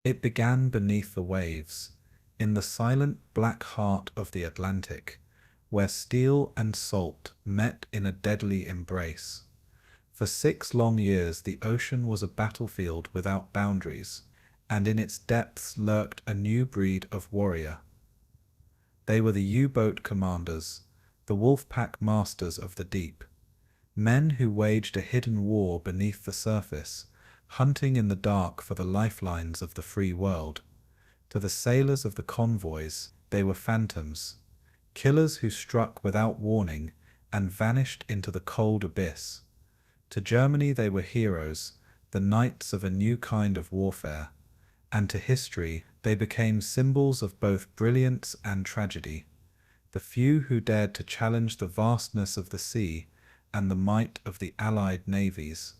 It began beneath the waves, in the silent black heart of the Atlantic, where steel and salt met in a deadly embrace. For 6 long years the ocean was a battlefield without boundaries, and in its depths lurked a new breed of warrior. They were the U-Boat Commanders, the Wolfpack Masters of the deep, men who waged a hidden war beneath the surface, hunting in the dark for the lifelines of the free world. To the sailors of the convoys, they were phantoms, killers who struck without warning and vanished into the cold abyss. To Germany they were heroes, the knights of a new kind of warfare, and to history they became symbols of both brilliance and tragedy, the few who dared to challenge the vastness of the sea and the might of the Allied navies.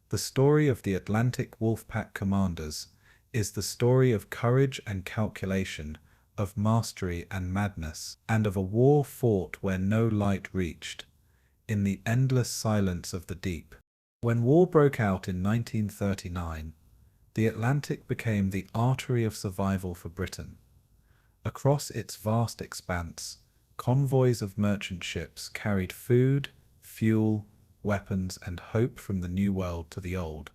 The story of the Atlantic Wolfpack Commanders is the story of courage and calculation, of mastery and madness, and of a war fought where no light reached, in the endless silence of the deep. When war broke out in 1939, the Atlantic became the artery of survival for Britain. Across its vast expanse, convoys of merchant ships carried food, fuel, weapons, and hope from the New World to the Old.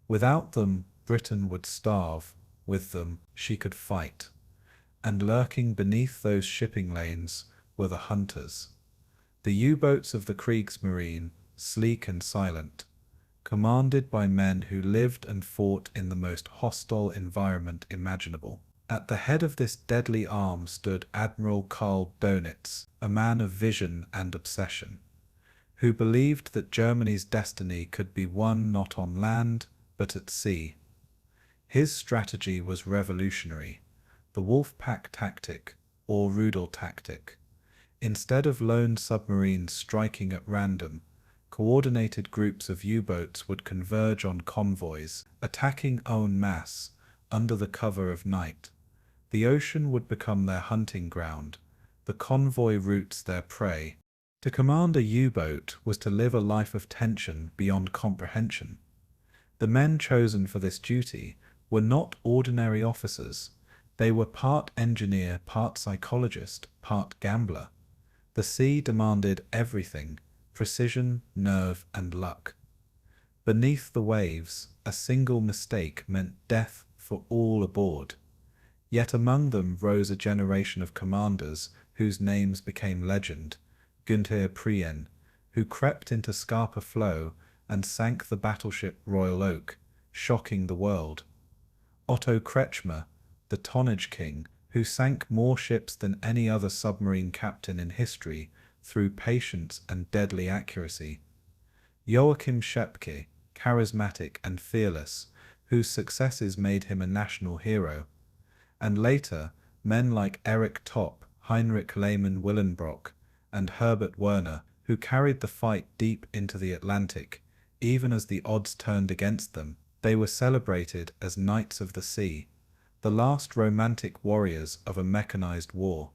Without them, Britain would starve. With them, she could fight. And lurking beneath those shipping lanes were the hunters. The U-boats of the Kriegsmarine, sleek and silent, commanded by men who lived and fought in the most hostile environment imaginable. At the head of this deadly arm stood Admiral Karl Dönitz, a man of vision and obsession, who believed that Germany's destiny could be won not on land, but at sea. His strategy was revolutionary, the Wolfpack tactic, or Rudel tactic. Instead of lone submarines striking at random, coordinated groups of U-boats would converge on convoys, attacking en masse under the cover of night. The ocean would become their hunting ground, the convoy routes their prey. To command a U-boat was to live a life of tension beyond comprehension. The men chosen for this duty were not ordinary officers. They were part engineer, part psychologist, part gambler. The sea demanded everything: precision, nerve, and luck. Beneath the waves, a single mistake meant death for all aboard. Yet among them rose a generation of commanders whose names became legend. Prien, who crept into Scapa Flow and sank the battleship Royal Oak, shocking the world. Otto Kretschmer, the tonnage king, who sank more ships than any other submarine captain in history through patience and deadly accuracy. Joachim Schepke, charismatic and fearless, whose successes made him a national hero. And later, men like Erich Topp, Heinrich Lehmann Willenbrock, and Herbert Werner, who carried the fight deep into the Atlantic, even as the odds turned against them. They were celebrated as knights of the sea, the last romantic warriors of a mechanized war,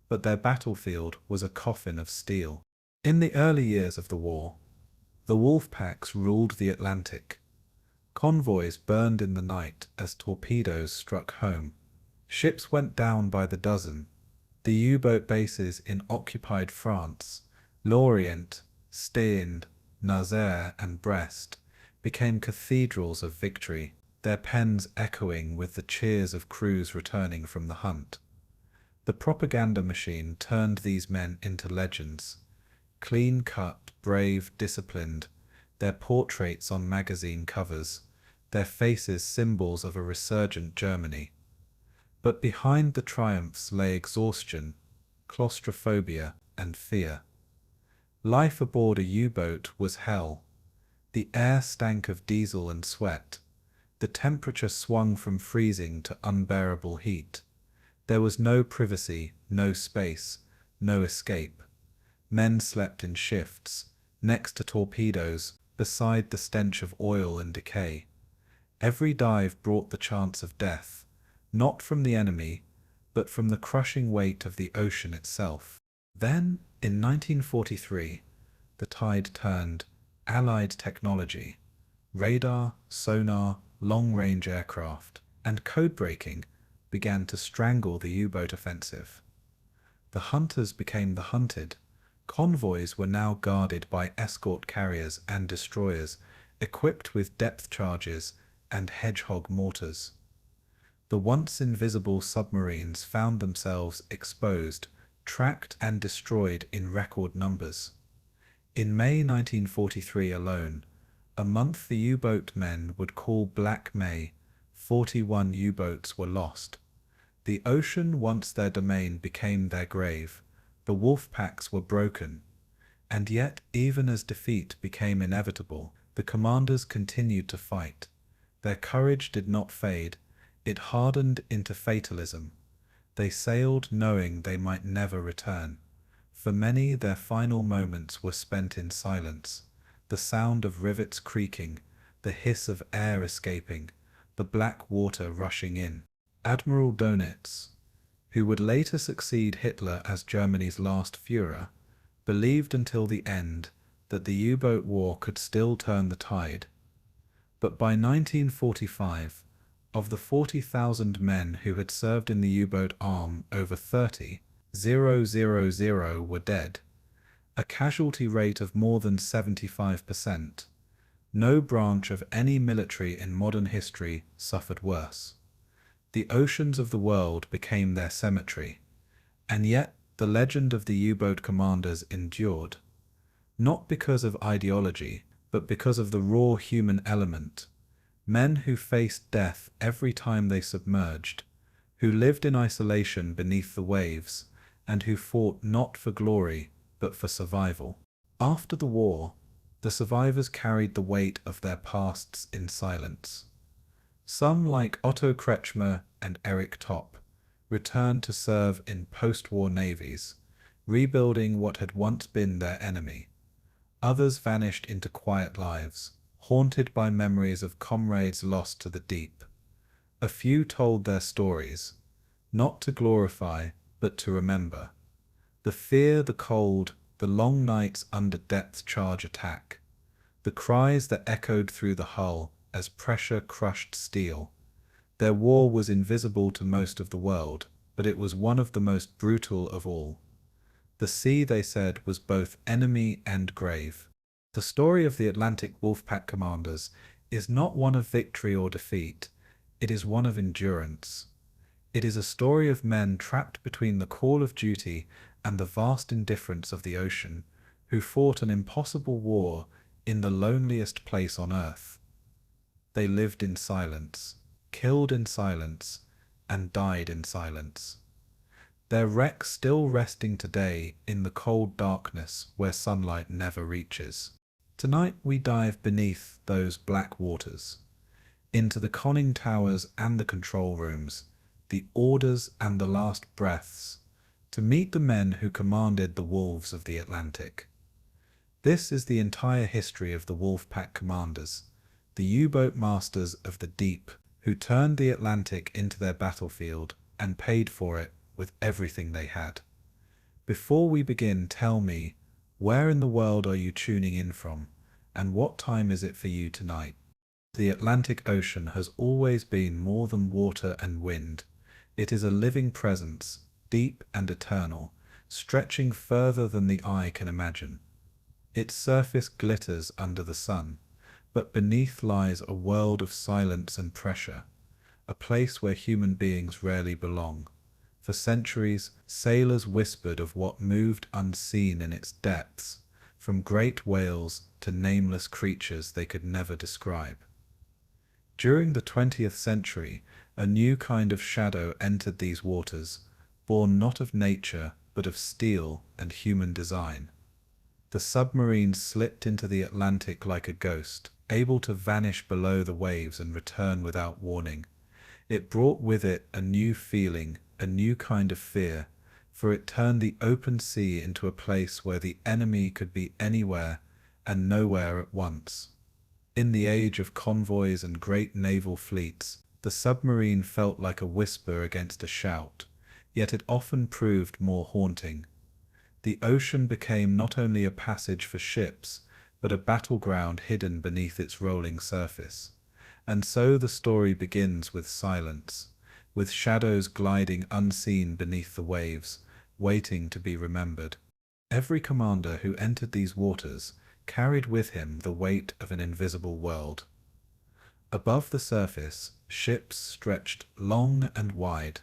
but their battlefield was a coffin of steel. In the early years of the war, the Wolfpacks ruled the Atlantic. Convoys burned in the night as torpedoes struck home. Ships went down by the dozen. The U-boat bases in occupied France, Lorient, Stein, Nazaire, and Brest became cathedrals of victory, their pens echoing with the cheers of crews returning from the hunt. The propaganda machine turned these men into legends, clean-cut, brave, disciplined, their portraits on magazine covers, their faces symbols of a resurgent Germany. But behind the triumphs lay exhaustion, claustrophobia, and fear. Life aboard a U-boat was hell. The air stank of diesel and sweat. The temperature swung from freezing to unbearable heat. There was no privacy, no space, no escape. Men slept in shifts, next to torpedoes, beside the stench of oil and decay. Every dive brought the chance of death, not from the enemy, but from the crushing weight of the ocean itself. Then, in 1943, the tide turned. Allied technology, radar, sonar, long-range aircraft, and code-breaking began to strangle the U-boat offensive. The hunters became the hunted. Convoys were now guarded by escort carriers and destroyers, equipped with depth charges and hedgehog mortars. The once invisible submarines found themselves exposed, tracked and destroyed in record numbers. In May 1943 alone, a month the U-boat men would call Black May, 41 U-boats were lost. The ocean, once their domain, became their grave. The wolf packs were broken. And yet, even as defeat became inevitable, the commanders continued to fight. Their courage did not fade. It hardened into fatalism. They sailed knowing they might never return. For many, their final moments were spent in silence. The sound of rivets creaking, the hiss of air escaping, the black water rushing in. Admiral Dönitz, who would later succeed Hitler as Germany's last Führer, believed until the end that the U-boat war could still turn the tide. But by 1945, of the 40,000 men who had served in the U-boat arm, over 30,000 were dead, a casualty rate of more than 75%. No branch of any military in modern history suffered worse. The oceans of the world became their cemetery, and yet the legend of the U-boat commanders endured, not because of ideology, but because of the raw human element. Men who faced death every time they submerged, who lived in isolation beneath the waves, and who fought not for glory, but for survival. After the war, the survivors carried the weight of their pasts in silence. Some, like Otto Kretschmer and Erich Topp, returned to serve in post-war navies, rebuilding what had once been their enemy. Others vanished into quiet lives, haunted by memories of comrades lost to the deep. A few told their stories, not to glorify, but to remember. The fear, the cold, the long nights under depth charge attack, the cries that echoed through the hull as pressure crushed steel. Their war was invisible to most of the world, but it was one of the most brutal of all. The sea, they said, was both enemy and grave. The story of the Atlantic Wolfpack Commanders is not one of victory or defeat. It is one of endurance. It is a story of men trapped between the call of duty and the vast indifference of the ocean, who fought an impossible war in the loneliest place on earth. They lived in silence, killed in silence, and died in silence. Their wrecks still resting today in the cold darkness where sunlight never reaches. Tonight we dive beneath those black waters, into the conning towers and the control rooms, the orders and the last breaths, to meet the men who commanded the wolves of the Atlantic. This is the entire history of the Wolfpack Commanders, the U-boat masters of the deep, who turned the Atlantic into their battlefield and paid for it with everything they had. Before we begin, tell me, where in the world are you tuning in from, and what time is it for you tonight? The Atlantic Ocean has always been more than water and wind. It is a living presence, deep and eternal, stretching further than the eye can imagine. Its surface glitters under the sun, but beneath lies a world of silence and pressure, a place where human beings rarely belong. For centuries, sailors whispered of what moved unseen in its depths, from great whales to nameless creatures they could never describe. During the 20th century, a new kind of shadow entered these waters, born not of nature, but of steel and human design. The submarine slipped into the Atlantic like a ghost, able to vanish below the waves and return without warning. It brought with it a new feeling, a new kind of fear, for it turned the open sea into a place where the enemy could be anywhere and nowhere at once. In the age of convoys and great naval fleets, the submarine felt like a whisper against a shout, yet it often proved more haunting. The ocean became not only a passage for ships, but a battleground hidden beneath its rolling surface. And so the story begins with silence, with shadows gliding unseen beneath the waves, waiting to be remembered. Every commander who entered these waters carried with him the weight of an invisible world. Above the surface, ships stretched long and wide,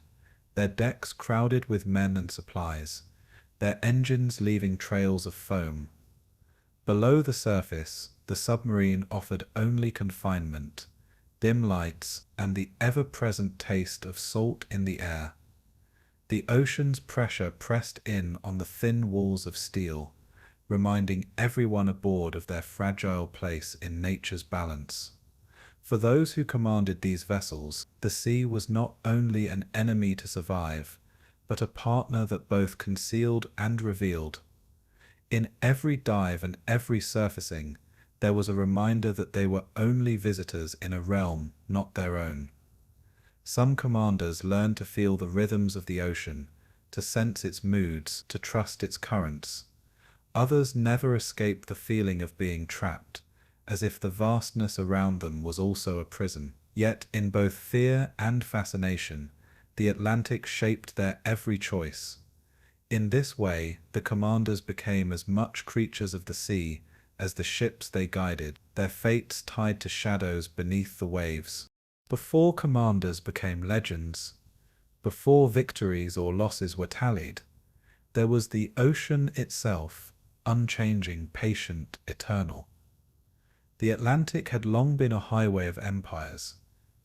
their decks crowded with men and supplies, their engines leaving trails of foam. Below the surface, the submarine offered only confinement, dim lights, and the ever-present taste of salt in the air. The ocean's pressure pressed in on the thin walls of steel, reminding everyone aboard of their fragile place in nature's balance. For those who commanded these vessels, the sea was not only an enemy to survive, but a partner that both concealed and revealed. In every dive and every surfacing, there was a reminder that they were only visitors in a realm not their own. Some commanders learned to feel the rhythms of the ocean, to sense its moods, to trust its currents. Others never escaped the feeling of being trapped, as if the vastness around them was also a prison. Yet in both fear and fascination, the Atlantic shaped their every choice. In this way, the commanders became as much creatures of the sea as the ships they guided, their fates tied to shadows beneath the waves. Before commanders became legends, before victories or losses were tallied, there was the ocean itself, unchanging, patient, eternal. The Atlantic had long been a highway of empires,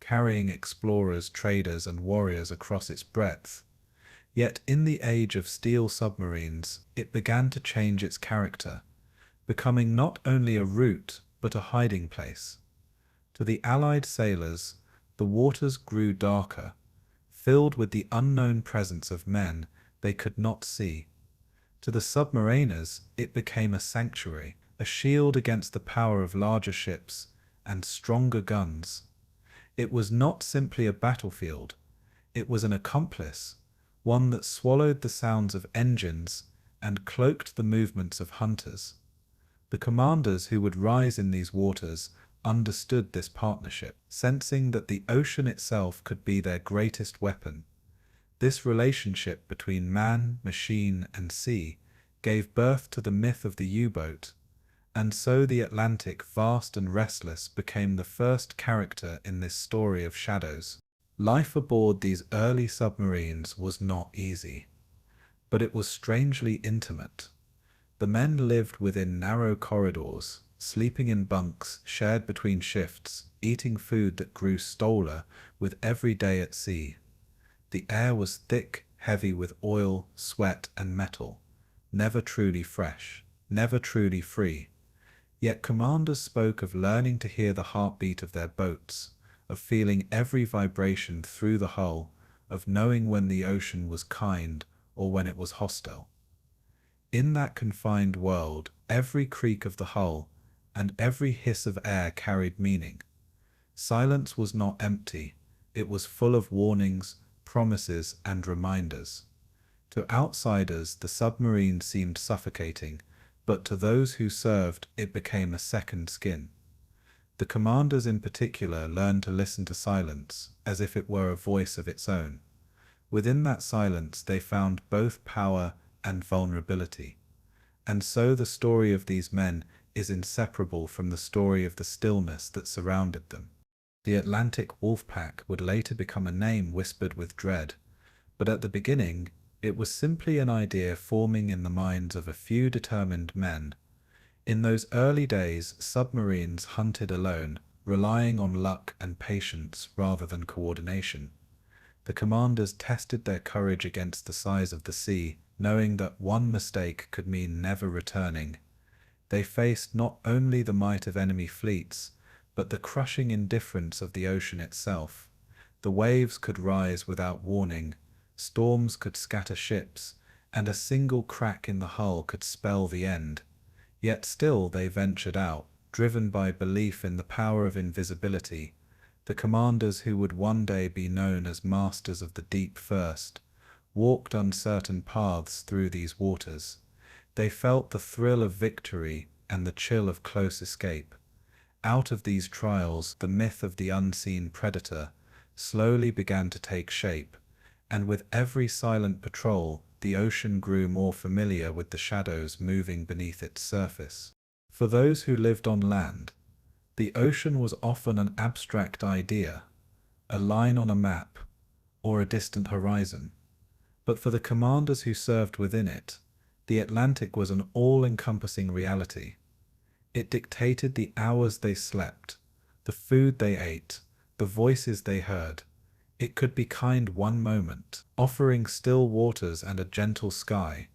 carrying explorers, traders, and warriors across its breadth. Yet in the age of steel submarines, it began to change its character, becoming not only a route, but a hiding place. To the Allied sailors, the waters grew darker, filled with the unknown presence of men they could not see. To the submariners, it became a sanctuary, a shield against the power of larger ships and stronger guns. It was not simply a battlefield, it was an accomplice, one that swallowed the sounds of engines and cloaked the movements of hunters. The commanders who would rise in these waters understood this partnership, sensing that the ocean itself could be their greatest weapon. This relationship between man, machine, and sea gave birth to the myth of the U-boat, and so the Atlantic, vast and restless, became the first character in this story of shadows. Life aboard these early submarines was not easy, but it was strangely intimate. The men lived within narrow corridors, sleeping in bunks shared between shifts, eating food that grew stouler with every day at sea. The air was thick, heavy with oil, sweat, and metal, never truly fresh, never truly free. Yet commanders spoke of learning to hear the heartbeat of their boats, of feeling every vibration through the hull, of knowing when the ocean was kind or when it was hostile. In that confined world, every creak of the hull and every hiss of air carried meaning. Silence was not empty, it was full of warnings, promises, and reminders. To outsiders, the submarine seemed suffocating, but to those who served, it became a second skin. The commanders in particular learned to listen to silence, as if it were a voice of its own. Within that silence they found both power and vulnerability. And so the story of these men is inseparable from the story of the stillness that surrounded them. The Atlantic Wolfpack would later become a name whispered with dread, but at the beginning, it was simply an idea forming in the minds of a few determined men. In those early days, submarines hunted alone, relying on luck and patience rather than coordination. The commanders tested their courage against the size of the sea, knowing that one mistake could mean never returning. They faced not only the might of enemy fleets, but the crushing indifference of the ocean itself. The waves could rise without warning, storms could scatter ships, and a single crack in the hull could spell the end. Yet still they ventured out, driven by belief in the power of invisibility. The commanders who would one day be known as masters of the deep first, walked uncertain paths through these waters. They felt the thrill of victory and the chill of close escape. Out of these trials, the myth of the unseen predator slowly began to take shape, and with every silent patrol, the ocean grew more familiar with the shadows moving beneath its surface. For those who lived on land, the ocean was often an abstract idea, a line on a map, or a distant horizon. But for the commanders who served within it, the Atlantic was an all-encompassing reality. It dictated the hours they slept, the food they ate, the voices they heard. It could be kind one moment, offering still waters and a gentle sky,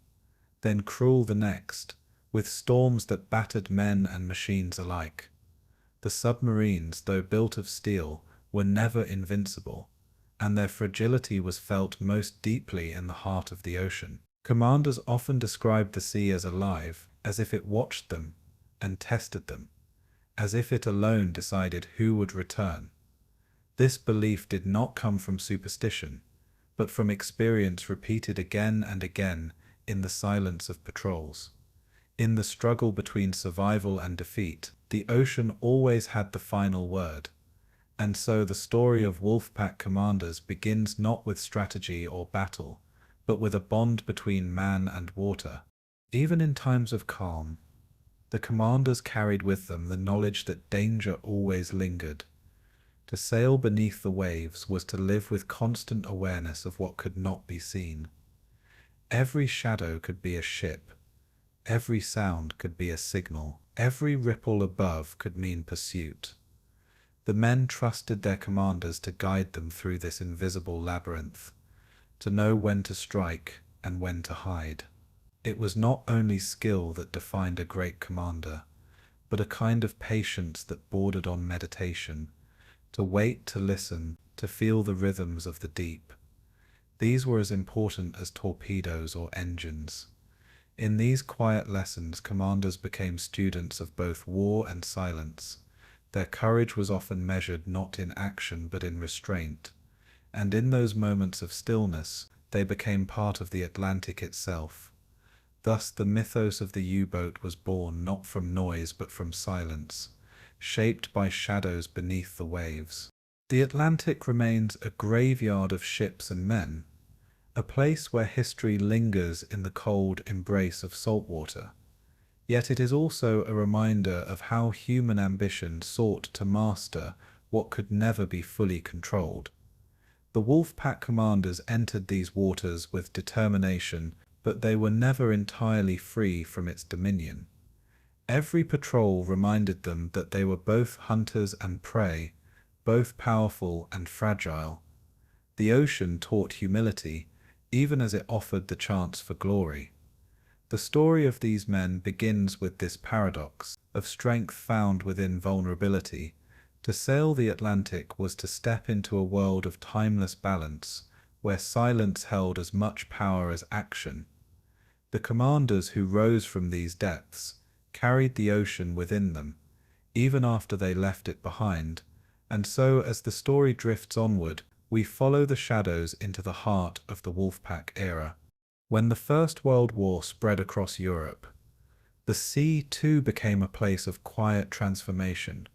then cruel the next, with storms that battered men and machines alike. The submarines, though built of steel, were never invincible, and their fragility was felt most deeply in the heart of the ocean. Commanders often described the sea as alive, as if it watched them and tested them, as if it alone decided who would return. This belief did not come from superstition, but from experience repeated again and again in the silence of patrols. In the struggle between survival and defeat, the ocean always had the final word. And so the story of Wolfpack Commanders begins not with strategy or battle, but with a bond between man and water. Even in times of calm, the commanders carried with them the knowledge that danger always lingered. To sail beneath the waves was to live with constant awareness of what could not be seen. Every shadow could be a ship, every sound could be a signal, every ripple above could mean pursuit. The men trusted their commanders to guide them through this invisible labyrinth, to know when to strike and when to hide. It was not only skill that defined a great commander, but a kind of patience that bordered on meditation, to wait, to listen, to feel the rhythms of the deep. These were as important as torpedoes or engines. In these quiet lessons, commanders became students of both war and silence. Their courage was often measured not in action but in restraint, and in those moments of stillness, they became part of the Atlantic itself. Thus the mythos of the U-boat was born not from noise but from silence, shaped by shadows beneath the waves. The Atlantic remains a graveyard of ships and men, a place where history lingers in the cold embrace of salt water. Yet it is also a reminder of how human ambition sought to master what could never be fully controlled. The Wolfpack Commanders entered these waters with determination, but they were never entirely free from its dominion. Every patrol reminded them that they were both hunters and prey, both powerful and fragile. The ocean taught humility, even as it offered the chance for glory. The story of these men begins with this paradox of strength found within vulnerability. To sail the Atlantic was to step into a world of timeless balance, where silence held as much power as action. The commanders who rose from these depths carried the ocean within them, even after they left it behind, and so as the story drifts onward, we follow the shadows into the heart of the Wolfpack era. When the First World War spread across Europe, the sea too became a place of quiet transformation.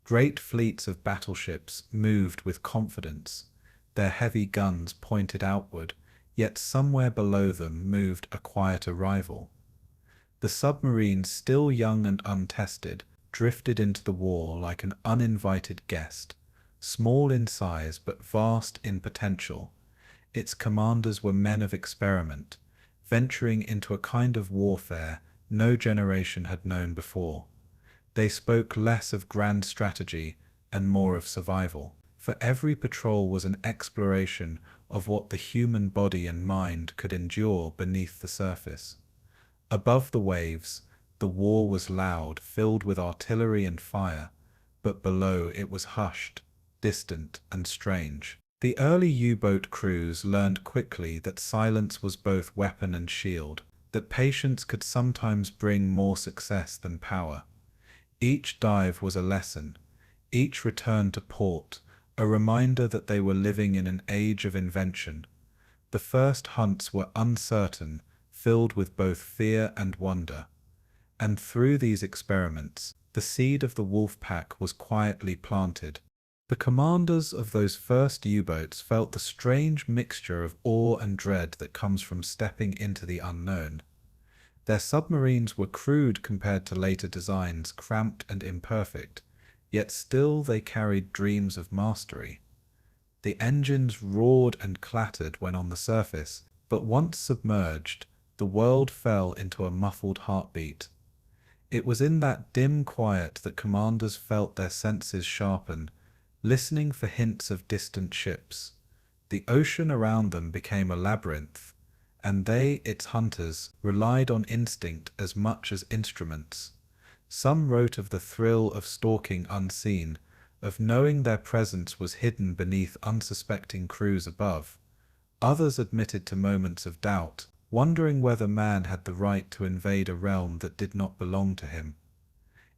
Great fleets of battleships moved with confidence, their heavy guns pointed outward, yet somewhere below them moved a quieter rival. The submarines, still young and untested, drifted into the war like an uninvited guest, small in size but vast in potential. Its commanders were men of experiment, venturing into a kind of warfare no generation had known before. They spoke less of grand strategy and more of survival, for every patrol was an exploration of what the human body and mind could endure beneath the surface. Above the waves, the war was loud, filled with artillery and fire, but below it was hushed, distant, and strange. The early U-boat crews learned quickly that silence was both weapon and shield, that patience could sometimes bring more success than power. Each dive was a lesson, each return to port, a reminder that they were living in an age of invention. The first hunts were uncertain, filled with both fear and wonder. And through these experiments, The seed of the Wolfpack was quietly planted. The commanders of those first U-boats felt the strange mixture of awe and dread that comes from stepping into the unknown. Their submarines were crude compared to later designs, cramped and imperfect, yet still they carried dreams of mastery. The engines roared and clattered when on the surface, but once submerged, the world fell into a muffled heartbeat. It was in that dim quiet that commanders felt their senses sharpen, listening for hints of distant ships. The ocean around them became a labyrinth, and they, its hunters, relied on instinct as much as instruments. Some wrote of the thrill of stalking unseen, of knowing their presence was hidden beneath unsuspecting crews above. Others admitted to moments of doubt, wondering whether man had the right to invade a realm that did not belong to him.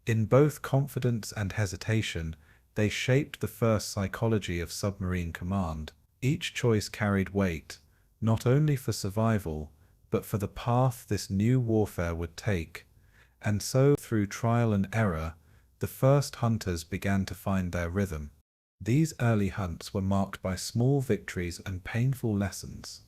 In both confidence and hesitation, they shaped the first psychology of submarine command. Each choice carried weight, not only for survival, but for the path this new warfare would take. And so, through trial and error, the first hunters began to find their rhythm. These early hunts were marked by small victories and painful lessons.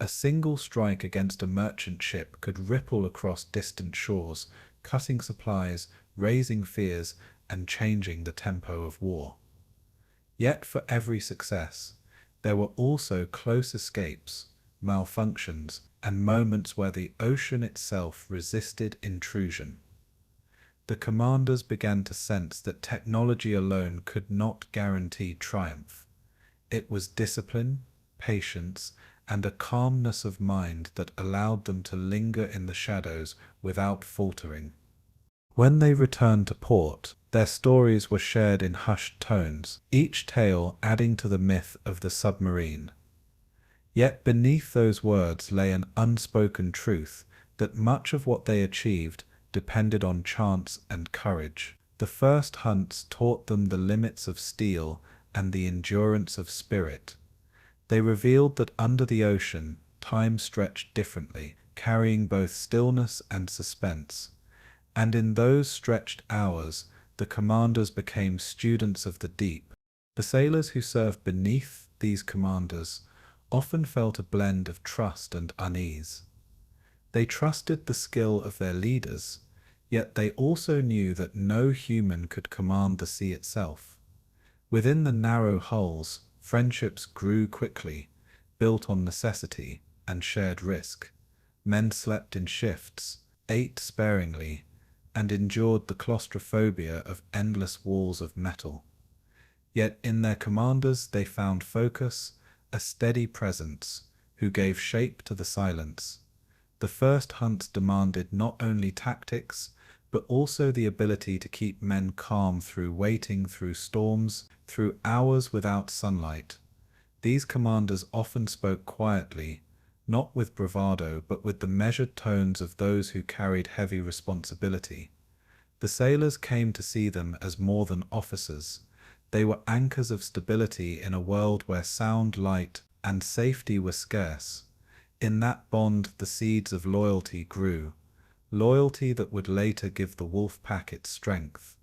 A single strike against a merchant ship could ripple across distant shores, cutting supplies, raising fears, and changing the tempo of war. Yet for every success, there were also close escapes, malfunctions, and moments where the ocean itself resisted intrusion. The commanders began to sense that technology alone could not guarantee triumph. It was discipline, patience, and a calmness of mind that allowed them to linger in the shadows without faltering. When they returned to port, their stories were shared in hushed tones, each tale adding to the myth of the submarine. Yet beneath those words lay an unspoken truth that much of what they achieved depended on chance and courage. The first hunts taught them the limits of steel and the endurance of spirit. They revealed that under the ocean, time stretched differently, carrying both stillness and suspense. And in those stretched hours, the commanders became students of the deep. The sailors who served beneath these commanders often felt a blend of trust and unease. They trusted the skill of their leaders, yet they also knew that no human could command the sea itself. Within the narrow hulls, friendships grew quickly, built on necessity and shared risk. Men slept in shifts, ate sparingly, and endured the claustrophobia of endless walls of metal. Yet in their commanders they found focus, a steady presence, who gave shape to the silence. The first hunts demanded not only tactics, but also the ability to keep men calm through waiting, through storms, through hours without sunlight. These commanders often spoke quietly, not with bravado, but with the measured tones of those who carried heavy responsibility. The sailors came to see them as more than officers. They were anchors of stability in a world where sound, light, and safety were scarce. In that bond the seeds of loyalty grew, loyalty that would later give the Wolfpack its strength.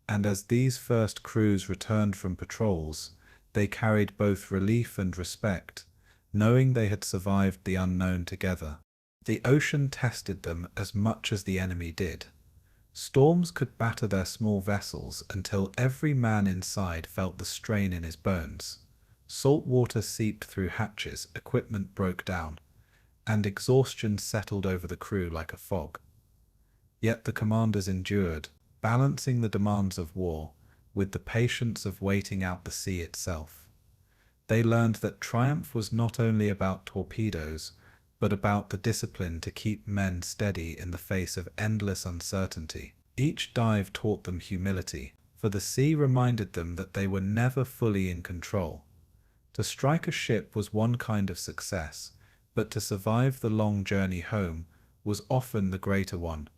And as these first crews returned from patrols, they carried both relief and respect, knowing they had survived the unknown together. The ocean tested them as much as the enemy did. Storms could batter their small vessels until every man inside felt the strain in his bones. Salt water seeped through hatches, equipment broke down, and exhaustion settled over the crew like a fog. Yet the commanders endured, balancing the demands of war with the patience of waiting out the sea itself. They learned that triumph was not only about torpedoes, but about the discipline to keep men steady in the face of endless uncertainty. Each dive taught them humility, for the sea reminded them that they were never fully in control. To strike a ship was one kind of success, but to survive the long journey home was often the greater one.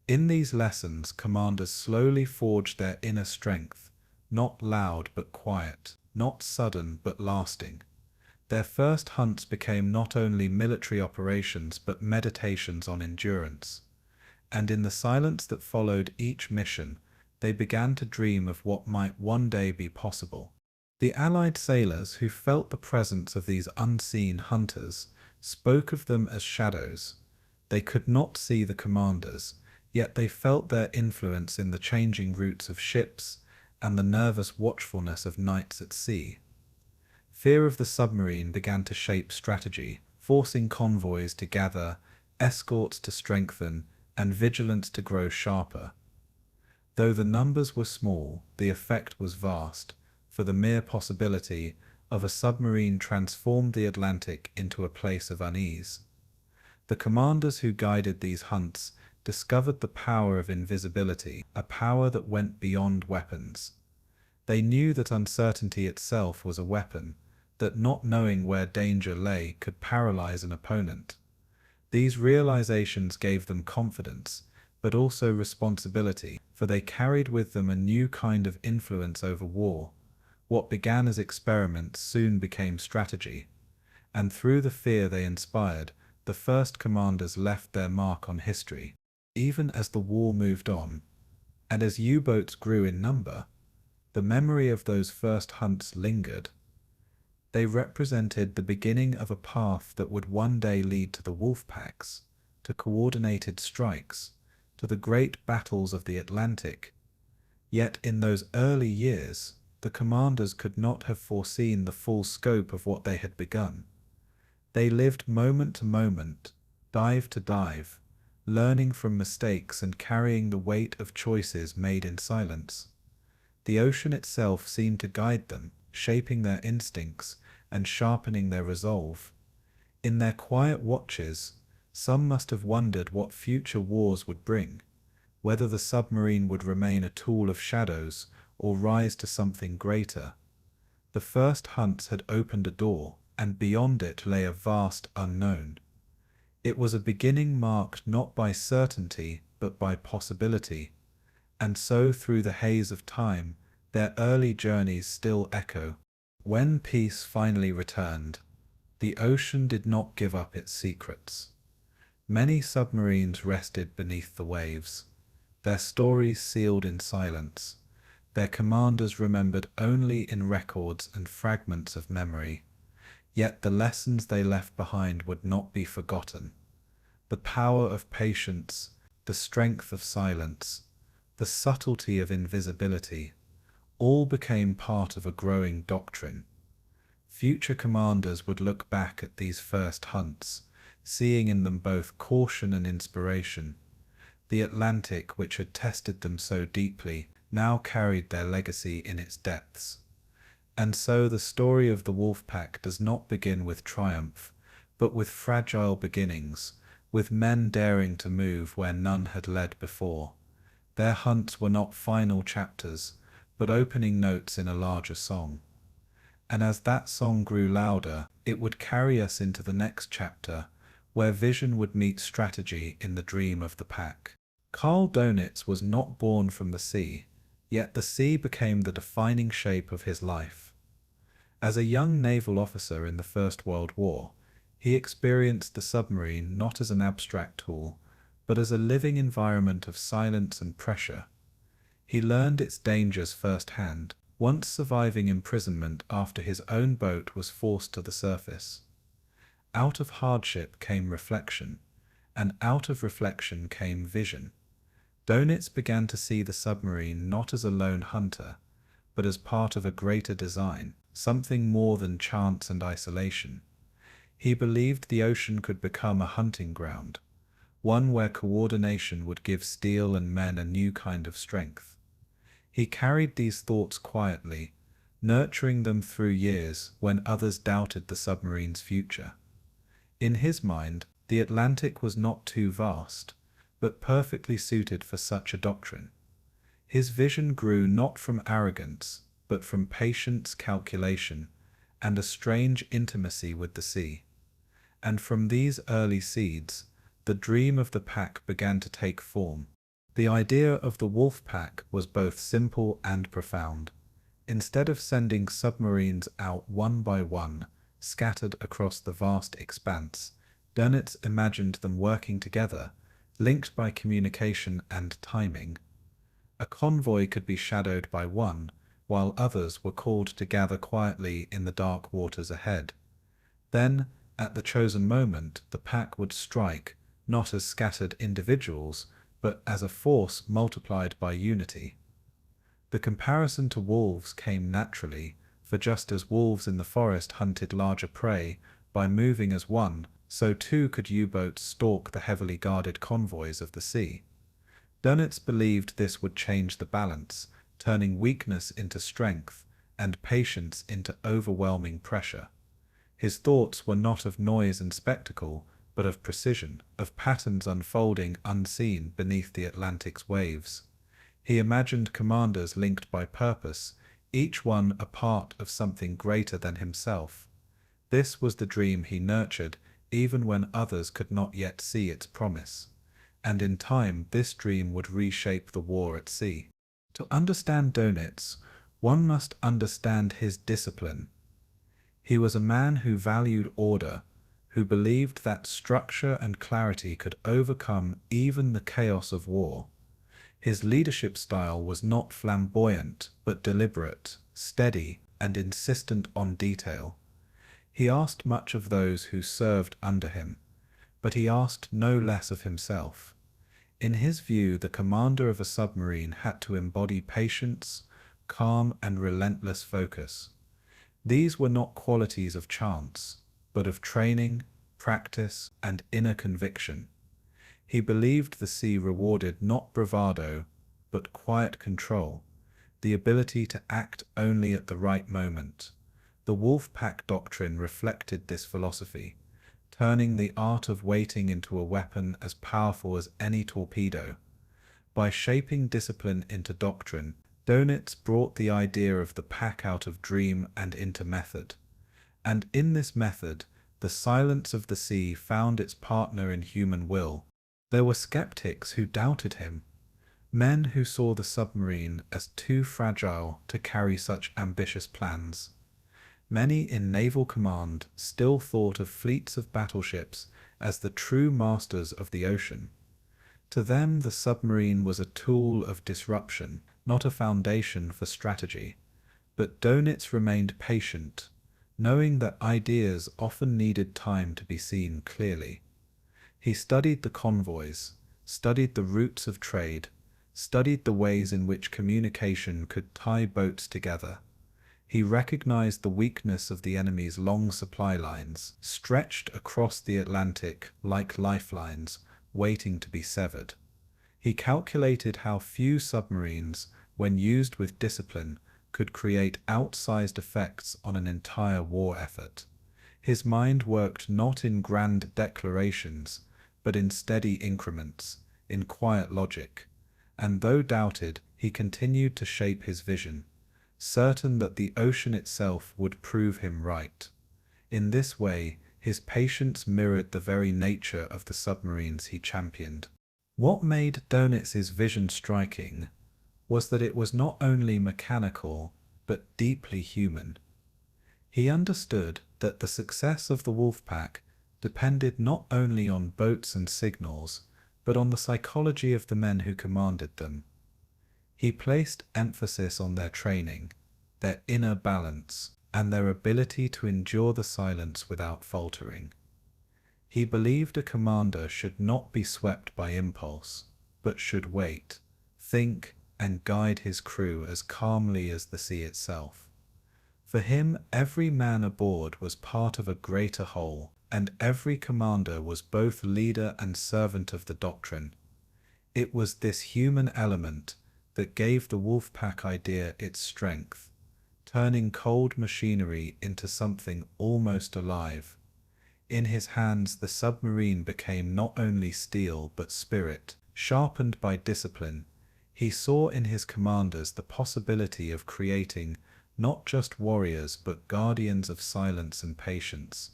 In these lessons, commanders slowly forged their inner strength, not loud but quiet, not sudden but lasting. Their first hunts became not only military operations but meditations on endurance. and in the silence that followed each mission, they began to dream of what might one day be possible. The Allied sailors who felt the presence of these unseen hunters spoke of them as shadows. They could not see the commanders, yet they felt their influence in the changing routes of ships and the nervous watchfulness of nights at sea. Fear of the submarine began to shape strategy, forcing convoys to gather, escorts to strengthen, and vigilance to grow sharper. Though the numbers were small, the effect was vast, for the mere possibility of a submarine transformed the Atlantic into a place of unease. The commanders who guided these hunts discovered the power of invisibility, a power that went beyond weapons. They knew that uncertainty itself was a weapon, that not knowing where danger lay could paralyze an opponent. These realizations gave them confidence, but also responsibility, for they carried with them a new kind of influence over war. What began as experiments soon became strategy, and through the fear they inspired, the first commanders left their mark on history. Even as the war moved on, and as U-boats grew in number, the memory of those first hunts lingered. They represented the beginning of a path that would one day lead to the Wolfpacks, to coordinated strikes, to the great battles of the Atlantic. Yet in those early years, the commanders could not have foreseen the full scope of what they had begun. They lived moment to moment, dive to dive, learning from mistakes and carrying the weight of choices made in silence. The ocean itself seemed to guide them, shaping their instincts and sharpening their resolve. In their quiet watches, some must have wondered what future wars would bring, whether the submarine would remain a tool of shadows or rise to something greater. The first hunts had opened a door, and beyond it lay a vast unknown. It was a beginning marked not by certainty, but by possibility. And so through the haze of time, their early journeys still echo. When peace finally returned, the ocean did not give up its secrets. Many submarines rested beneath the waves, their stories sealed in silence, their commanders remembered only in records and fragments of memory. Yet the lessons they left behind would not be forgotten. The power of patience, the strength of silence, the subtlety of invisibility, all became part of a growing doctrine. Future commanders would look back at these first hunts, seeing in them both caution and inspiration. The Atlantic, which had tested them so deeply, now carried their legacy in its depths. And so the story of the Wolfpack does not begin with triumph, but with fragile beginnings, with men daring to move where none had led before. Their hunts were not final chapters, but opening notes in a larger song. And as that song grew louder, it would carry us into the next chapter, where vision would meet strategy in the dream of the pack. Karl Dönitz was not born from the sea, yet the sea became the defining shape of his life. As a young naval officer in the First World War, he experienced the submarine not as an abstract tool, but as a living environment of silence and pressure. He learned its dangers firsthand, once surviving imprisonment after his own boat was forced to the surface. Out of hardship came reflection, and out of reflection came vision. Dönitz began to see the submarine not as a lone hunter, but as part of a greater design, something more than chance and isolation. He believed the ocean could become a hunting ground, one where coordination would give steel and men a new kind of strength. He carried these thoughts quietly, nurturing them through years when others doubted the submarine's future. In his mind, the Atlantic was not too vast, but perfectly suited for such a doctrine. His vision grew not from arrogance, but from patience, calculation, and a strange intimacy with the sea. And from these early seeds, the dream of the pack began to take form. The idea of the Wolfpack was both simple and profound. Instead of sending submarines out one by one, scattered across the vast expanse, Dönitz imagined them working together, linked by communication and timing. A convoy could be shadowed by one, while others were called to gather quietly in the dark waters ahead. Then, at the chosen moment, the pack would strike, not as scattered individuals, but as a force multiplied by unity. The comparison to wolves came naturally, for just as wolves in the forest hunted larger prey by moving as one, so too could U-boats stalk the heavily guarded convoys of the sea. Dönitz believed this would change the balance, turning weakness into strength and patience into overwhelming pressure. His thoughts were not of noise and spectacle, but of precision, of patterns unfolding unseen beneath the Atlantic's waves. He imagined commanders linked by purpose, each one a part of something greater than himself. This was the dream he nurtured, even when others could not yet see its promise. And in time this dream would reshape the war at sea. To understand Dönitz, one must understand his discipline. He was a man who valued order, who believed that structure and clarity could overcome even the chaos of war. His leadership style was not flamboyant, but deliberate, steady, and insistent on detail. He asked much of those who served under him, but he asked no less of himself. In his view, the commander of a submarine had to embody patience, calm, and relentless focus. These were not qualities of chance, but of training, practice, and inner conviction. He believed the sea rewarded not bravado, but quiet control, the ability to act only at the right moment. The Wolfpack doctrine reflected this philosophy, turning the art of waiting into a weapon as powerful as any torpedo. By shaping discipline into doctrine, Dönitz brought the idea of the pack out of dream and into method. And in this method, the silence of the sea found its partner in human will. There were skeptics who doubted him, men who saw the submarine as too fragile to carry such ambitious plans. Many in naval command still thought of fleets of battleships as the true masters of the ocean. To them, the submarine was a tool of disruption, not a foundation for strategy. But Dönitz remained patient, knowing that ideas often needed time to be seen clearly. He studied the convoys, studied the routes of trade, studied the ways in which communication could tie boats together. He recognized the weakness of the enemy's long supply lines, stretched across the Atlantic like lifelines, waiting to be severed. He calculated how few submarines, when used with discipline, could create outsized effects on an entire war effort. His mind worked not in grand declarations, but in steady increments, in quiet logic. And though doubted, he continued to shape his vision, certain that the ocean itself would prove him right. In this way, his patience mirrored the very nature of the submarines he championed. What made Dönitz's vision striking was that it was not only mechanical, but deeply human. He understood that the success of the Wolfpack depended not only on boats and signals, but on the psychology of the men who commanded them. He placed emphasis on their training, their inner balance, and their ability to endure the silence without faltering. He believed a commander should not be swept by impulse, but should wait, think, and guide his crew as calmly as the sea itself. For him, every man aboard was part of a greater whole, and every commander was both leader and servant of the doctrine. It was this human element that gave the Wolfpack idea its strength, turning cold machinery into something almost alive. In his hands, the submarine became not only steel but spirit, sharpened by discipline. He saw in his commanders the possibility of creating not just warriors but guardians of silence and patience.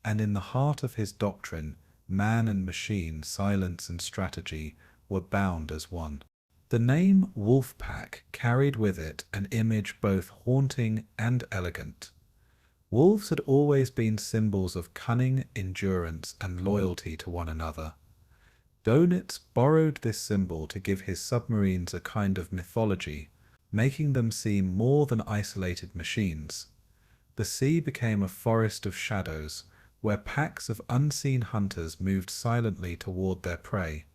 And in the heart of his doctrine, man and machine, silence and strategy, were bound as one. The name Wolfpack carried with it an image both haunting and elegant. Wolves had always been symbols of cunning, endurance, and loyalty to one another. Dönitz borrowed this symbol to give his submarines a kind of mythology, making them seem more than isolated machines. The sea became a forest of shadows, where packs of unseen hunters moved silently toward their prey.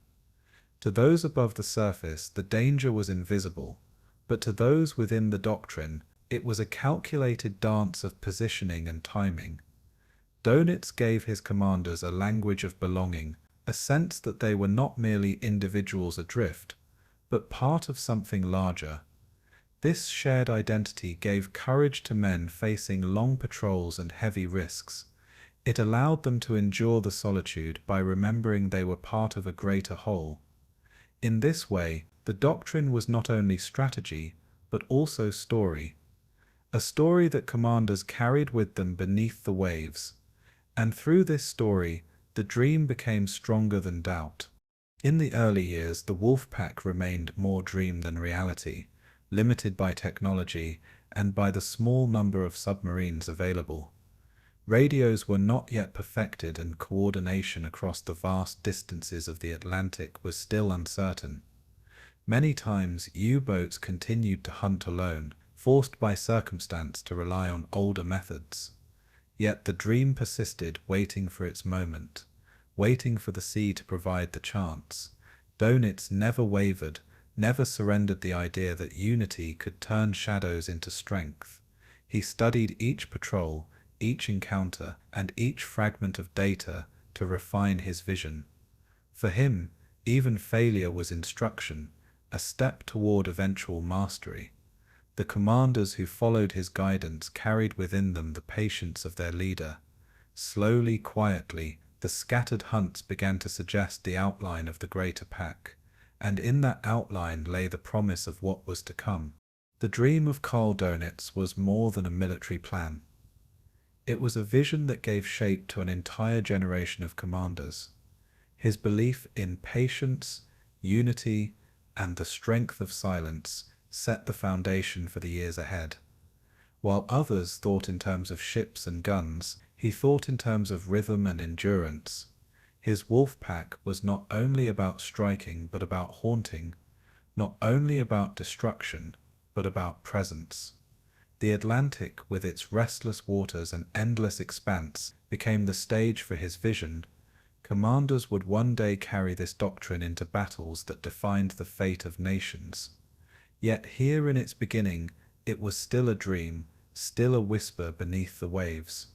To those above the surface, the danger was invisible, but to those within the doctrine, it was a calculated dance of positioning and timing. Dönitz gave his commanders a language of belonging, a sense that they were not merely individuals adrift, but part of something larger. This shared identity gave courage to men facing long patrols and heavy risks. It allowed them to endure the solitude by remembering they were part of a greater whole. In this way, the doctrine was not only strategy, but also story. A story that commanders carried with them beneath the waves. And through this story, the dream became stronger than doubt. In the early years, the Wolfpack remained more dream than reality, limited by technology and by the small number of submarines available. Radios were not yet perfected, and coordination across the vast distances of the Atlantic was still uncertain. Many times, U-boats continued to hunt alone, forced by circumstance to rely on older methods. Yet the dream persisted, waiting for its moment, waiting for the sea to provide the chance. Dönitz never wavered, never surrendered the idea that unity could turn shadows into strength. He studied each patrol, each encounter, and each fragment of data to refine his vision. For him, even failure was instruction, a step toward eventual mastery. The commanders who followed his guidance carried within them the patience of their leader. Slowly, quietly, the scattered hunts began to suggest the outline of the greater pack, and in that outline lay the promise of what was to come. The dream of Karl Dönitz was more than a military plan. It was a vision that gave shape to an entire generation of commanders. His belief in patience, unity, and the strength of silence set the foundation for the years ahead. While others thought in terms of ships and guns, he thought in terms of rhythm and endurance. His Wolfpack was not only about striking but about haunting, not only about destruction but about presence. The Atlantic, with its restless waters and endless expanse, became the stage for his vision. Commanders would one day carry this doctrine into battles that defined the fate of nations. Yet here in its beginning, it was still a dream, still a whisper beneath the waves.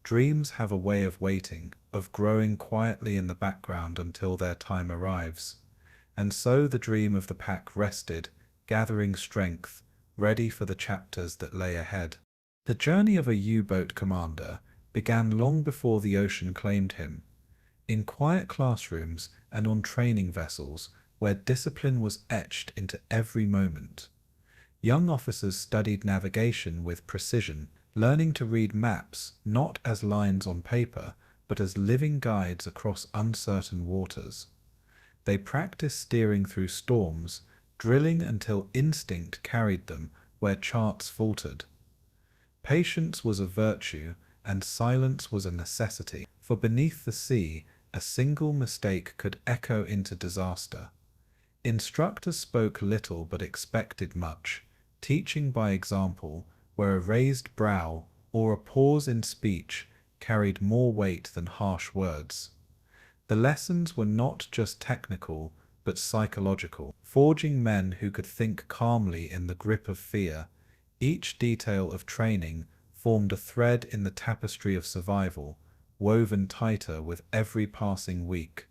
Dreams have a way of waiting, of growing quietly in the background until their time arrives. And so the dream of the pack rested, gathering strength, ready for the chapters that lay ahead. The journey of a U-boat commander began long before the ocean claimed him. In quiet classrooms and on training vessels, where discipline was etched into every moment. Young officers studied navigation with precision, learning to read maps not as lines on paper, but as living guides across uncertain waters. They practiced steering through storms, drilling until instinct carried them where charts faltered. Patience was a virtue, and silence was a necessity, for beneath the sea, a single mistake could echo into disaster. Instructors spoke little but expected much, teaching by example, where a raised brow or a pause in speech carried more weight than harsh words. The lessons were not just technical, but psychological, forging men who could think calmly in the grip of fear. Each detail of training formed a thread in the tapestry of survival, woven tighter with every passing week.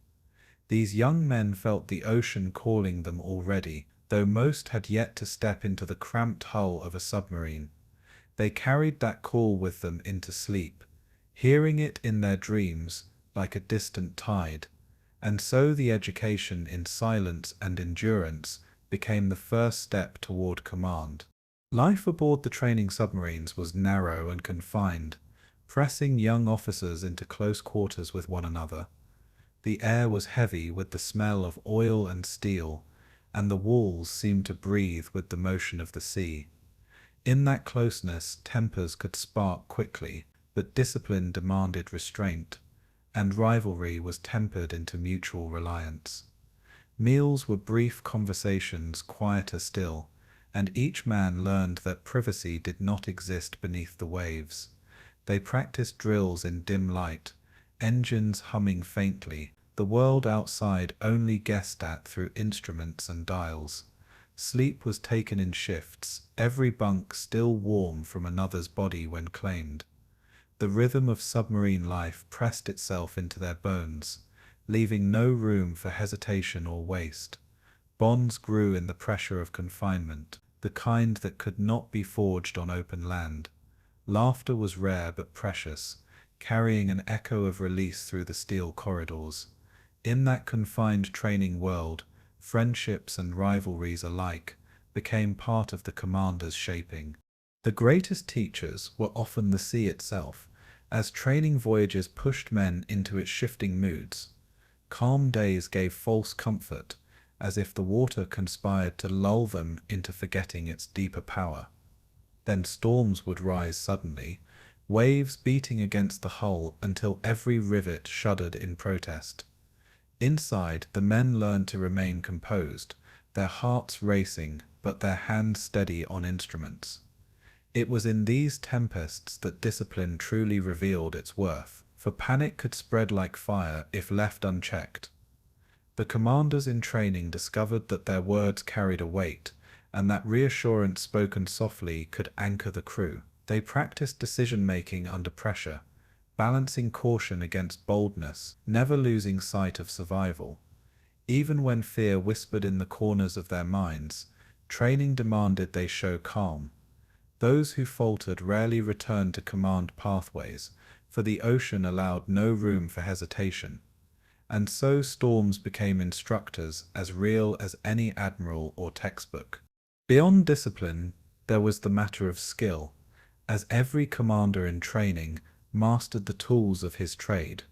These young men felt the ocean calling them already, though most had yet to step into the cramped hull of a submarine. They carried that call with them into sleep, hearing it in their dreams like a distant tide. And so the education in silence and endurance became the first step toward command. Life aboard the training submarines was narrow and confined, pressing young officers into close quarters with one another. The air was heavy with the smell of oil and steel, and the walls seemed to breathe with the motion of the sea. In that closeness, tempers could spark quickly, but discipline demanded restraint. and rivalry was tempered into mutual reliance. Meals were brief conversations, quieter still, and each man learned that privacy did not exist beneath the waves. They practiced drills in dim light, engines humming faintly, the world outside only guessed at through instruments and dials. Sleep was taken in shifts, every bunk still warm from another's body when claimed. The rhythm of submarine life pressed itself into their bones, leaving no room for hesitation or waste. Bonds grew in the pressure of confinement, the kind that could not be forged on open land. Laughter was rare but precious, carrying an echo of release through the steel corridors. In that confined training world, friendships and rivalries alike became part of the commander's shaping. The greatest teachers were often the sea itself, as training voyages pushed men into its shifting moods. Calm days gave false comfort, as if the water conspired to lull them into forgetting its deeper power. Then storms would rise suddenly, waves beating against the hull until every rivet shuddered in protest. Inside, the men learned to remain composed, their hearts racing, but their hands steady on instruments. It was in these tempests that discipline truly revealed its worth, for panic could spread like fire if left unchecked. The commanders in training discovered that their words carried a weight, and that reassurance spoken softly could anchor the crew. They practiced decision-making under pressure, balancing caution against boldness, never losing sight of survival. Even when fear whispered in the corners of their minds, training demanded they show calm. Those who faltered rarely returned to command pathways, for the ocean allowed no room for hesitation. And so storms became instructors as real as any admiral or textbook. Beyond discipline, there was the matter of skill, as every commander in training mastered the tools of his trade.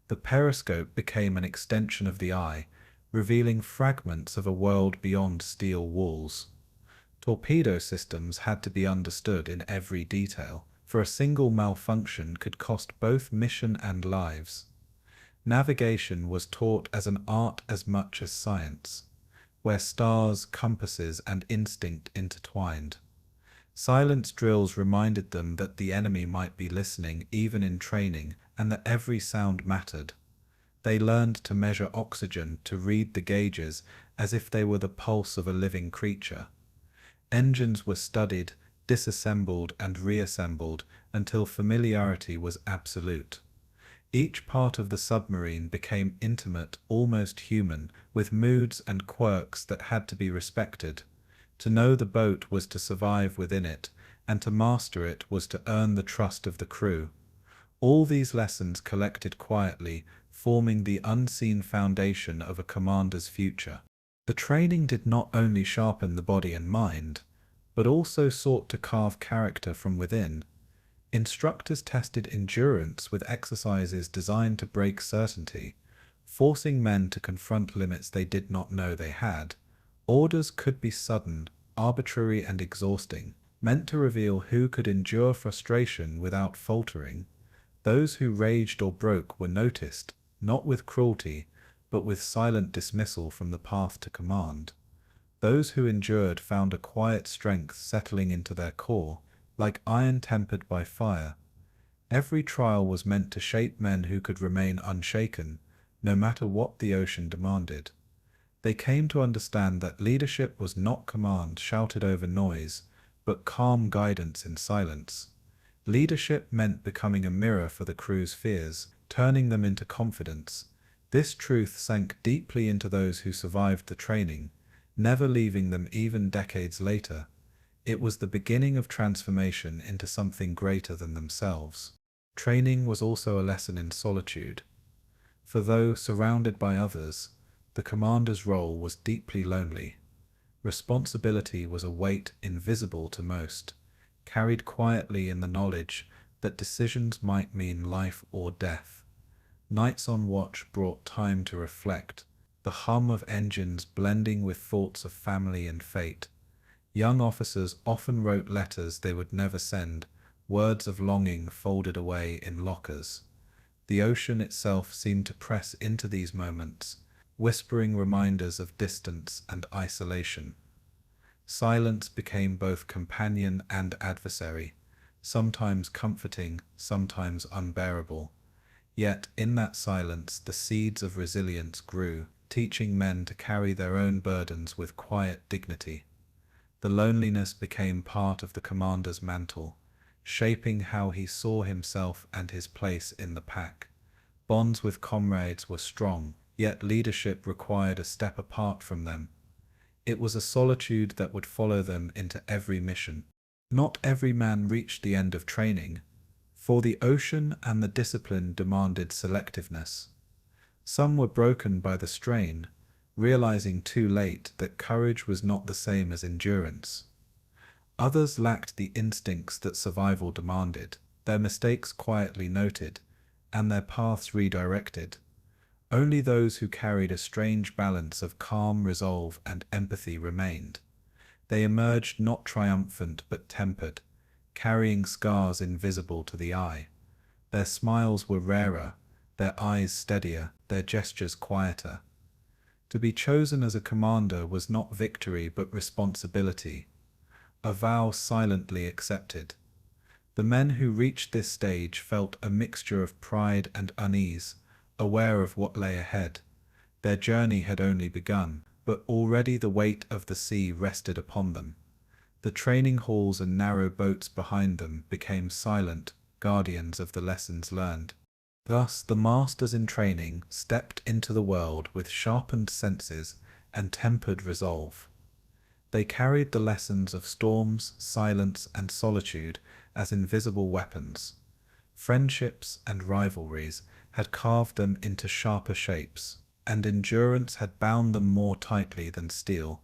The periscope became an extension of the eye, revealing fragments of a world beyond steel walls. Torpedo systems had to be understood in every detail, for a single malfunction could cost both mission and lives. Navigation was taught as an art as much as science, where stars, compasses, and instinct intertwined. Silence drills reminded them that the enemy might be listening even in training, and that every sound mattered. They learned to measure oxygen, to read the gauges as if they were the pulse of a living creature. Engines were studied, disassembled, and reassembled until familiarity was absolute. Each part of the submarine became intimate, almost human, with moods and quirks that had to be respected. To know the boat was to survive within it, and to master it was to earn the trust of the crew. All these lessons collected quietly, forming the unseen foundation of a commander's future. The training did not only sharpen the body and mind, but also sought to carve character from within. Instructors tested endurance with exercises designed to break certainty, forcing men to confront limits they did not know they had. Orders could be sudden, arbitrary, and exhausting, meant to reveal who could endure frustration without faltering. Those who raged or broke were noticed, not with cruelty, but with silent dismissal from the path to command. Those who endured found a quiet strength settling into their core, like iron tempered by fire. Every trial was meant to shape men who could remain unshaken, no matter what the ocean demanded. They came to understand that leadership was not command shouted over noise, but calm guidance in silence. Leadership meant becoming a mirror for the crew's fears, turning them into confidence. This truth sank deeply into those who survived the training, never leaving them even decades later. It was the beginning of transformation into something greater than themselves. Training was also a lesson in solitude. For though surrounded by others, the commander's role was deeply lonely. Responsibility was a weight invisible to most, carried quietly in the knowledge that decisions might mean life or death. Nights on watch brought time to reflect, the hum of engines blending with thoughts of family and fate. Young officers often wrote letters they would never send, words of longing folded away in lockers. The ocean itself seemed to press into these moments, whispering reminders of distance and isolation. Silence became both companion and adversary, sometimes comforting, sometimes unbearable. Yet in that silence the seeds of resilience grew, teaching men to carry their own burdens with quiet dignity. The loneliness became part of the commander's mantle, shaping how he saw himself and his place in the pack. Bonds with comrades were strong, yet leadership required a step apart from them. It was a solitude that would follow them into every mission. Not every man reached the end of training, for the ocean and the discipline demanded selectiveness. Some were broken by the strain, realizing too late that courage was not the same as endurance. Others lacked the instincts that survival demanded, their mistakes quietly noted, and their paths redirected. Only those who carried a strange balance of calm resolve and empathy remained. They emerged not triumphant but tempered, carrying scars invisible to the eye. Their smiles were rarer, their eyes steadier, their gestures quieter. To be chosen as a commander was not victory but responsibility, a vow silently accepted. The men who reached this stage felt a mixture of pride and unease, aware of what lay ahead. Their journey had only begun, but already the weight of the sea rested upon them. The training halls and narrow boats behind them became silent guardians of the lessons learned. Thus the masters in training stepped into the world with sharpened senses and tempered resolve. They carried the lessons of storms, silence, and solitude as invisible weapons. Friendships and rivalries had carved them into sharper shapes, and endurance had bound them more tightly than steel.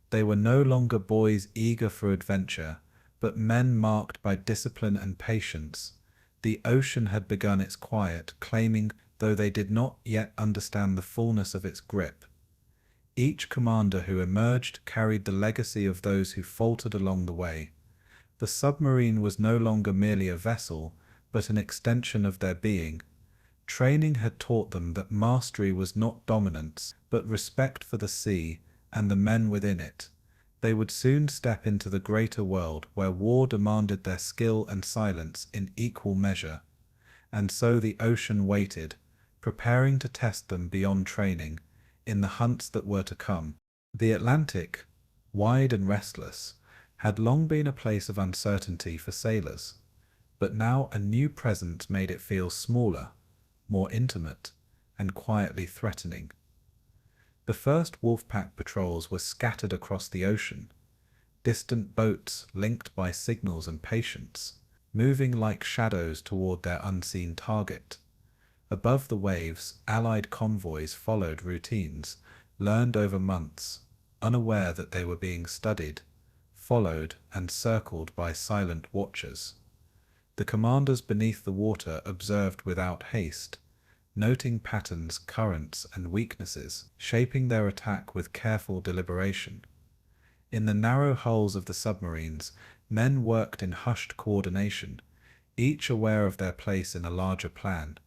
They were no longer boys eager for adventure, but men marked by discipline and patience. The ocean had begun its quiet, claiming, though they did not yet understand the fullness of its grip. Each commander who emerged carried the legacy of those who faltered along the way. The submarine was no longer merely a vessel, but an extension of their being. Training had taught them that mastery was not dominance, but respect for the sea and the men within it. They would soon step into the greater world where war demanded their skill and silence in equal measure. And so the ocean waited, preparing to test them beyond training, in the hunts that were to come. The Atlantic, wide and restless, had long been a place of uncertainty for sailors, but now a new presence made it feel smaller, more intimate, and quietly threatening. The first Wolfpack patrols were scattered across the ocean, distant boats linked by signals and patience, moving like shadows toward their unseen target. Above the waves, Allied convoys followed routines, learned over months, unaware that they were being studied, followed and circled by silent watchers. The commanders beneath the water observed without haste, noting patterns, currents, and weaknesses, shaping their attack with careful deliberation. In the narrow hulls of the submarines, men worked in hushed coordination, each aware of their place in a larger plan.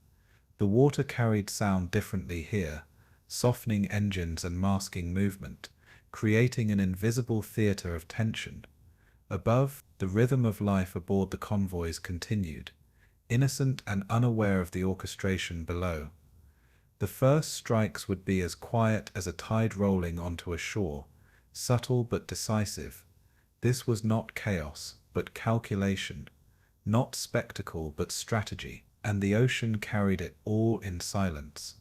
The water carried sound differently here, softening engines and masking movement, creating an invisible theater of tension. Above, the rhythm of life aboard the convoys continued, innocent and unaware of the orchestration below. The first strikes would be as quiet as a tide rolling onto a shore, subtle but decisive. This was not chaos, but calculation, not spectacle, but strategy, and the ocean carried it all in silence.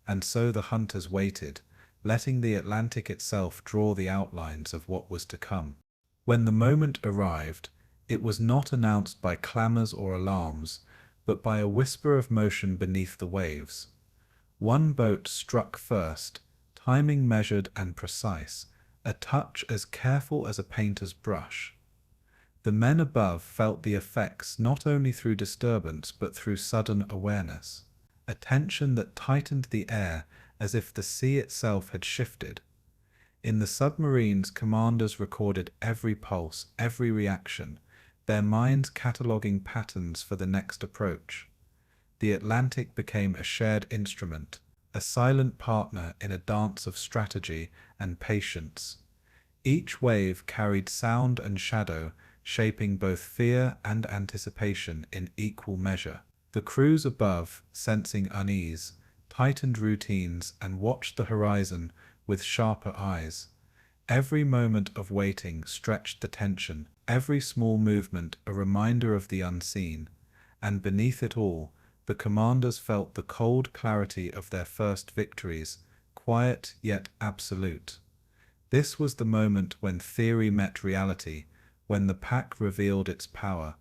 And so the hunters waited, letting the Atlantic itself draw the outlines of what was to come. When the moment arrived, it was not announced by clamors or alarms, but by a whisper of motion beneath the waves. One boat struck first, timing measured and precise, a touch as careful as a painter's brush. The men above felt the effects not only through disturbance but through sudden awareness, a tension that tightened the air as if the sea itself had shifted. In the submarines, commanders recorded every pulse, every reaction, their minds cataloguing patterns for the next approach. The Atlantic became a shared instrument, a silent partner in a dance of strategy and patience. Each wave carried sound and shadow, shaping both fear and anticipation in equal measure. The crews above, sensing unease, tightened routines and watched the horizon with sharper eyes. Every moment of waiting stretched the tension, every small movement a reminder of the unseen, and beneath it all, the commanders felt the cold clarity of their first victories, quiet yet absolute. This was the moment when theory met reality, when the pack revealed its power.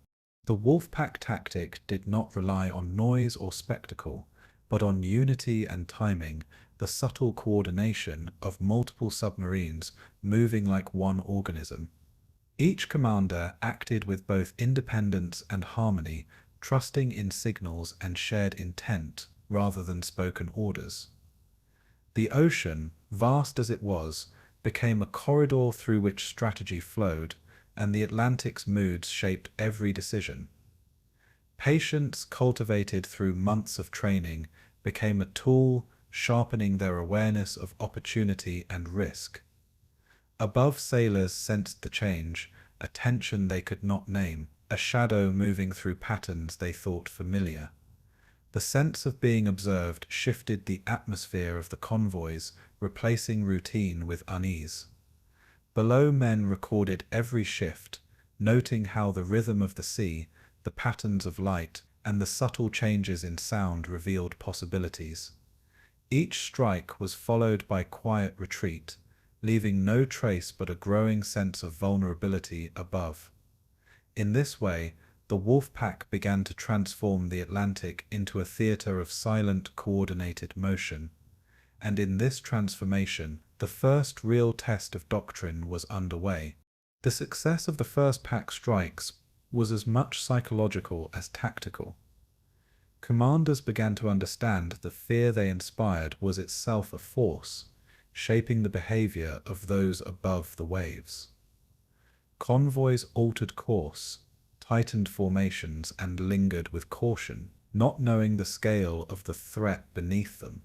The Wolfpack tactic did not rely on noise or spectacle, but on unity and timing, the subtle coordination of multiple submarines moving like one organism. Each commander acted with both independence and harmony, trusting in signals and shared intent rather than spoken orders. The ocean, vast as it was, became a corridor through which strategy flowed, and the Atlantic's moods shaped every decision. Patience, cultivated through months of training, became a tool, sharpening their awareness of opportunity and risk. Above, sailors sensed the change, a tension they could not name, a shadow moving through patterns they thought familiar. The sense of being observed shifted the atmosphere of the convoys, replacing routine with unease. Below, men recorded every shift, noting how the rhythm of the sea, the patterns of light, and the subtle changes in sound revealed possibilities. Each strike was followed by quiet retreat, leaving no trace but a growing sense of vulnerability above. In this way, the Wolfpack began to transform the Atlantic into a theater of silent, coordinated motion. And in this transformation, the first real test of doctrine was underway. The success of the first pack strikes was as much psychological as tactical. Commanders began to understand the fear they inspired was itself a force, shaping the behavior of those above the waves. Convoys altered course, tightened formations, and lingered with caution, not knowing the scale of the threat beneath them.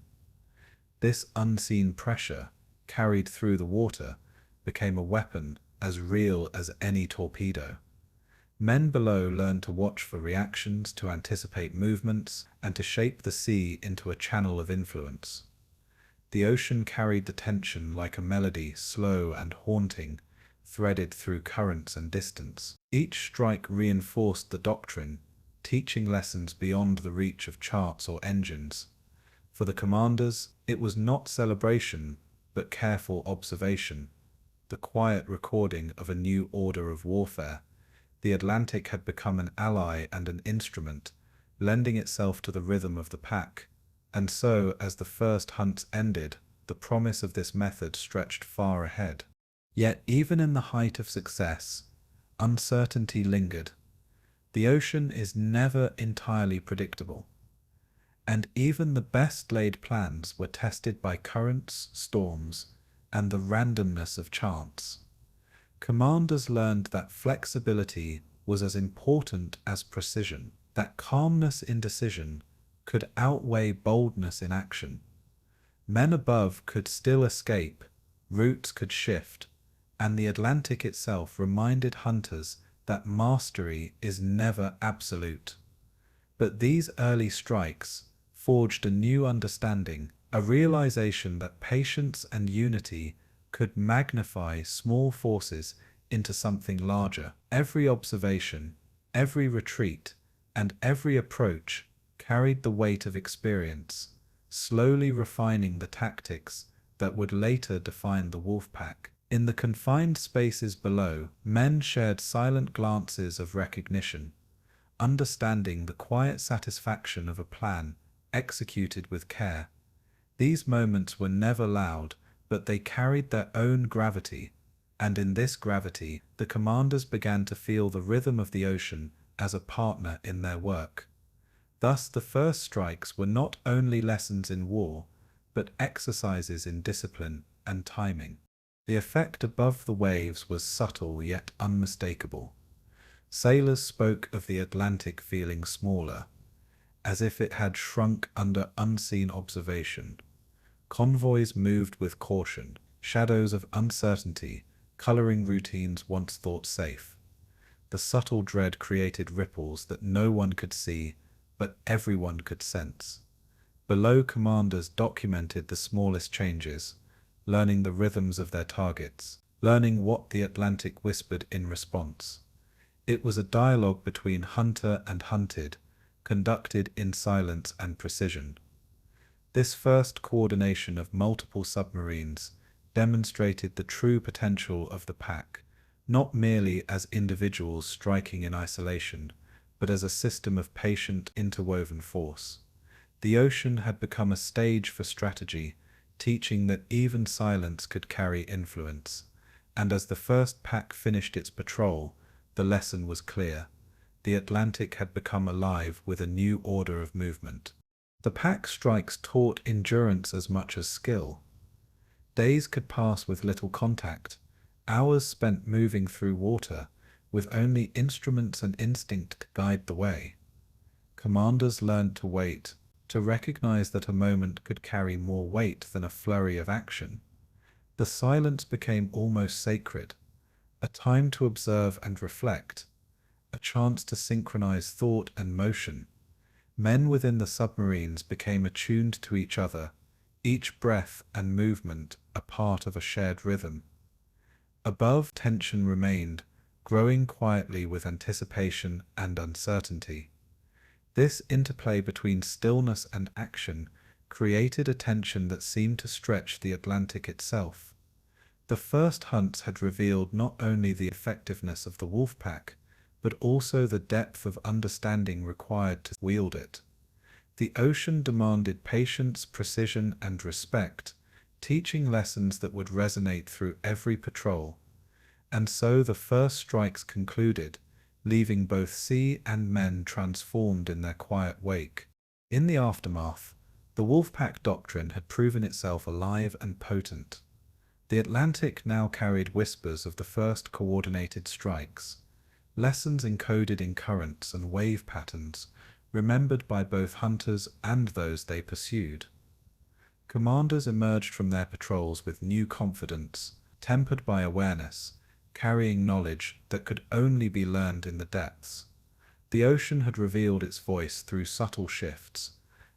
This unseen pressure, carried through the water, became a weapon as real as any torpedo. Men below learned to watch for reactions, to anticipate movements, and to shape the sea into a channel of influence. The ocean carried the tension like a melody, slow and haunting, threaded through currents and distance. Each strike reinforced the doctrine, teaching lessons beyond the reach of charts or engines. For the commanders, it was not celebration, but careful observation, the quiet recording of a new order of warfare. The Atlantic had become an ally and an instrument, lending itself to the rhythm of the pack. And so, as the first hunts ended, the promise of this method stretched far ahead. Yet even in the height of success, uncertainty lingered. The ocean is never entirely predictable, and even the best laid plans were tested by currents, storms, and the randomness of chance. Commanders learned that flexibility was as important as precision, that calmness in decision could outweigh boldness in action. Men above could still escape, routes could shift, and the Atlantic itself reminded hunters that mastery is never absolute. But these early strikes forged a new understanding, a realization that patience and unity could magnify small forces into something larger. Every observation, every retreat, and every approach carried the weight of experience, slowly refining the tactics that would later define the Wolfpack. In the confined spaces below, men shared silent glances of recognition, understanding the quiet satisfaction of a plan executed with care. These moments were never loud, but they carried their own gravity, and in this gravity, the commanders began to feel the rhythm of the ocean as a partner in their work. Thus, the first strikes were not only lessons in war, but exercises in discipline and timing. The effect above the waves was subtle yet unmistakable. Sailors spoke of the Atlantic feeling smaller, as if it had shrunk under unseen observation. Convoys moved with caution, shadows of uncertainty coloring routines once thought safe. The subtle dread created ripples that no one could see, but everyone could sense. Below, commanders documented the smallest changes, learning the rhythms of their targets, learning what the Atlantic whispered in response. It was a dialogue between hunter and hunted, conducted in silence and precision. This first coordination of multiple submarines demonstrated the true potential of the pack, not merely as individuals striking in isolation, but as a system of patient, interwoven force. The ocean had become a stage for strategy, teaching that even silence could carry influence. And as the first pack finished its patrol, the lesson was clear. The Atlantic had become alive with a new order of movement. The pack strikes taught endurance as much as skill. Days could pass with little contact, hours spent moving through water, with only instruments and instinct to guide the way. Commanders learned to wait, to recognize that a moment could carry more weight than a flurry of action. The silence became almost sacred, a time to observe and reflect, a chance to synchronize thought and motion. Men within the submarines became attuned to each other, each breath and movement a part of a shared rhythm. Above, tension remained, growing quietly with anticipation and uncertainty. This interplay between stillness and action created a tension that seemed to stretch the Atlantic itself. The first hunts had revealed not only the effectiveness of the Wolfpack, but also the depth of understanding required to wield it. The ocean demanded patience, precision, and respect, teaching lessons that would resonate through every patrol. And so the first strikes concluded, leaving both sea and men transformed in their quiet wake. In the aftermath, the Wolfpack doctrine had proven itself alive and potent. The Atlantic now carried whispers of the first coordinated strikes, lessons encoded in currents and wave patterns, remembered by both hunters and those they pursued. Commanders emerged from their patrols with new confidence, tempered by awareness, carrying knowledge that could only be learned in the depths. The ocean had revealed its voice through subtle shifts,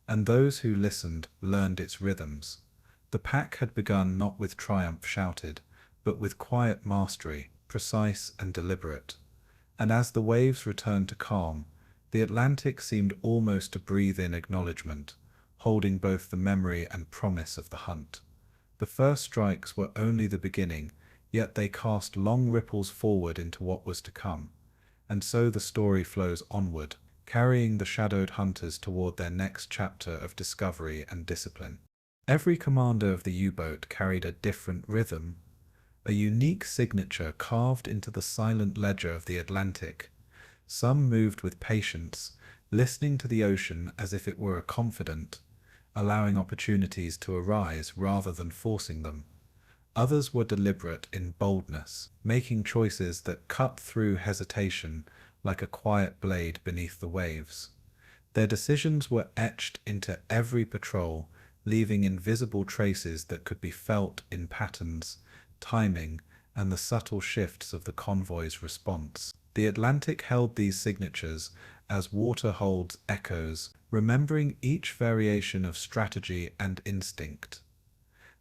and those who listened learned its rhythms. The pack had begun not with triumph shouted, but with quiet mastery, precise and deliberate. And as the waves returned to calm, the Atlantic seemed almost to breathe in acknowledgement, holding both the memory and promise of the hunt. The first strikes were only the beginning, yet they cast long ripples forward into what was to come. And so the story flows onward, carrying the shadowed hunters toward their next chapter of discovery and discipline. Every commander of the U-boat carried a different rhythm, a unique signature carved into the silent ledger of the Atlantic. Some moved with patience, listening to the ocean as if it were a confidant, allowing opportunities to arise rather than forcing them. Others were deliberate in boldness, making choices that cut through hesitation like a quiet blade beneath the waves. Their decisions were etched into every patrol, leaving invisible traces that could be felt in patterns, timing, and the subtle shifts of the convoy's response. The Atlantic held these signatures as water holds echoes, remembering each variation of strategy and instinct.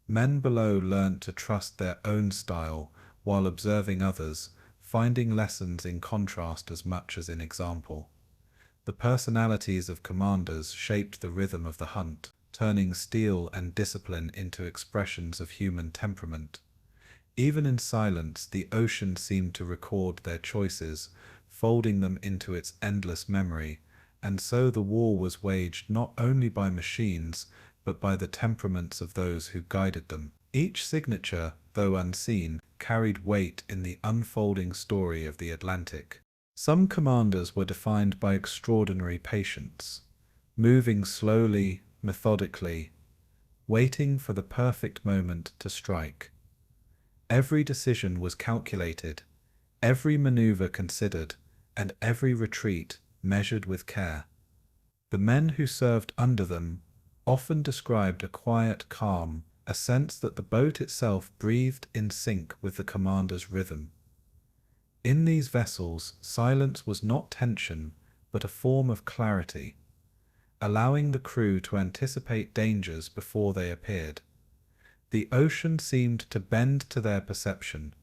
Men below learned to trust their own style while observing others, finding lessons in contrast as much as in example. The personalities of commanders shaped the rhythm of the hunt, turning steel and discipline into expressions of human temperament. Even in silence, the ocean seemed to record their choices, folding them into its endless memory, and so the war was waged not only by machines, but by the temperaments of those who guided them. Each signature, though unseen, carried weight in the unfolding story of the Atlantic. Some commanders were defined by extraordinary patience, moving slowly, methodically, waiting for the perfect moment to strike. Every decision was calculated, every maneuver considered, and every retreat measured with care. The men who served under them often described a quiet calm, a sense that the boat itself breathed in sync with the commander's rhythm. In these vessels, silence was not tension, but a form of clarity, allowing the crew to anticipate dangers before they appeared. The ocean seemed to bend to their perception,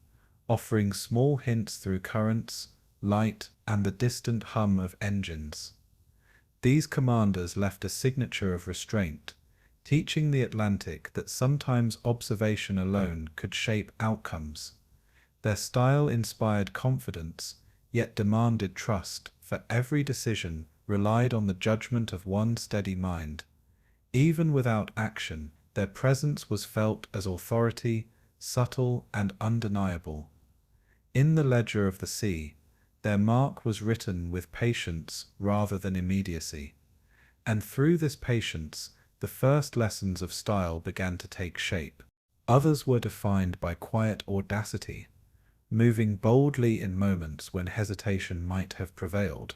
offering small hints through currents, light, and the distant hum of engines. These commanders left a signature of restraint, teaching the Atlantic that sometimes observation alone could shape outcomes. Their style inspired confidence, yet demanded trust, for every decision relied on the judgment of one steady mind. Even without action, their presence was felt as authority, subtle and undeniable. In the ledger of the sea, their mark was written with patience rather than immediacy. And through this patience, the first lessons of style began to take shape. Others were defined by quiet audacity, moving boldly in moments when hesitation might have prevailed.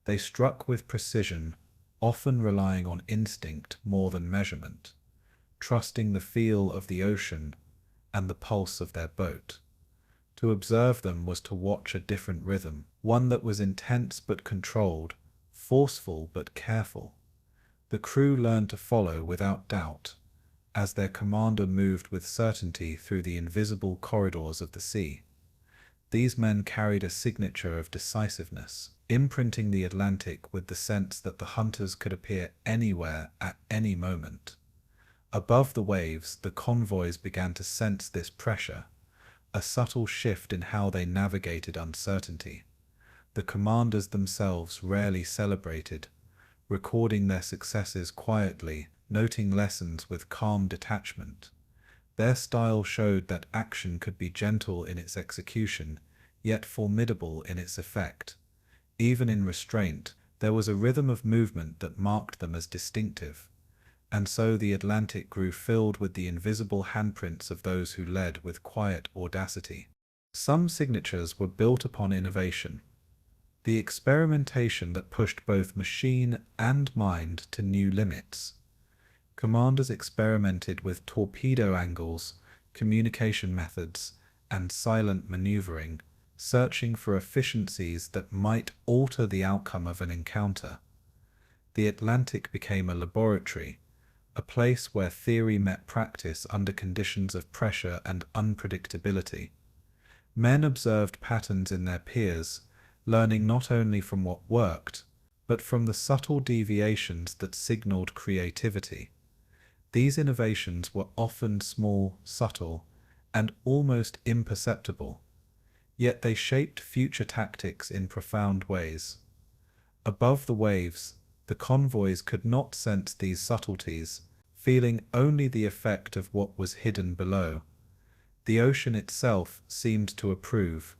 They struck with precision, often relying on instinct more than measurement, trusting the feel of the ocean and the pulse of their boat. To observe them was to watch a different rhythm, one that was intense but controlled, forceful but careful. The crew learned to follow without doubt, as their commander moved with certainty through the invisible corridors of the sea. These men carried a signature of decisiveness, imprinting the Atlantic with the sense that the hunters could appear anywhere at any moment. Above the waves, the convoys began to sense this pressure, a subtle shift in how they navigated uncertainty. The commanders themselves rarely celebrated, recording their successes quietly, noting lessons with calm detachment. Their style showed that action could be gentle in its execution, yet formidable in its effect. Even in restraint, there was a rhythm of movement that marked them as distinctive. And so the Atlantic grew filled with the invisible handprints of those who led with quiet audacity. Some signatures were built upon innovation, the experimentation that pushed both machine and mind to new limits. Commanders experimented with torpedo angles, communication methods, and silent maneuvering, searching for efficiencies that might alter the outcome of an encounter. The Atlantic became a laboratory, a place where theory met practice under conditions of pressure and unpredictability. Men observed patterns in their peers, learning not only from what worked, but from the subtle deviations that signaled creativity. These innovations were often small, subtle, and almost imperceptible, yet they shaped future tactics in profound ways. Above the waves, the convoys could not sense these subtleties, feeling only the effect of what was hidden below. The ocean itself seemed to approve,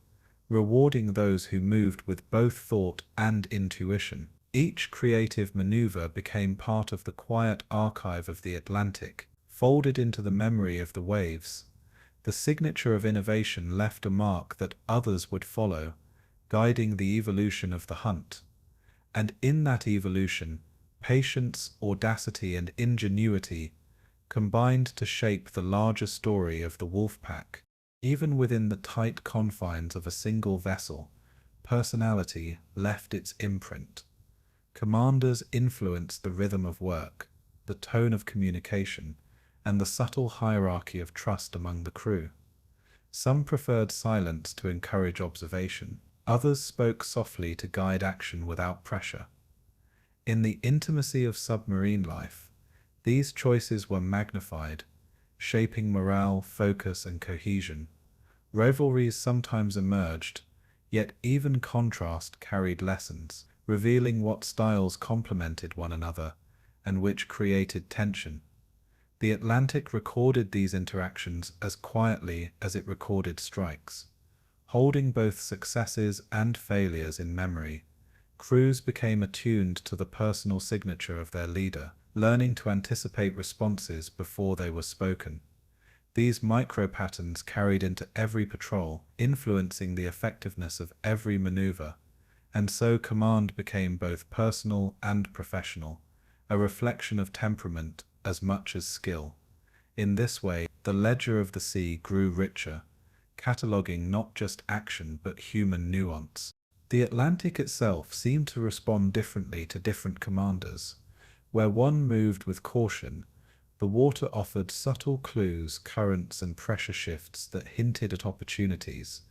rewarding those who moved with both thought and intuition. Each creative maneuver became part of the quiet archive of the Atlantic, folded into the memory of the waves. The signature of innovation left a mark that others would follow, guiding the evolution of the hunt. And in that evolution, patience, audacity, and ingenuity combined to shape the larger story of the Wolfpack. Even within the tight confines of a single vessel, personality left its imprint. Commanders influenced the rhythm of work, the tone of communication, and the subtle hierarchy of trust among the crew. Some preferred silence to encourage observation. Others spoke softly to guide action without pressure. In the intimacy of submarine life, these choices were magnified, shaping morale, focus, and cohesion. Rivalries sometimes emerged, yet even contrast carried lessons, revealing what styles complemented one another and which created tension. The Atlantic recorded these interactions as quietly as it recorded strikes. Holding both successes and failures in memory, crews became attuned to the personal signature of their leader, learning to anticipate responses before they were spoken. These micro-patterns carried into every patrol, influencing the effectiveness of every maneuver, and so command became both personal and professional, a reflection of temperament as much as skill. In this way, the ledger of the sea grew richer, cataloguing not just action but human nuance. The Atlantic itself seemed to respond differently to different commanders. Where one moved with caution, the water offered subtle clues, currents, and pressure shifts that hinted at opportunities.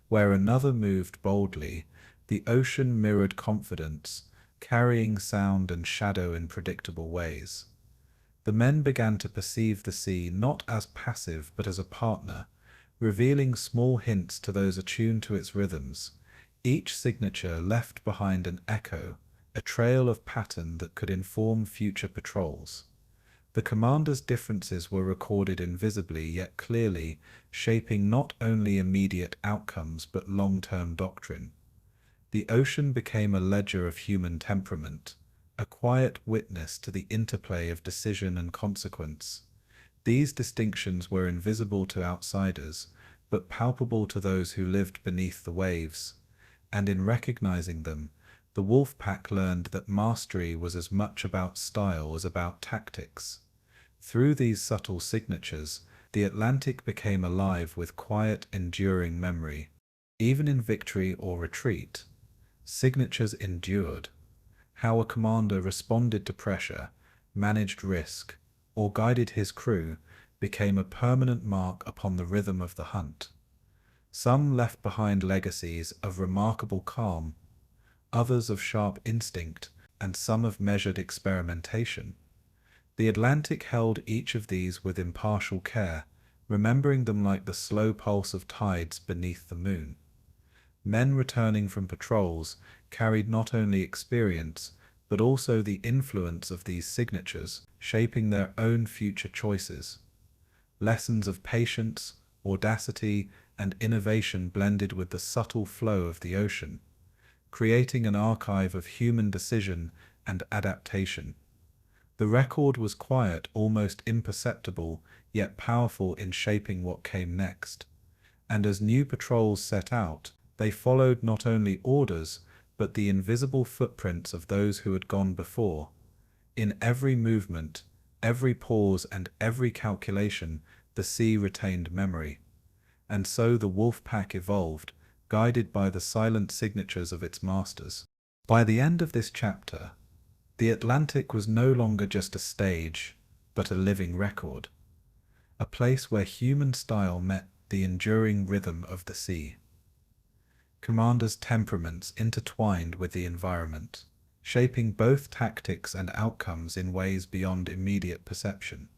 Where another moved boldly, the ocean mirrored confidence, carrying sound and shadow in predictable ways. The men began to perceive the sea not as passive but as a partner, revealing small hints to those attuned to its rhythms. Each signature left behind an echo, a trail of pattern that could inform future patrols. The commanders' differences were recorded invisibly yet clearly, shaping not only immediate outcomes but long-term doctrine. The ocean became a ledger of human temperament, a quiet witness to the interplay of decision and consequence. These distinctions were invisible to outsiders, but palpable to those who lived beneath the waves, and in recognizing them, the Wolfpack learned that mastery was as much about style as about tactics. Through these subtle signatures, the Atlantic became alive with quiet, enduring memory. Even in victory or retreat, signatures endured. How a commander responded to pressure, managed risk, or guided his crew became a permanent mark upon the rhythm of the hunt. Some left behind legacies of remarkable calm, others of sharp instinct, and some of measured experimentation. The Atlantic held each of these with impartial care, remembering them like the slow pulse of tides beneath the moon. Men returning from patrols carried not only experience, but also the influence of these signatures, shaping their own future choices. Lessons of patience, audacity, and innovation blended with the subtle flow of the ocean, creating an archive of human decision and adaptation. The record was quiet, almost imperceptible, yet powerful in shaping what came next. And as new patrols set out, they followed not only orders, but the invisible footprints of those who had gone before. In every movement, every pause, and every calculation, the sea retained memory. And so the Wolfpack evolved, guided by the silent signatures of its masters. By the end of this chapter, the Atlantic was no longer just a stage, but a living record, a place where human style met the enduring rhythm of the sea. Commanders' temperaments intertwined with the environment, shaping both tactics and outcomes in ways beyond immediate perception.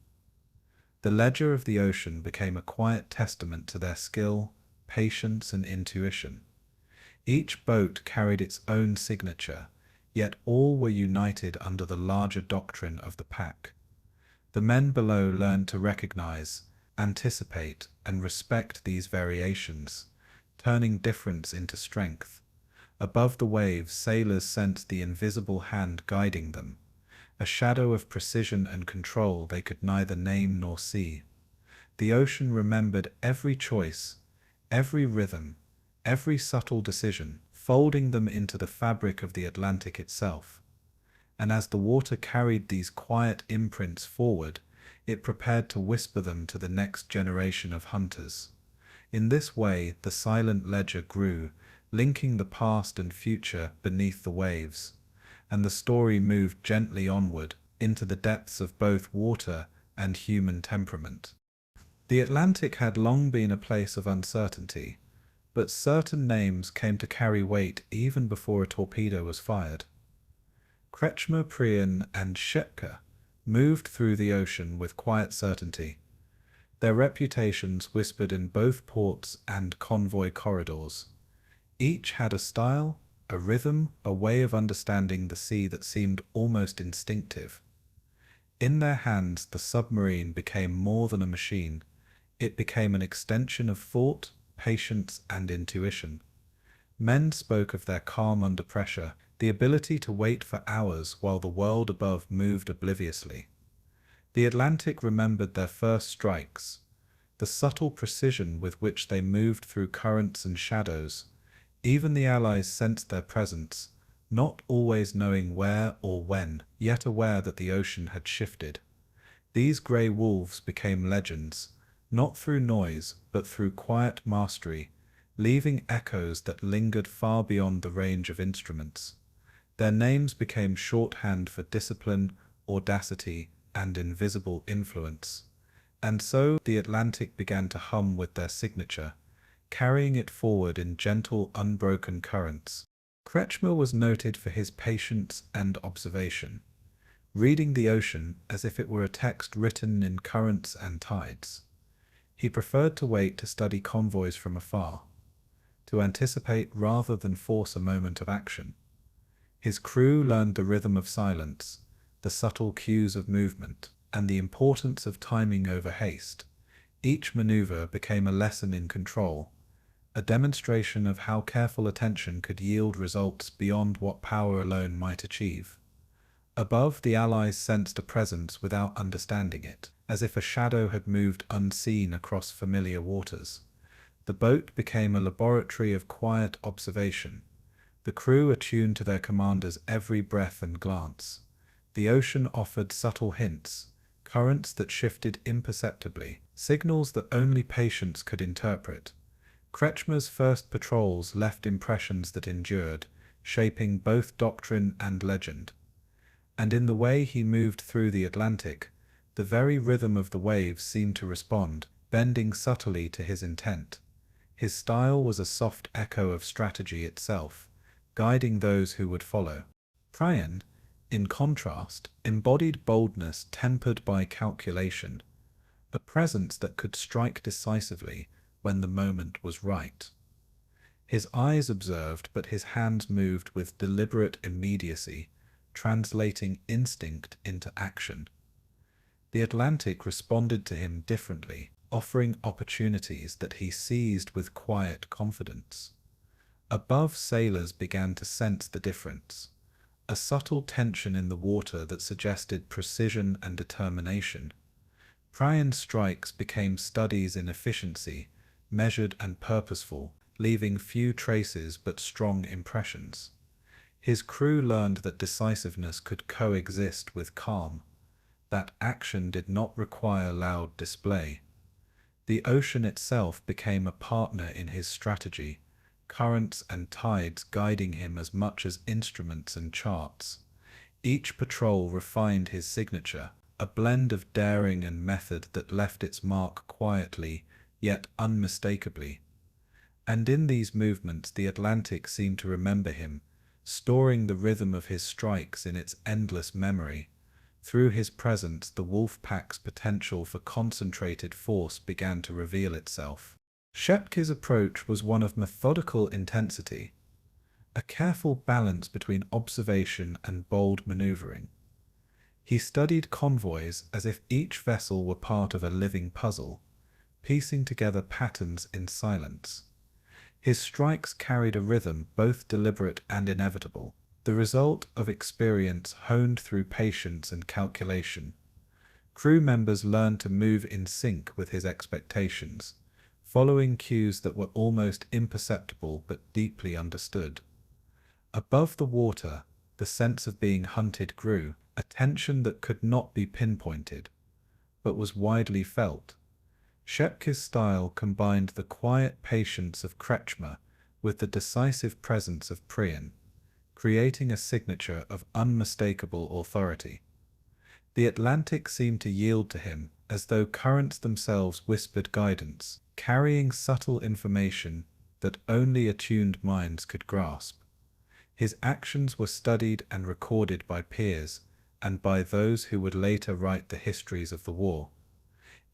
The ledger of the ocean became a quiet testament to their skill, patience, and intuition. Each boat carried its own signature, yet all were united under the larger doctrine of the pack. The men below learned to recognize, anticipate, and respect these variations, turning difference into strength. Above the waves, sailors sensed the invisible hand guiding them, a shadow of precision and control they could neither name nor see. The ocean remembered every choice, every rhythm, every subtle decision, folding them into the fabric of the Atlantic itself. And as the water carried these quiet imprints forward, it prepared to whisper them to the next generation of hunters. In this way, the silent ledger grew, linking the past and future beneath the waves, and the story moved gently onward into the depths of both water and human temperament. The Atlantic had long been a place of uncertainty, but certain names came to carry weight even before a torpedo was fired. Kretschmer, Prien, and Schepke moved through the ocean with quiet certainty. Their reputations whispered in both ports and convoy corridors. Each had a style, a rhythm, a way of understanding the sea that seemed almost instinctive. In their hands, the submarine became more than a machine. It became an extension of thought, patience, and intuition. Men spoke of their calm under pressure, the ability to wait for hours while the world above moved obliviously. The Atlantic remembered their first strikes, the subtle precision with which they moved through currents and shadows. Even the Allies sensed their presence, not always knowing where or when, yet aware that the ocean had shifted. These grey wolves became legends, not through noise, but through quiet mastery, leaving echoes that lingered far beyond the range of instruments. Their names became shorthand for discipline, audacity, and invisible influence. And so the Atlantic began to hum with their signature, carrying it forward in gentle, unbroken currents. Kretschmer was noted for his patience and observation, reading the ocean as if it were a text written in currents and tides. He preferred to wait to study convoys from afar, to anticipate rather than force a moment of action. His crew learned the rhythm of silence, the subtle cues of movement, and the importance of timing over haste. Each maneuver became a lesson in control, a demonstration of how careful attention could yield results beyond what power alone might achieve. Above, the Allies sensed a presence without understanding it, as if a shadow had moved unseen across familiar waters. The boat became a laboratory of quiet observation, the crew attuned to their commander's every breath and glance. The ocean offered subtle hints, currents that shifted imperceptibly, signals that only patience could interpret. Kretschmer's first patrols left impressions that endured, shaping both doctrine and legend. And in the way he moved through the Atlantic, the very rhythm of the waves seemed to respond, bending subtly to his intent. His style was a soft echo of strategy itself, guiding those who would follow. Prien, in contrast, embodied boldness tempered by calculation, a presence that could strike decisively when the moment was right. His eyes observed, but his hands moved with deliberate immediacy, translating instinct into action. The Atlantic responded to him differently, offering opportunities that he seized with quiet confidence. Above, sailors began to sense the difference, a subtle tension in the water that suggested precision and determination. Prien's strikes became studies in efficiency, measured and purposeful, leaving few traces but strong impressions. His crew learned that decisiveness could coexist with calm, that action did not require loud display. The ocean itself became a partner in his strategy, currents and tides guiding him as much as instruments and charts. Each patrol refined his signature, a blend of daring and method that left its mark quietly, yet unmistakably. And in these movements the Atlantic seemed to remember him, storing the rhythm of his strikes in its endless memory. Through his presence, the Wolfpack's potential for concentrated force began to reveal itself. Schepke's approach was one of methodical intensity, a careful balance between observation and bold maneuvering. He studied convoys as if each vessel were part of a living puzzle, piecing together patterns in silence. His strikes carried a rhythm both deliberate and inevitable, the result of experience honed through patience and calculation. Crew members learned to move in sync with his expectations, following cues that were almost imperceptible but deeply understood. Above the water, the sense of being hunted grew, a tension that could not be pinpointed, but was widely felt. Schepke's style combined the quiet patience of Kretschmer with the decisive presence of Prien, creating a signature of unmistakable authority. The Atlantic seemed to yield to him, as though currents themselves whispered guidance, carrying subtle information that only attuned minds could grasp. His actions were studied and recorded by peers, and by those who would later write the histories of the war.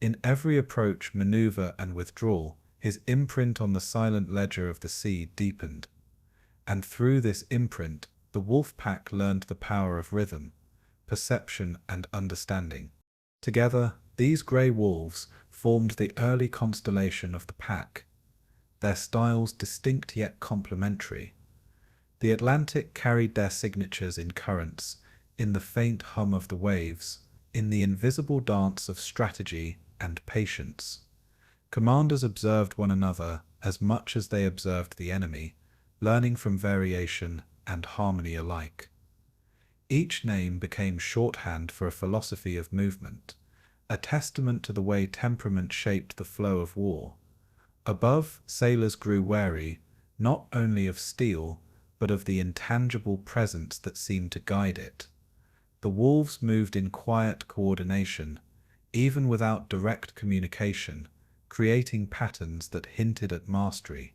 In every approach, maneuver, and withdrawal, his imprint on the silent ledger of the sea deepened. And through this imprint, the Wolfpack learned the power of rhythm, perception, and understanding. Together, these grey wolves formed the early constellation of the pack, their styles distinct yet complementary. The Atlantic carried their signatures in currents, in the faint hum of the waves, in the invisible dance of strategy and patience. Commanders observed one another as much as they observed the enemy, learning from variation and harmony alike. Each name became shorthand for a philosophy of movement, a testament to the way temperament shaped the flow of war. Above, sailors grew wary, not only of steel, but of the intangible presence that seemed to guide it. The wolves moved in quiet coordination, even without direct communication, creating patterns that hinted at mastery.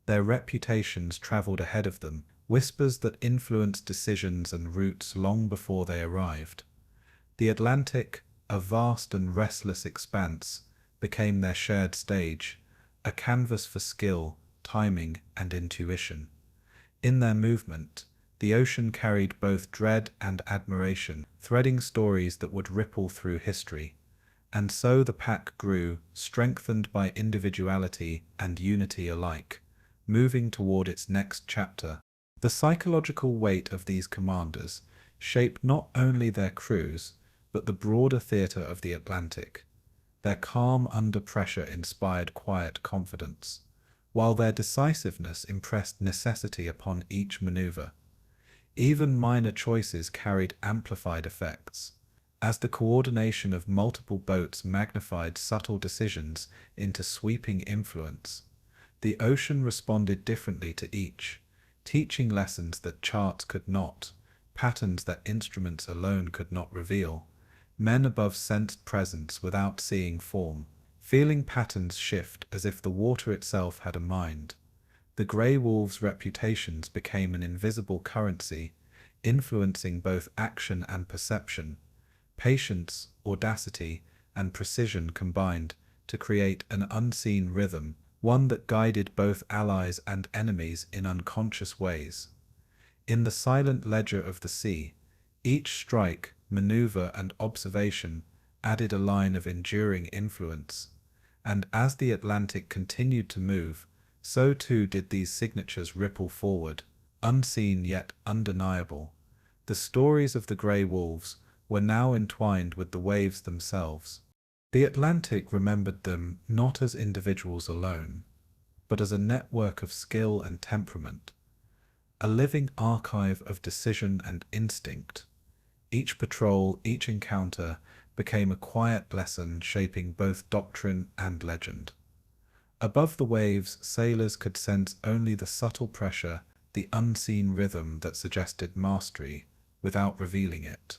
Their reputations traveled ahead of them, whispers that influenced decisions and routes long before they arrived. The Atlantic, a vast and restless expanse, became their shared stage, a canvas for skill, timing, and intuition. In their movement, the ocean carried both dread and admiration, threading stories that would ripple through history. And so the pack grew, strengthened by individuality and unity alike, moving toward its next chapter. The psychological weight of these commanders shaped not only their crews, but the broader theater of the Atlantic. Their calm under pressure inspired quiet confidence, while their decisiveness impressed necessity upon each maneuver. Even minor choices carried amplified effects, as the coordination of multiple boats magnified subtle decisions into sweeping influence. The ocean responded differently to each, teaching lessons that charts could not, patterns that instruments alone could not reveal. Men above sensed presence without seeing form, feeling patterns shift as if the water itself had a mind. The grey wolves' reputations became an invisible currency, influencing both action and perception. Patience, audacity, and precision combined to create an unseen rhythm, one that guided both allies and enemies in unconscious ways. In the silent ledger of the sea, each strike, maneuver, and observation added a line of enduring influence. And as the Atlantic continued to move, so too did these signatures ripple forward, unseen yet undeniable. The stories of the grey wolves were now entwined with the waves themselves. The Atlantic remembered them not as individuals alone, but as a network of skill and temperament, a living archive of decision and instinct. Each patrol, each encounter, became a quiet lesson shaping both doctrine and legend. Above the waves, sailors could sense only the subtle pressure, the unseen rhythm that suggested mastery, without revealing it.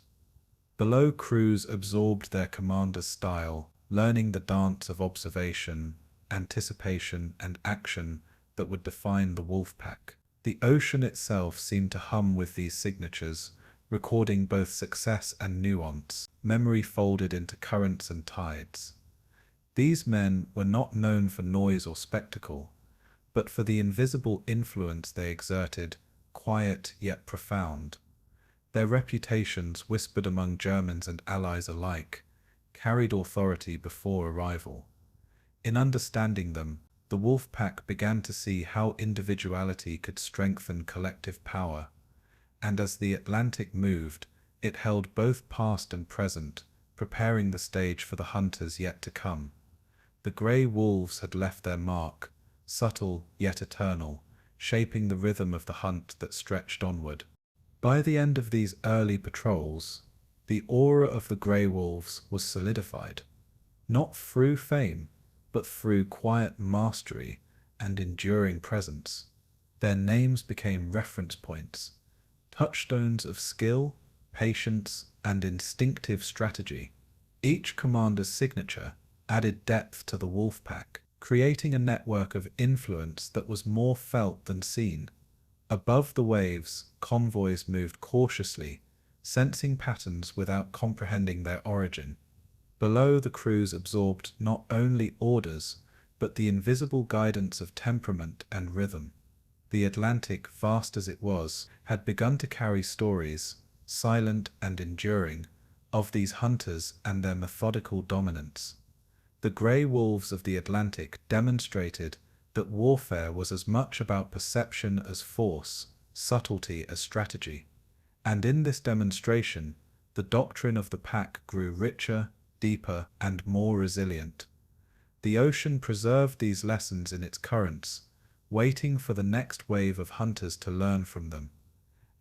Below, crews absorbed their commander's style, learning the dance of observation, anticipation, and action that would define the Wolfpack. The ocean itself seemed to hum with these signatures, recording both success and nuance, memory folded into currents and tides. These men were not known for noise or spectacle, but for the invisible influence they exerted, quiet yet profound. Their reputations, whispered among Germans and Allies alike, carried authority before arrival. In understanding them, the Wolfpack began to see how individuality could strengthen collective power, and as the Atlantic moved, it held both past and present, preparing the stage for the hunters yet to come. The grey wolves had left their mark, subtle yet eternal, shaping the rhythm of the hunt that stretched onward. By the end of these early patrols, the aura of the grey wolves was solidified, not through fame, but through quiet mastery and enduring presence. Their names became reference points, touchstones of skill, patience, and instinctive strategy. Each commander's signature added depth to the Wolfpack, creating a network of influence that was more felt than seen. Above the waves, convoys moved cautiously, sensing patterns without comprehending their origin. Below, the crews absorbed not only orders, but the invisible guidance of temperament and rhythm. The Atlantic, vast as it was, had begun to carry stories, silent and enduring, of these hunters and their methodical dominance. The grey wolves of the Atlantic demonstrated that warfare was as much about perception as force, subtlety as strategy. And in this demonstration, the doctrine of the pack grew richer, deeper, and more resilient. The ocean preserved these lessons in its currents, waiting for the next wave of hunters to learn from them.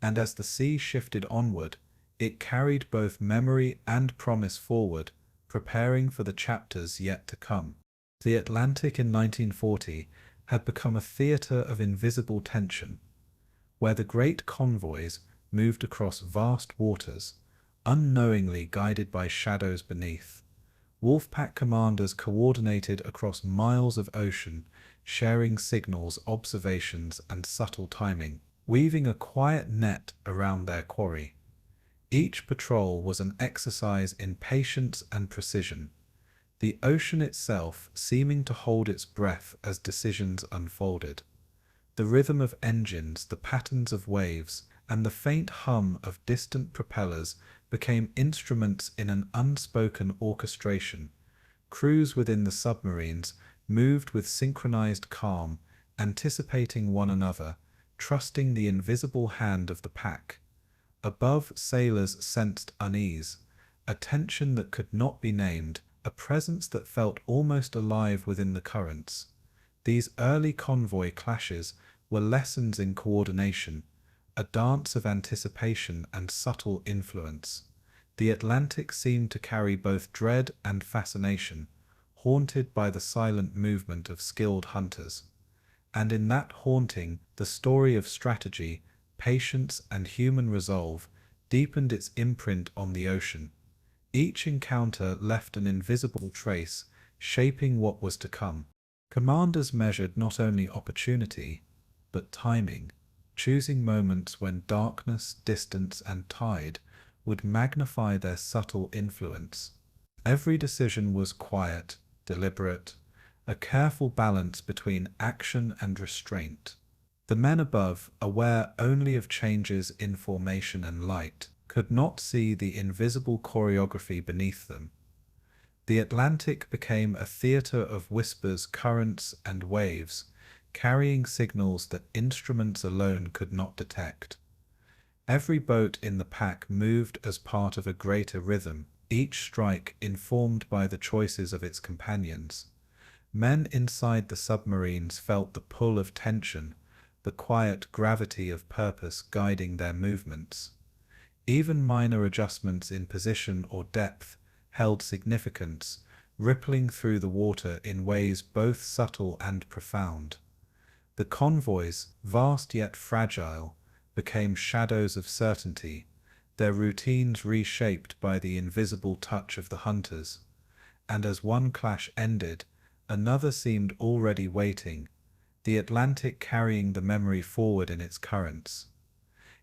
and as the sea shifted onward, it carried both memory and promise forward, preparing for the chapters yet to come. The Atlantic in 1940 had become a theatre of invisible tension, where the great convoys moved across vast waters, unknowingly guided by shadows beneath. Wolfpack commanders coordinated across miles of ocean, sharing signals, observations, and subtle timing, weaving a quiet net around their quarry. Each patrol was an exercise in patience and precision, the ocean itself seeming to hold its breath as decisions unfolded. The rhythm of engines, the patterns of waves, and the faint hum of distant propellers became instruments in an unspoken orchestration. Crews within the submarines moved with synchronized calm, anticipating one another, trusting the invisible hand of the pack. Above, sailors sensed unease, a tension that could not be named, a presence that felt almost alive within the currents. These early convoy clashes were lessons in coordination, a dance of anticipation and subtle influence. The Atlantic seemed to carry both dread and fascination, haunted by the silent movement of skilled hunters. And in that haunting, the story of strategy, patience, and human resolve deepened its imprint on the ocean. Each encounter left an invisible trace, shaping what was to come. Commanders measured not only opportunity, but timing, choosing moments when darkness, distance, and tide would magnify their subtle influence. Every decision was quiet, deliberate, a careful balance between action and restraint. The men above, aware only of changes in formation and light, could not see the invisible choreography beneath them. The Atlantic became a theatre of whispers, currents, and waves, carrying signals that instruments alone could not detect. Every boat in the pack moved as part of a greater rhythm, each strike informed by the choices of its companions. Men inside the submarines felt the pull of tension, the quiet gravity of purpose guiding their movements. Even minor adjustments in position or depth held significance, rippling through the water in ways both subtle and profound. The convoys, vast yet fragile, became shadows of certainty, their routines reshaped by the invisible touch of the hunters. And as one clash ended, another seemed already waiting, the Atlantic carrying the memory forward in its currents.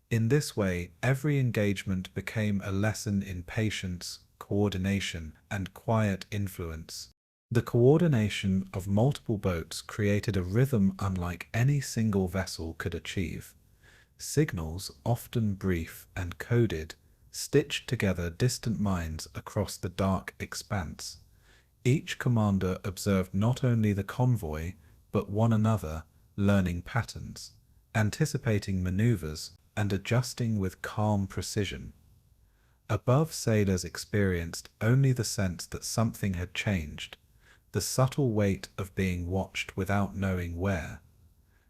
In this way, every engagement became a lesson in patience, coordination, and quiet influence. The coordination of multiple boats created a rhythm unlike any single vessel could achieve. Signals, often brief and coded, stitched together distant minds across the dark expanse. Each commander observed not only the convoy, but one another, learning patterns, anticipating maneuvers, and adjusting with calm precision. Above, sailors experienced only the sense that something had changed, the subtle weight of being watched without knowing where.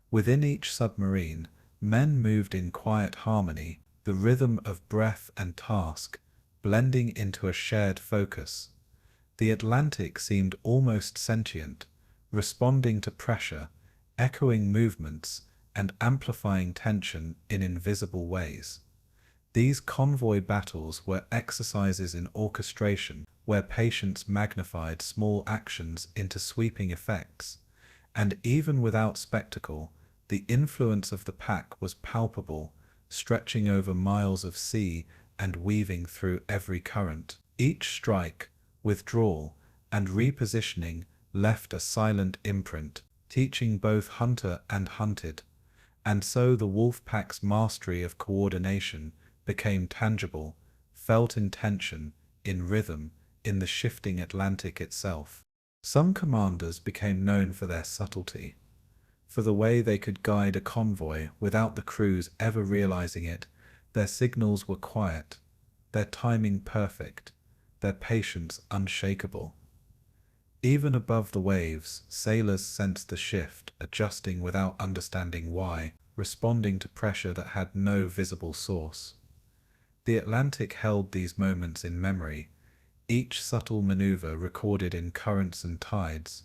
Within each submarine, men moved in quiet harmony, the rhythm of breath and task blending into a shared focus. The Atlantic seemed almost sentient, responding to pressure, echoing movements, and amplifying tension in invisible ways. These convoy battles were exercises in orchestration, where patience magnified small actions into sweeping effects, and even without spectacle, the influence of the pack was palpable, stretching over miles of sea and weaving through every current. Each strike, withdrawal, and repositioning left a silent imprint, teaching both hunter and hunted. And so the Wolfpack's mastery of coordination became tangible, felt in tension, in rhythm, in the shifting Atlantic itself. Some commanders became known for their subtlety, for the way they could guide a convoy without the crews ever realizing it. Their signals were quiet, their timing perfect, their patience unshakable. Even above the waves, sailors sensed the shift, adjusting without understanding why. responding to pressure that had no visible source. The Atlantic held these moments in memory, each subtle maneuver recorded in currents and tides.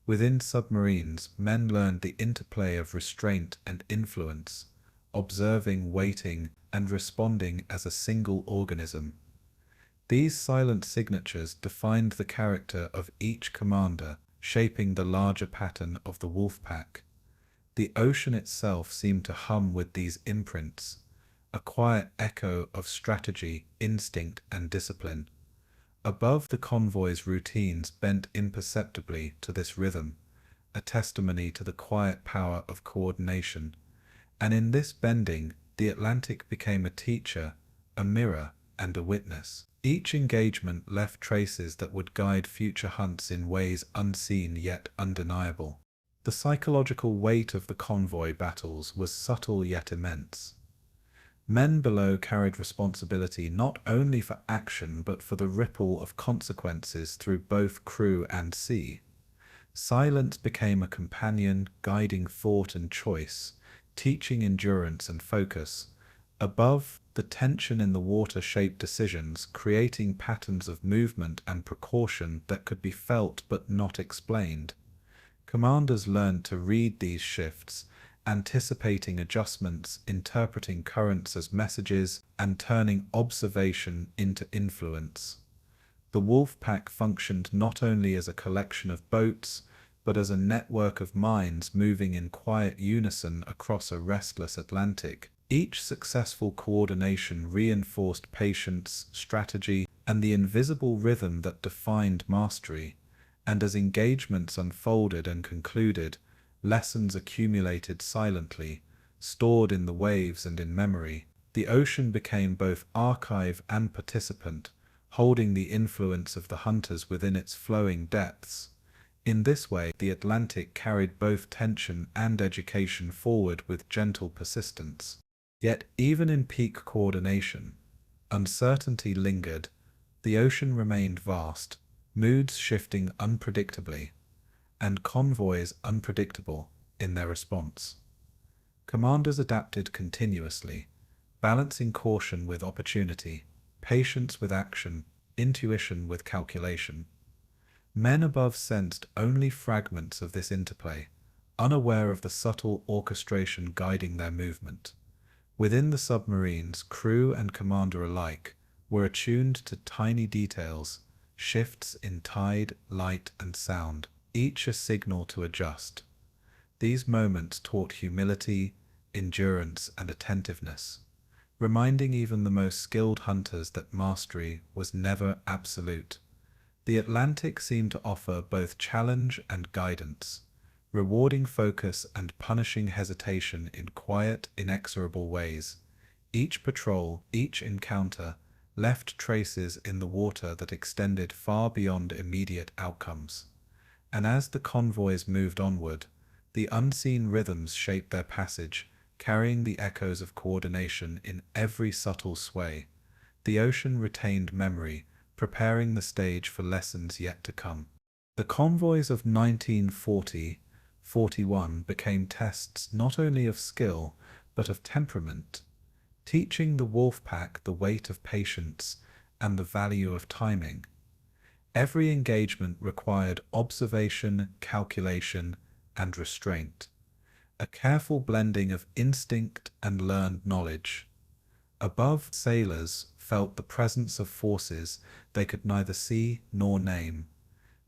Within submarines, men learned the interplay of restraint and influence, observing, waiting, and responding as a single organism. These silent signatures defined the character of each commander, shaping the larger pattern of the Wolfpack. The ocean itself seemed to hum with these imprints, a quiet echo of strategy, instinct, and discipline. Above, the convoy's routines bent imperceptibly to this rhythm, a testimony to the quiet power of coordination. And in this bending, the Atlantic became a teacher, a mirror, and a witness. Each engagement left traces that would guide future hunts in ways unseen yet undeniable. The psychological weight of the convoy battles was subtle yet immense. Men below carried responsibility not only for action but for the ripple of consequences through both crew and sea. Silence became a companion, guiding thought and choice, teaching endurance and focus. Above, the tension in the water shaped decisions, creating patterns of movement and precaution that could be felt but not explained. Commanders learned to read these shifts, anticipating adjustments, interpreting currents as messages, and turning observation into influence. The Wolfpack functioned not only as a collection of boats, but as a network of minds moving in quiet unison across a restless Atlantic. Each successful coordination reinforced patience, strategy, and the invisible rhythm that defined mastery. And as engagements unfolded and concluded, lessons accumulated silently, stored in the waves and in memory. The ocean became both archive and participant, holding the influence of the hunters within its flowing depths. In this way, the Atlantic carried both tension and education forward with gentle persistence. Yet, even in peak coordination, uncertainty lingered. The ocean remained vast, moods shifting unpredictably, and convoys unpredictable in their response. Commanders adapted continuously, balancing caution with opportunity, patience with action, intuition with calculation. Men above sensed only fragments of this interplay, unaware of the subtle orchestration guiding their movement. Within the submarines, crew and commander alike were attuned to tiny details, shifts in tide, light, and sound, each a signal to adjust. These moments taught humility, endurance, and attentiveness, reminding even the most skilled hunters that mastery was never absolute. The Atlantic seemed to offer both challenge and guidance, rewarding focus and punishing hesitation in quiet, inexorable ways. Each patrol, each encounter, left traces in the water that extended far beyond immediate outcomes. And as the convoys moved onward, the unseen rhythms shaped their passage, carrying the echoes of coordination in every subtle sway. The ocean retained memory, preparing the stage for lessons yet to come. The convoys of 1940-41 became tests not only of skill, but of temperament, teaching the Wolfpack the weight of patience and the value of timing. Every engagement required observation, calculation, and restraint, a careful blending of instinct and learned knowledge. Above, sailors felt the presence of forces they could neither see nor name,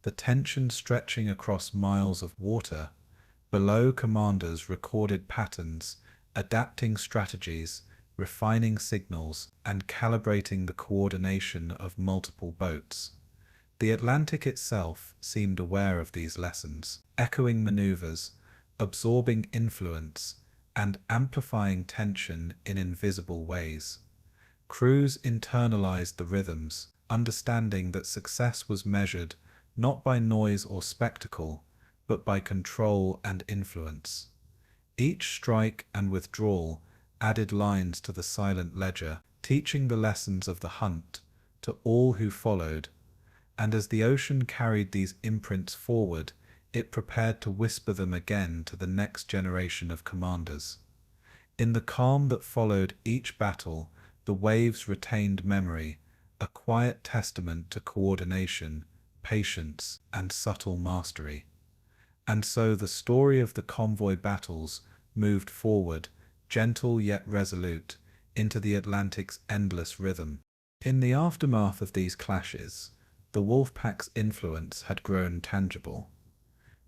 the tension stretching across miles of water. Below, commanders recorded patterns, adapting strategies, refining signals, and calibrating the coordination of multiple boats. The Atlantic itself seemed aware of these lessons, echoing maneuvers, absorbing influence, and amplifying tension in invisible ways. Crews internalized the rhythms, understanding that success was measured not by noise or spectacle, but by control and influence. Each strike and withdrawal added lines to the silent ledger, teaching the lessons of the hunt to all who followed. And as the ocean carried these imprints forward, it prepared to whisper them again to the next generation of commanders. In the calm that followed each battle, the waves retained memory, a quiet testament to coordination, patience, and subtle mastery. And so the story of the convoy battles moved forward, gentle yet resolute, into the Atlantic's endless rhythm. In the aftermath of these clashes, the Wolfpack's influence had grown tangible.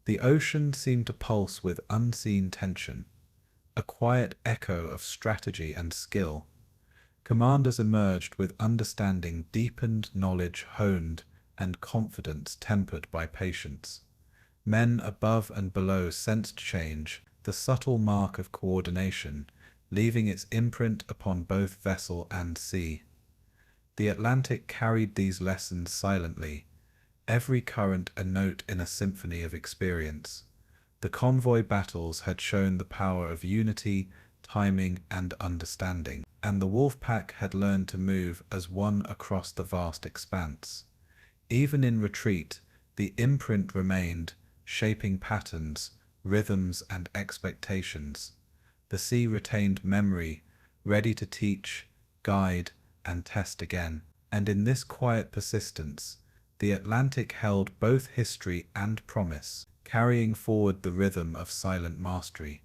The ocean seemed to pulse with unseen tension, a quiet echo of strategy and skill. Commanders emerged with understanding deepened, knowledge honed, and confidence tempered by patience. Men above and below sensed change, the subtle mark of coordination, leaving its imprint upon both vessel and sea. The Atlantic carried these lessons silently, every current a note in a symphony of experience. The convoy battles had shown the power of unity, timing, and understanding, and the Wolfpack had learned to move as one across the vast expanse. Even in retreat, the imprint remained, shaping patterns, rhythms, and expectations. The sea retained memory, ready to teach, guide, and test again. And in this quiet persistence, the Atlantic held both history and promise, carrying forward the rhythm of silent mastery.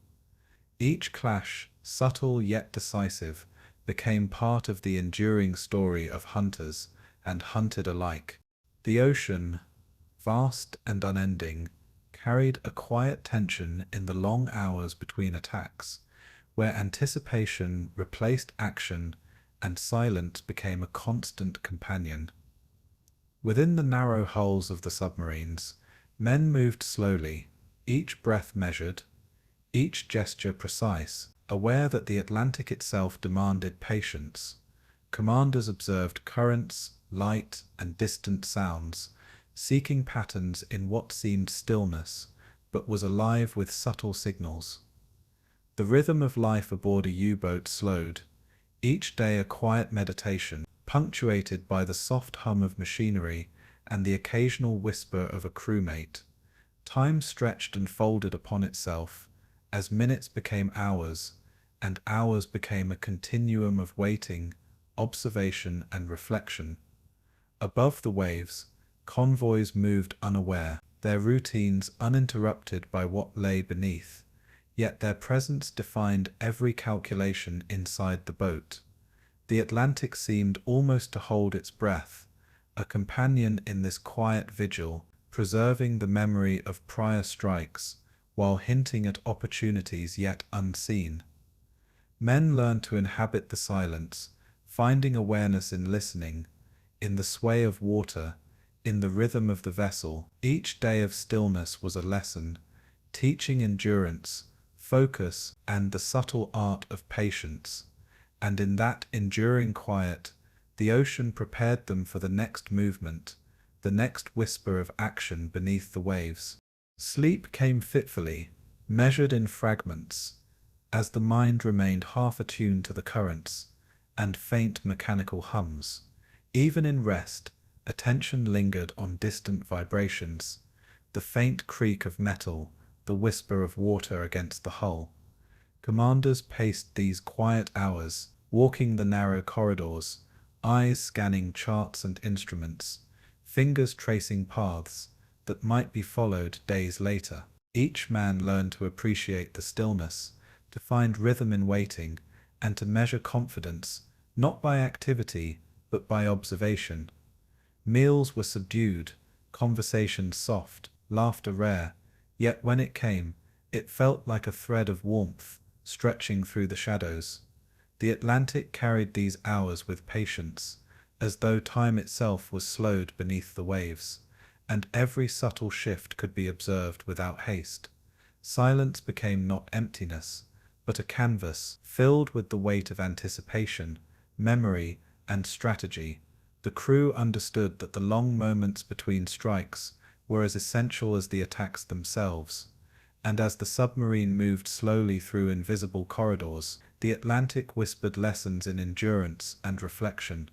Each clash, subtle yet decisive, became part of the enduring story of hunters and hunted alike. The ocean, vast and unending, carried a quiet tension in the long hours between attacks, where anticipation replaced action and silence became a constant companion. Within the narrow hulls of the submarines, men moved slowly, each breath measured, each gesture precise, aware that the Atlantic itself demanded patience. Commanders observed currents, light, and distant sounds, seeking patterns in what seemed stillness, but was alive with subtle signals. The rhythm of life aboard a U-boat slowed, each day a quiet meditation, punctuated by the soft hum of machinery and the occasional whisper of a crewmate. Time stretched and folded upon itself, as minutes became hours, and hours became a continuum of waiting, observation, and reflection. Above the waves, convoys moved unaware, their routines uninterrupted by what lay beneath, yet their presence defined every calculation inside the boat. The Atlantic seemed almost to hold its breath, a companion in this quiet vigil, preserving the memory of prior strikes, while hinting at opportunities yet unseen. Men learned to inhabit the silence, finding awareness in listening, in the sway of water, in the rhythm of the vessel. Each day of stillness was a lesson, teaching endurance, focus, and the subtle art of patience. And in that enduring quiet, the ocean prepared them for the next movement, the next whisper of action beneath the waves. Sleep came fitfully, measured in fragments, as the mind remained half attuned to the currents and faint mechanical hums. Even in rest, attention lingered on distant vibrations, the faint creak of metal, the whisper of water against the hull. Commanders paced these quiet hours, walking the narrow corridors, eyes scanning charts and instruments, fingers tracing paths that might be followed days later. Each man learned to appreciate the stillness, to find rhythm in waiting, and to measure confidence, not by activity, but by observation. Meals were subdued, conversations soft, laughter rare, yet when it came, it felt like a thread of warmth, stretching through the shadows. The Atlantic carried these hours with patience, as though time itself was slowed beneath the waves, and every subtle shift could be observed without haste. Silence became not emptiness, but a canvas filled with the weight of anticipation, memory, and strategy. The crew understood that the long moments between strikes were as essential as the attacks themselves, and as the submarine moved slowly through invisible corridors, the Atlantic whispered lessons in endurance and reflection.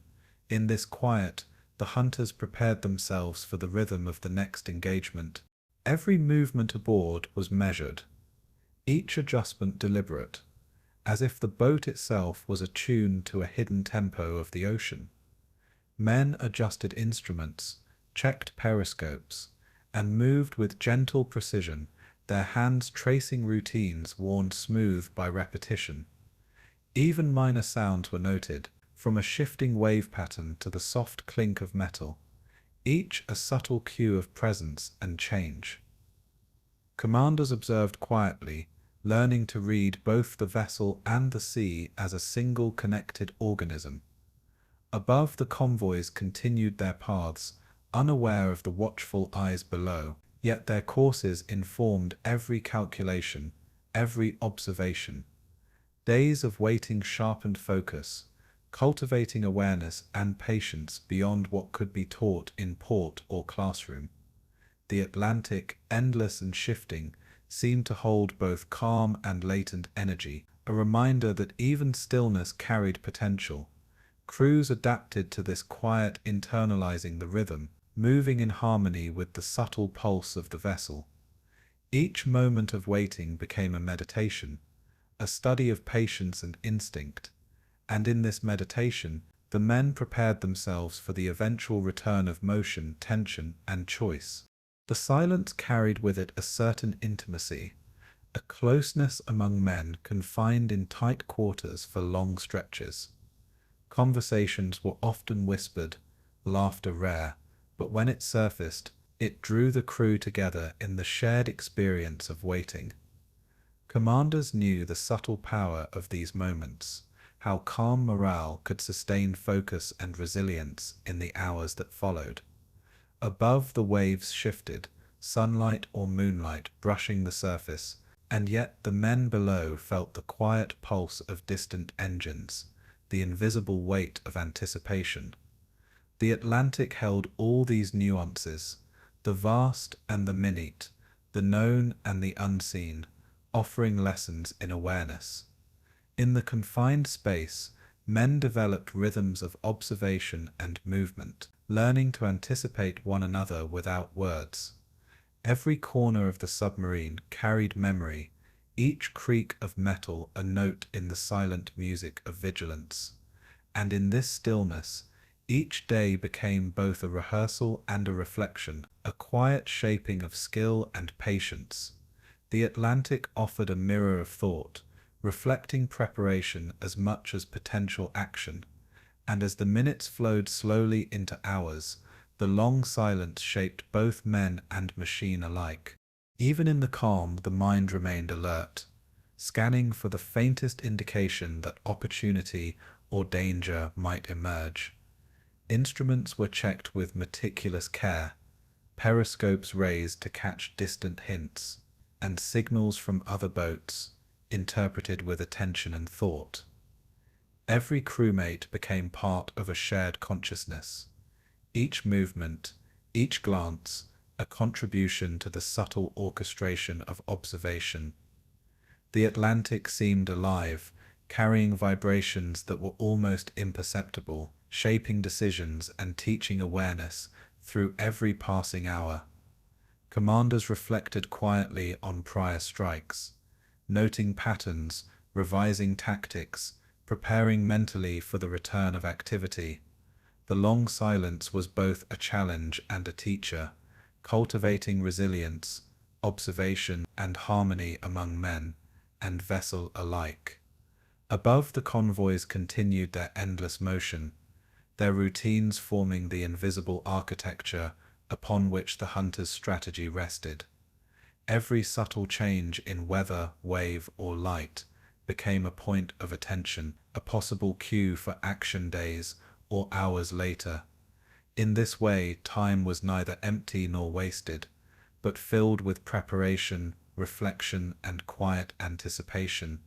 In this quiet, the hunters prepared themselves for the rhythm of the next engagement. Every movement aboard was measured, each adjustment deliberate, as if the boat itself was attuned to a hidden tempo of the ocean. Men adjusted instruments, checked periscopes, and moved with gentle precision, their hands tracing routines worn smooth by repetition. Even minor sounds were noted, from a shifting wave pattern to the soft clink of metal, each a subtle cue of presence and change. Commanders observed quietly, learning to read both the vessel and the sea as a single connected organism. Above, the convoys continued their paths, unaware of the watchful eyes below, yet their courses informed every calculation, every observation. Days of waiting sharpened focus, cultivating awareness and patience beyond what could be taught in port or classroom. The Atlantic, endless and shifting, seemed to hold both calm and latent energy, a reminder that even stillness carried potential. Crews adapted to this quiet, internalizing the rhythm, moving in harmony with the subtle pulse of the vessel. Each moment of waiting became a meditation, a study of patience and instinct, and in this meditation, the men prepared themselves for the eventual return of motion, tension, and choice. The silence carried with it a certain intimacy, a closeness among men confined in tight quarters for long stretches. Conversations were often whispered, laughter rare, but when it surfaced, it drew the crew together in the shared experience of waiting. Commanders knew the subtle power of these moments, how calm morale could sustain focus and resilience in the hours that followed. Above, the waves shifted, sunlight or moonlight brushing the surface, and yet the men below felt the quiet pulse of distant engines, the invisible weight of anticipation. The Atlantic held all these nuances, the vast and the minute, the known and the unseen, offering lessons in awareness. In the confined space, men developed rhythms of observation and movement, learning to anticipate one another without words. Every corner of the submarine carried memory, each creak of metal a note in the silent music of vigilance. And in this stillness, each day became both a rehearsal and a reflection, a quiet shaping of skill and patience. The Atlantic offered a mirror of thought, reflecting preparation as much as potential action, and as the minutes flowed slowly into hours, the long silence shaped both men and machine alike. Even in the calm, the mind remained alert, scanning for the faintest indication that opportunity or danger might emerge. Instruments were checked with meticulous care, periscopes raised to catch distant hints, and signals from other boats interpreted with attention and thought. Every crewmate became part of a shared consciousness. Each movement, each glance, a contribution to the subtle orchestration of observation. The Atlantic seemed alive, carrying vibrations that were almost imperceptible, shaping decisions and teaching awareness through every passing hour. Commanders reflected quietly on prior strikes, noting patterns, revising tactics, preparing mentally for the return of activity. The long silence was both a challenge and a teacher, cultivating resilience, observation, and harmony among men and vessel alike. Above, the convoys continued their endless motion, their routines forming the invisible architecture upon which the hunter's strategy rested. Every subtle change in weather, wave, or light became a point of attention, a possible cue for action days or hours later. In this way, time was neither empty nor wasted, but filled with preparation, reflection, and quiet anticipation.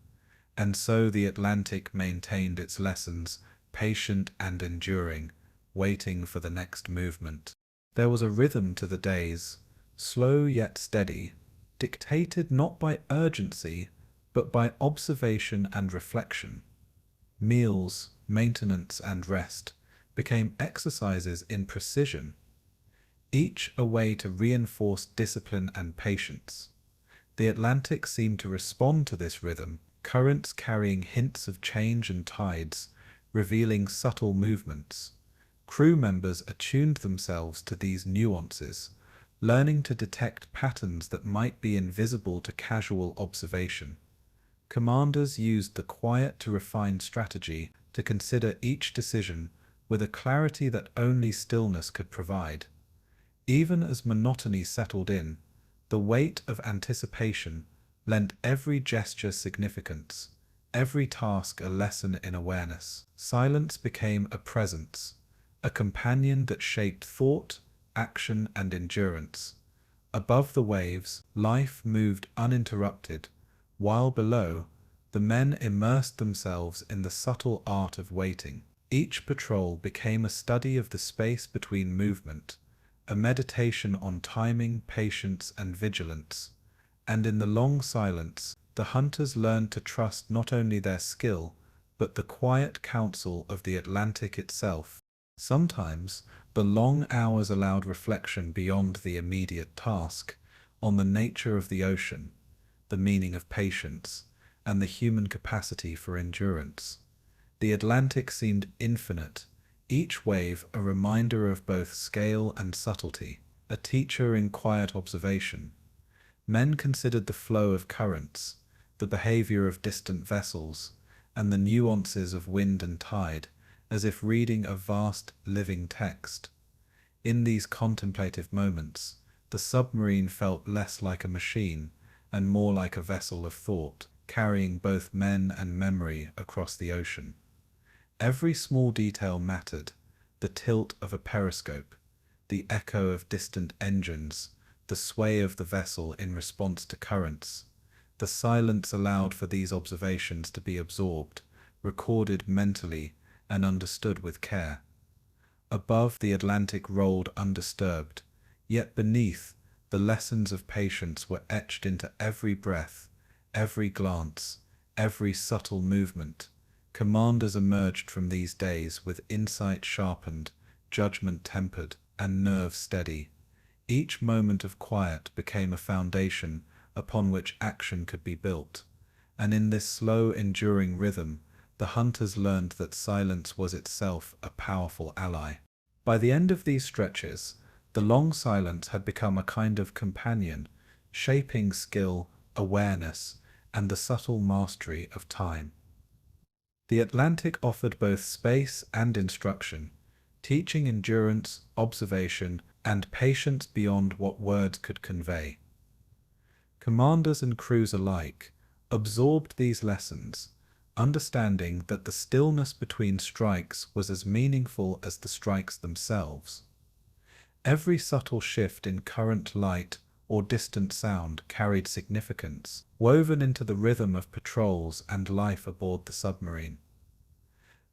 And so the Atlantic maintained its lessons, patient and enduring, waiting for the next movement. There was a rhythm to the days, slow yet steady, dictated not by urgency, but by observation and reflection. Meals, maintenance, and rest became exercises in precision, each a way to reinforce discipline and patience. The Atlantic seemed to respond to this rhythm, currents carrying hints of change and tides, revealing subtle movements. Crew members attuned themselves to these nuances, learning to detect patterns that might be invisible to casual observation. Commanders used the quiet to refined strategy to consider each decision with a clarity that only stillness could provide. Even as monotony settled in, the weight of anticipation lent every gesture significance, every task a lesson in awareness. Silence became a presence, a companion that shaped thought, action, and endurance. Above the waves, life moved uninterrupted, while below, the men immersed themselves in the subtle art of waiting. Each patrol became a study of the space between movement, a meditation on timing, patience, and vigilance. And in the long silence, the hunters learned to trust not only their skill, but the quiet counsel of the Atlantic itself. Sometimes, the long hours allowed reflection beyond the immediate task, on the nature of the ocean, the meaning of patience, and the human capacity for endurance. The Atlantic seemed infinite, each wave a reminder of both scale and subtlety, a teacher in quiet observation. Men considered the flow of currents, the behavior of distant vessels, and the nuances of wind and tide, as if reading a vast, living text. In these contemplative moments, the submarine felt less like a machine and more like a vessel of thought, carrying both men and memory across the ocean. Every small detail mattered: the tilt of a periscope, the echo of distant engines, the sway of the vessel in response to currents. The silence allowed for these observations to be absorbed, recorded mentally, and understood with care. Above, the Atlantic rolled undisturbed, yet beneath, the lessons of patience were etched into every breath, every glance, every subtle movement. Commanders emerged from these days with insight sharpened, judgment tempered, and nerve steady. Each moment of quiet became a foundation upon which action could be built, and in this slow, enduring rhythm, the hunters learned that silence was itself a powerful ally. By the end of these stretches, the long silence had become a kind of companion, shaping skill, awareness, and the subtle mastery of time. The Atlantic offered both space and instruction, teaching endurance, observation, and patience beyond what words could convey. Commanders and crews alike absorbed these lessons, understanding that the stillness between strikes was as meaningful as the strikes themselves. Every subtle shift in current, light, or distant sound carried significance, woven into the rhythm of patrols and life aboard the submarine.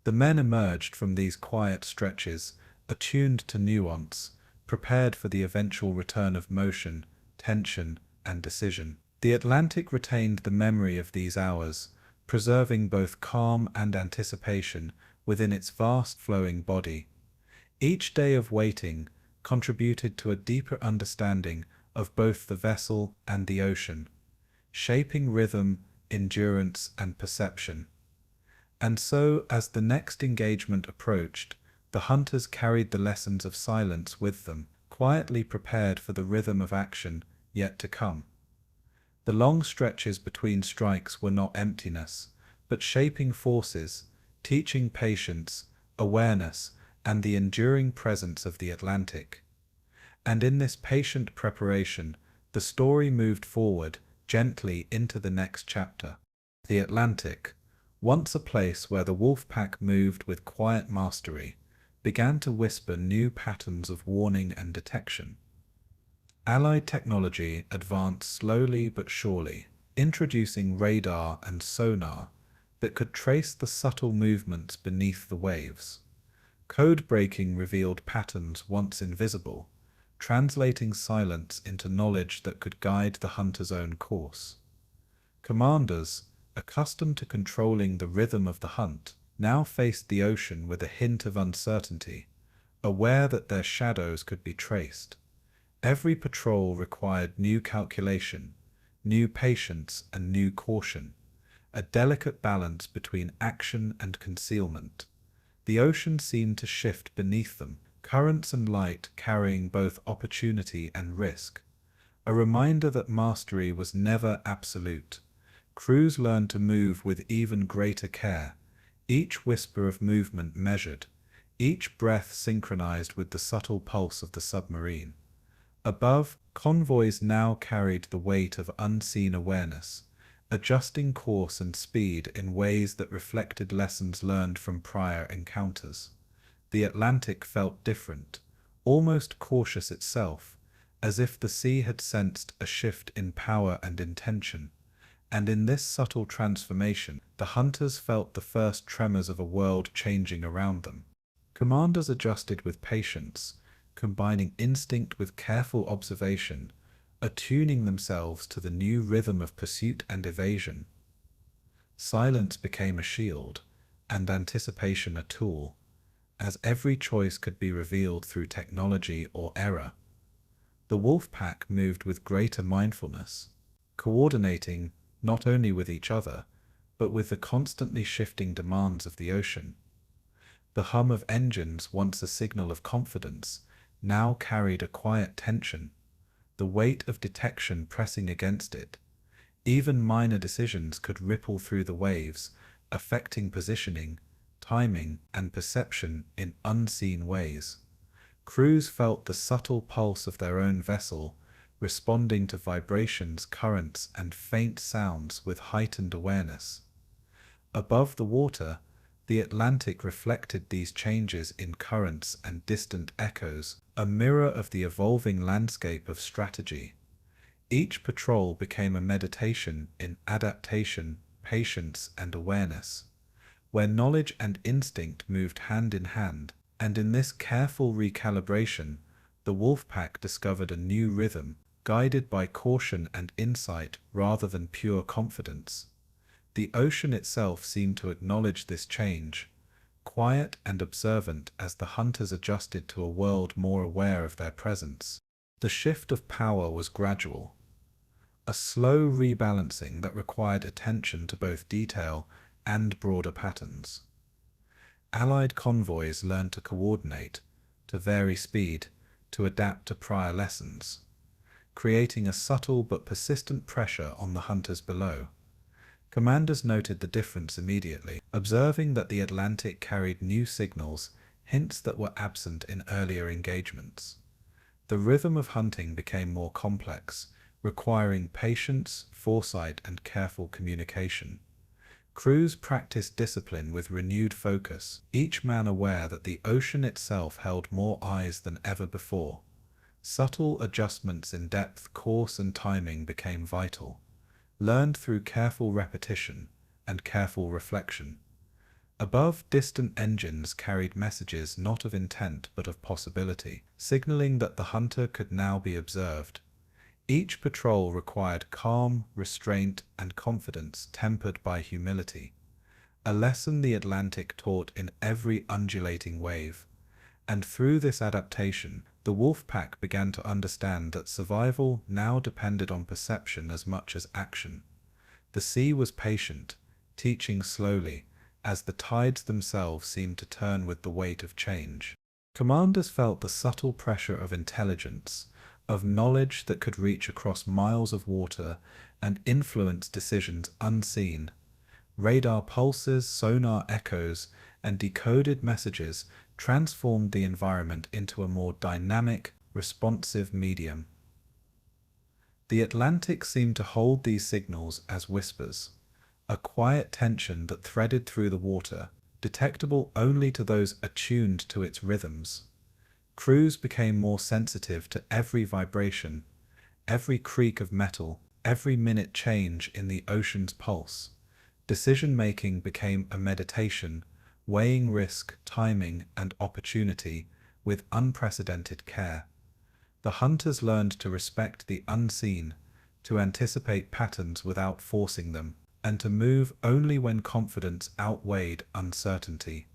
The men emerged from these quiet stretches, attuned to nuance, prepared for the eventual return of motion, tension, and decision. The Atlantic retained the memory of these hours, preserving both calm and anticipation within its vast flowing body. Each day of waiting contributed to a deeper understanding of both the vessel and the ocean, shaping rhythm, endurance, and perception. And so, as the next engagement approached, the hunters carried the lessons of silence with them, quietly prepared for the rhythm of action yet to come. The long stretches between strikes were not emptiness, but shaping forces, teaching patience, awareness, and the enduring presence of the Atlantic. And in this patient preparation, the story moved forward gently into the next chapter. The Atlantic, once a place where the Wolfpack moved with quiet mastery, began to whisper new patterns of warning and detection. Allied technology advanced slowly but surely, introducing radar and sonar that could trace the subtle movements beneath the waves. Code breaking revealed patterns once invisible, translating silence into knowledge that could guide the hunter's own course. Commanders, accustomed to controlling the rhythm of the hunt, now faced the ocean with a hint of uncertainty, aware that their shadows could be traced. Every patrol required new calculation, new patience, and new caution, a delicate balance between action and concealment. The ocean seemed to shift beneath them, currents and light carrying both opportunity and risk. A reminder that mastery was never absolute. Crews learned to move with even greater care, each whisper of movement measured, each breath synchronized with the subtle pulse of the submarine. Above, convoys now carried the weight of unseen awareness, adjusting course and speed in ways that reflected lessons learned from prior encounters. The Atlantic felt different, almost cautious itself, as if the sea had sensed a shift in power and intention. And in this subtle transformation, the hunters felt the first tremors of a world changing around them. Commanders adjusted with patience, combining instinct with careful observation, attuning themselves to the new rhythm of pursuit and evasion. Silence became a shield, and anticipation a tool, as every choice could be revealed through technology or error. The Wolfpack moved with greater mindfulness, coordinating not only with each other, but with the constantly shifting demands of the ocean. The hum of engines, once a signal of confidence, now carried a quiet tension, the weight of detection pressing against it. Even minor decisions could ripple through the waves, affecting positioning, timing, and perception in unseen ways. Crews felt the subtle pulse of their own vessel, responding to vibrations, currents, and faint sounds with heightened awareness. Above the water, the Atlantic reflected these changes in currents and distant echoes, a mirror of the evolving landscape of strategy. Each patrol became a meditation in adaptation, patience, and awareness, where knowledge and instinct moved hand in hand, and in this careful recalibration, the Wolfpack discovered a new rhythm, guided by caution and insight rather than pure confidence. The ocean itself seemed to acknowledge this change, quiet and observant as the hunters adjusted to a world more aware of their presence. The shift of power was gradual, a slow rebalancing that required attention to both detail and broader patterns. Allied convoys learned to coordinate, to vary speed, to adapt to prior lessons, creating a subtle but persistent pressure on the hunters below. Commanders noted the difference immediately, observing that the Atlantic carried new signals, hints that were absent in earlier engagements. The rhythm of hunting became more complex, requiring patience, foresight, and careful communication. Crews practiced discipline with renewed focus, each man aware that the ocean itself held more eyes than ever before. Subtle adjustments in depth, course, and timing became vital, learned through careful repetition and careful reflection. Above, distant engines carried messages not of intent but of possibility, signaling that the hunter could now be observed. Each patrol required calm, restraint, and confidence tempered by humility, a lesson the Atlantic taught in every undulating wave. And through this adaptation, the Wolfpack began to understand that survival now depended on perception as much as action. The sea was patient, teaching slowly, as the tides themselves seemed to turn with the weight of change. Commanders felt the subtle pressure of intelligence, of knowledge that could reach across miles of water and influence decisions unseen. Radar pulses, sonar echoes, and decoded messages transformed the environment into a more dynamic, responsive medium. The Atlantic seemed to hold these signals as whispers, a quiet tension that threaded through the water, detectable only to those attuned to its rhythms. Crews became more sensitive to every vibration, every creak of metal, every minute change in the ocean's pulse. Decision-making became a meditation, weighing risk, timing, and opportunity with unprecedented care. The hunters learned to respect the unseen, to anticipate patterns without forcing them, and to move only when confidence outweighed uncertainty.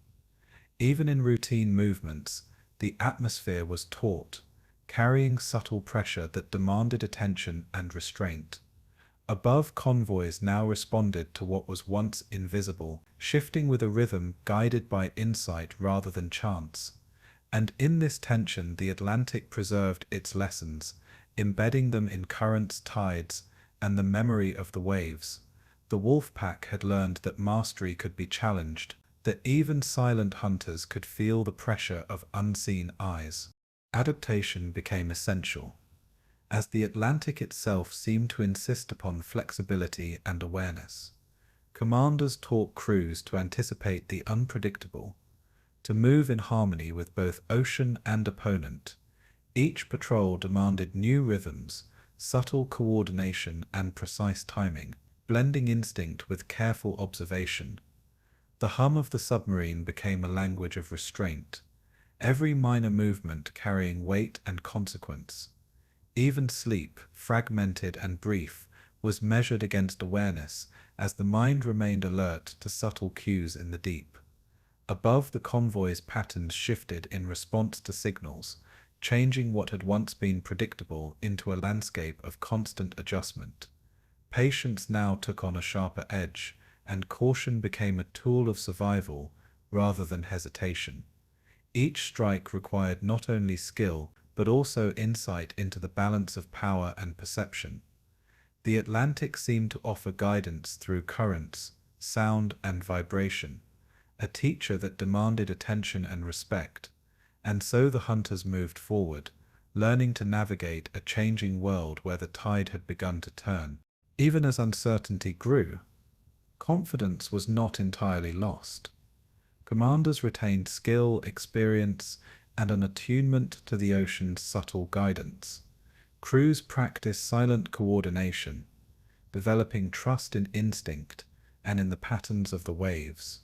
Even in routine movements, the atmosphere was taut, carrying subtle pressure that demanded attention and restraint. Above, convoys now responded to what was once invisible, shifting with a rhythm guided by insight rather than chance. And in this tension, the Atlantic preserved its lessons, embedding them in currents, tides, and the memory of the waves. The Wolfpack had learned that mastery could be challenged, that even silent hunters could feel the pressure of unseen eyes. Adaptation became essential, as the Atlantic itself seemed to insist upon flexibility and awareness. Commanders taught crews to anticipate the unpredictable, to move in harmony with both ocean and opponent. Each patrol demanded new rhythms, subtle coordination and precise timing, blending instinct with careful observation. The hum of the submarine became a language of restraint, every minor movement carrying weight and consequence. Even sleep, fragmented and brief, was measured against awareness as the mind remained alert to subtle cues in the deep. Above, the convoy's patterns shifted in response to signals, changing what had once been predictable into a landscape of constant adjustment. Patience now took on a sharper edge, and caution became a tool of survival rather than hesitation. Each strike required not only skill, but also insight into the balance of power and perception. The Atlantic seemed to offer guidance through currents, sound, and vibration, a teacher that demanded attention and respect. And so the hunters moved forward, learning to navigate a changing world where the tide had begun to turn. Even as uncertainty grew, confidence was not entirely lost. Commanders retained skill, experience, and an attunement to the ocean's subtle guidance. Crews practiced silent coordination, developing trust in instinct and in the patterns of the waves.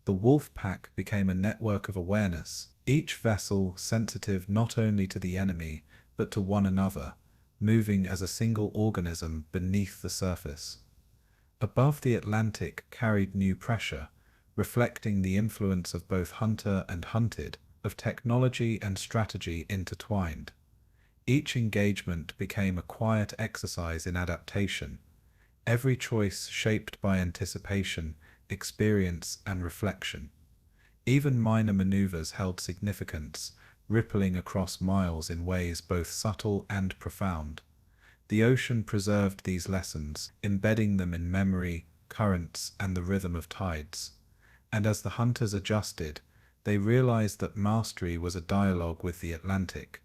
The Wolfpack became a network of awareness, each vessel sensitive not only to the enemy, but to one another, moving as a single organism beneath the surface. Above, the Atlantic carried new pressure, reflecting the influence of both hunter and hunted, of technology and strategy intertwined. Each engagement became a quiet exercise in adaptation, every choice shaped by anticipation, experience, and reflection. Even minor maneuvers held significance, rippling across miles in ways both subtle and profound. The ocean preserved these lessons, embedding them in memory, currents, and the rhythm of tides. And as the hunters adjusted, they realized that mastery was a dialogue with the Atlantic,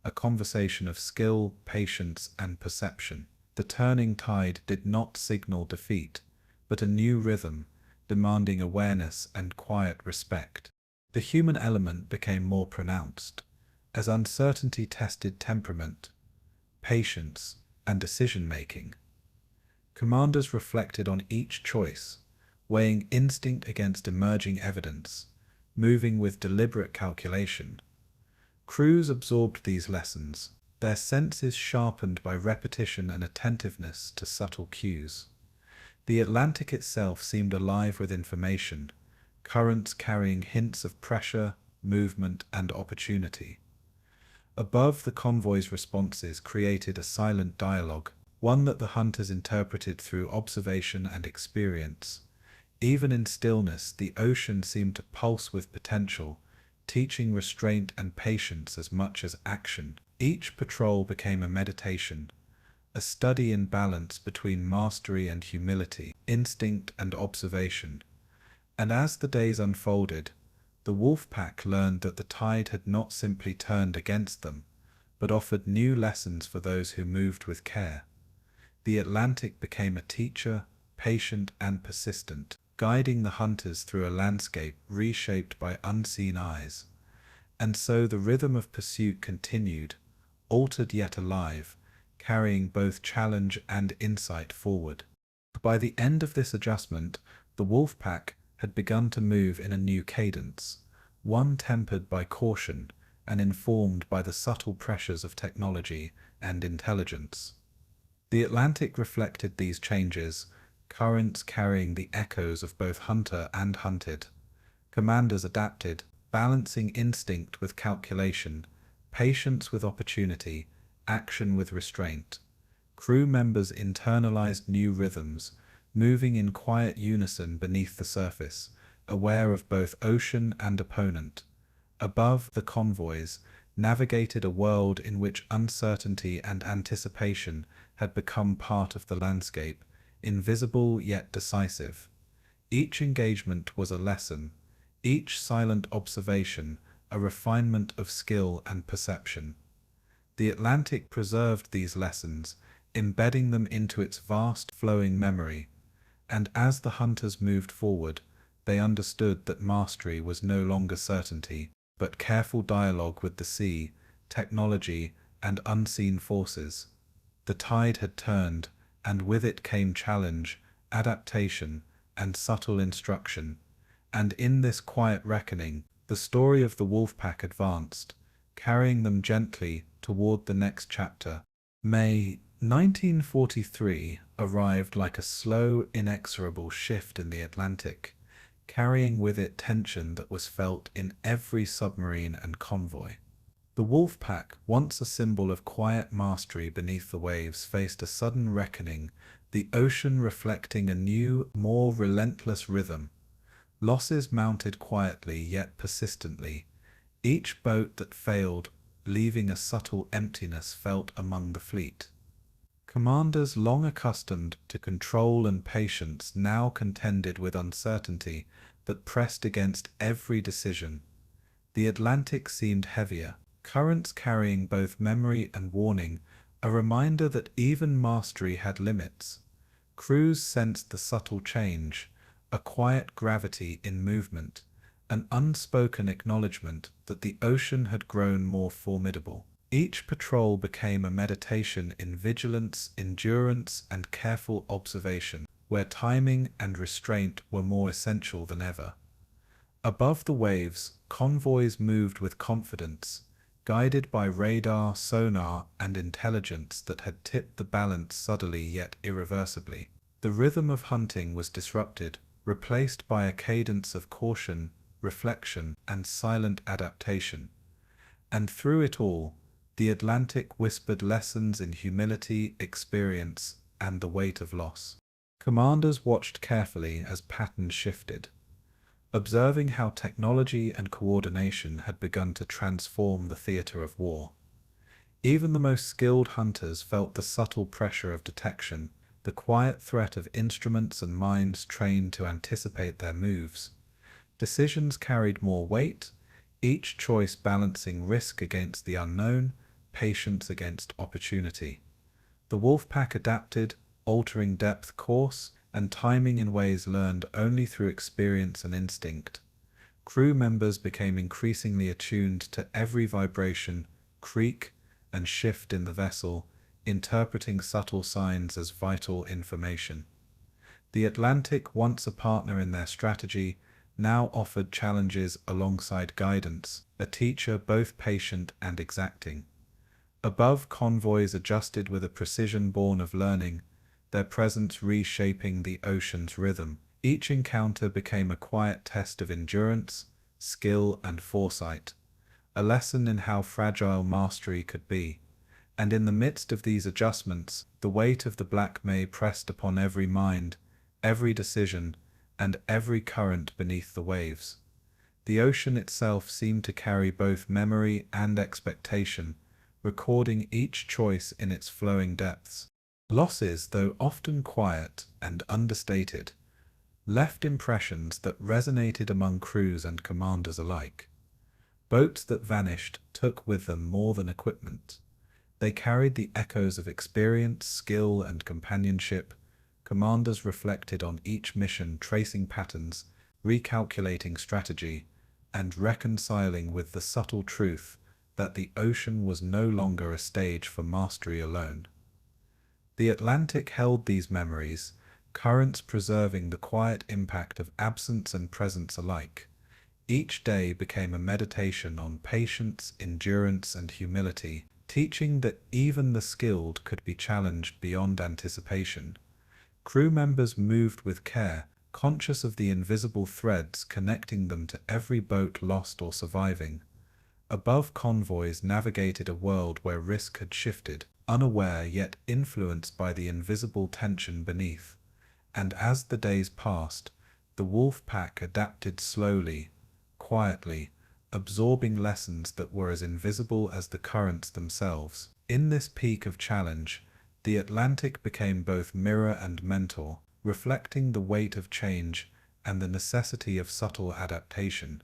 a conversation of skill, patience, and perception. The turning tide did not signal defeat, but a new rhythm, demanding awareness and quiet respect. The human element became more pronounced, as uncertainty tested temperament, patience, and decision-making. Commanders reflected on each choice, weighing instinct against emerging evidence, moving with deliberate calculation. Crews absorbed these lessons, their senses sharpened by repetition and attentiveness to subtle cues. The Atlantic itself seemed alive with information, currents carrying hints of pressure, movement, and opportunity. Above, the convoy's responses created a silent dialogue, one that the hunters interpreted through observation and experience. Even in stillness, the ocean seemed to pulse with potential, teaching restraint and patience as much as action. Each patrol became a meditation, a study in balance between mastery and humility, instinct and observation. And as the days unfolded, the Wolfpack learned that the tide had not simply turned against them, but offered new lessons for those who moved with care. The Atlantic became a teacher, patient and persistent, guiding the hunters through a landscape reshaped by unseen eyes. And so the rhythm of pursuit continued, altered yet alive, carrying both challenge and insight forward. By the end of this adjustment, the Wolfpack had begun to move in a new cadence, one tempered by caution and informed by the subtle pressures of technology and intelligence. The Atlantic reflected these changes, currents carrying the echoes of both hunter and hunted. Commanders adapted, balancing instinct with calculation, patience with opportunity, action with restraint. Crew members internalized new rhythms, moving in quiet unison beneath the surface, aware of both ocean and opponent. Above, the convoys navigated a world in which uncertainty and anticipation had become part of the landscape, invisible yet decisive. Each engagement was a lesson, each silent observation a refinement of skill and perception. The Atlantic preserved these lessons, embedding them into its vast flowing memory, and as the hunters moved forward, they understood that mastery was no longer certainty, but careful dialogue with the sea, technology, and unseen forces. The tide had turned, and with it came challenge, adaptation, and subtle instruction. And in this quiet reckoning, the story of the Wolfpack advanced, carrying them gently toward the next chapter. May 1943 arrived like a slow, inexorable shift in the Atlantic, carrying with it tension that was felt in every submarine and convoy. The Wolfpack, once a symbol of quiet mastery beneath the waves, faced a sudden reckoning, the ocean reflecting a new, more relentless rhythm. Losses mounted quietly yet persistently, each boat that failed leaving a subtle emptiness felt among the fleet. Commanders long accustomed to control and patience now contended with uncertainty that pressed against every decision. The Atlantic seemed heavier, currents carrying both memory and warning, a reminder that even mastery had limits. Crews sensed the subtle change, a quiet gravity in movement, an unspoken acknowledgement that the ocean had grown more formidable. Each patrol became a meditation in vigilance, endurance, and careful observation, where timing and restraint were more essential than ever. Above the waves, convoys moved with confidence, guided by radar, sonar, and intelligence that had tipped the balance subtly yet irreversibly. The rhythm of hunting was disrupted, replaced by a cadence of caution, reflection, and silent adaptation. And through it all, the Atlantic whispered lessons in humility, experience, and the weight of loss. Commanders watched carefully as patterns shifted, observing how technology and coordination had begun to transform the theater of war. Even the most skilled hunters felt the subtle pressure of detection, the quiet threat of instruments and minds trained to anticipate their moves. Decisions carried more weight, each choice balancing risk against the unknown, patience against opportunity. The Wolfpack adapted, altering depth, course, and timing in ways learned only through experience and instinct. Crew members became increasingly attuned to every vibration, creak, and shift in the vessel, interpreting subtle signs as vital information. The Atlantic, once a partner in their strategy, now offered challenges alongside guidance, a teacher both patient and exacting. Above, convoys adjusted with a precision born of learning, their presence reshaping the ocean's rhythm. Each encounter became a quiet test of endurance, skill, and foresight, a lesson in how fragile mastery could be. And in the midst of these adjustments, the weight of the Black May pressed upon every mind, every decision, and every current beneath the waves. The ocean itself seemed to carry both memory and expectation, recording each choice in its flowing depths. Losses, though often quiet and understated, left impressions that resonated among crews and commanders alike. Boats that vanished took with them more than equipment. They carried the echoes of experience, skill, and companionship. Commanders reflected on each mission, tracing patterns, recalculating strategy, and reconciling with the subtle truth that the ocean was no longer a stage for mastery alone. The Atlantic held these memories, currents preserving the quiet impact of absence and presence alike. Each day became a meditation on patience, endurance, and humility, teaching that even the skilled could be challenged beyond anticipation. Crew members moved with care, conscious of the invisible threads connecting them to every boat lost or surviving. Above, convoys navigated a world where risk had shifted, unaware yet influenced by the invisible tension beneath. And as the days passed, the wolf pack adapted slowly, quietly, absorbing lessons that were as invisible as the currents themselves. In this peak of challenge, the Atlantic became both mirror and mentor, reflecting the weight of change and the necessity of subtle adaptation.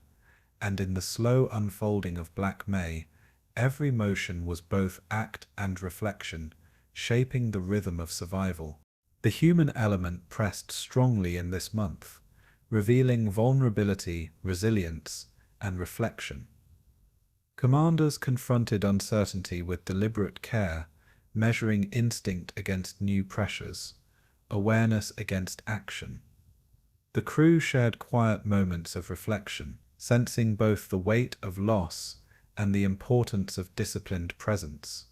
And in the slow unfolding of Black May, every motion was both act and reflection, shaping the rhythm of survival. The human element pressed strongly in this month, revealing vulnerability, resilience, and reflection. Commanders confronted uncertainty with deliberate care, measuring instinct against new pressures, awareness against action. The crew shared quiet moments of reflection, sensing both the weight of loss and the importance of disciplined presence.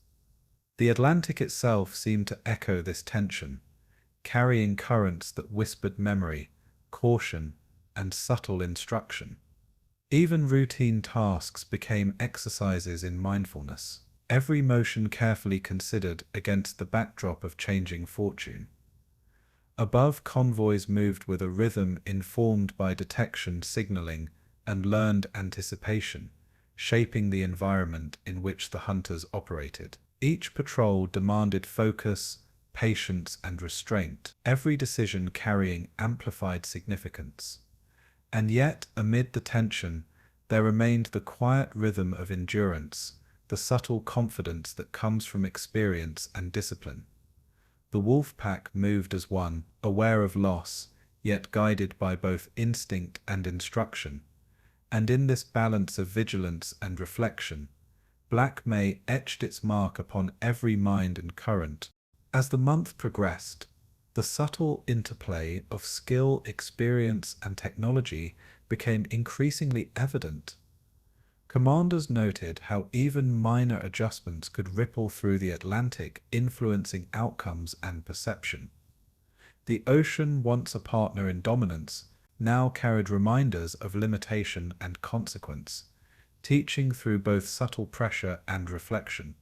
The Atlantic itself seemed to echo this tension, carrying currents that whispered memory, caution, and subtle instruction. Even routine tasks became exercises in mindfulness, every motion carefully considered against the backdrop of changing fortune. Above, convoys moved with a rhythm informed by detection signaling and learned anticipation, shaping the environment in which the hunters operated. Each patrol demanded focus, patience, and restraint, every decision carrying amplified significance. And yet, amid the tension, there remained the quiet rhythm of endurance, the subtle confidence that comes from experience and discipline. The wolf pack moved as one, aware of loss, yet guided by both instinct and instruction. And in this balance of vigilance and reflection, Black May etched its mark upon every mind and current. As the month progressed, the subtle interplay of skill, experience, and technology became increasingly evident. Commanders noted how even minor adjustments could ripple through the Atlantic, influencing outcomes and perception. The ocean, once a partner in dominance, now carried reminders of limitation and consequence, teaching through both subtle pressure and reflection.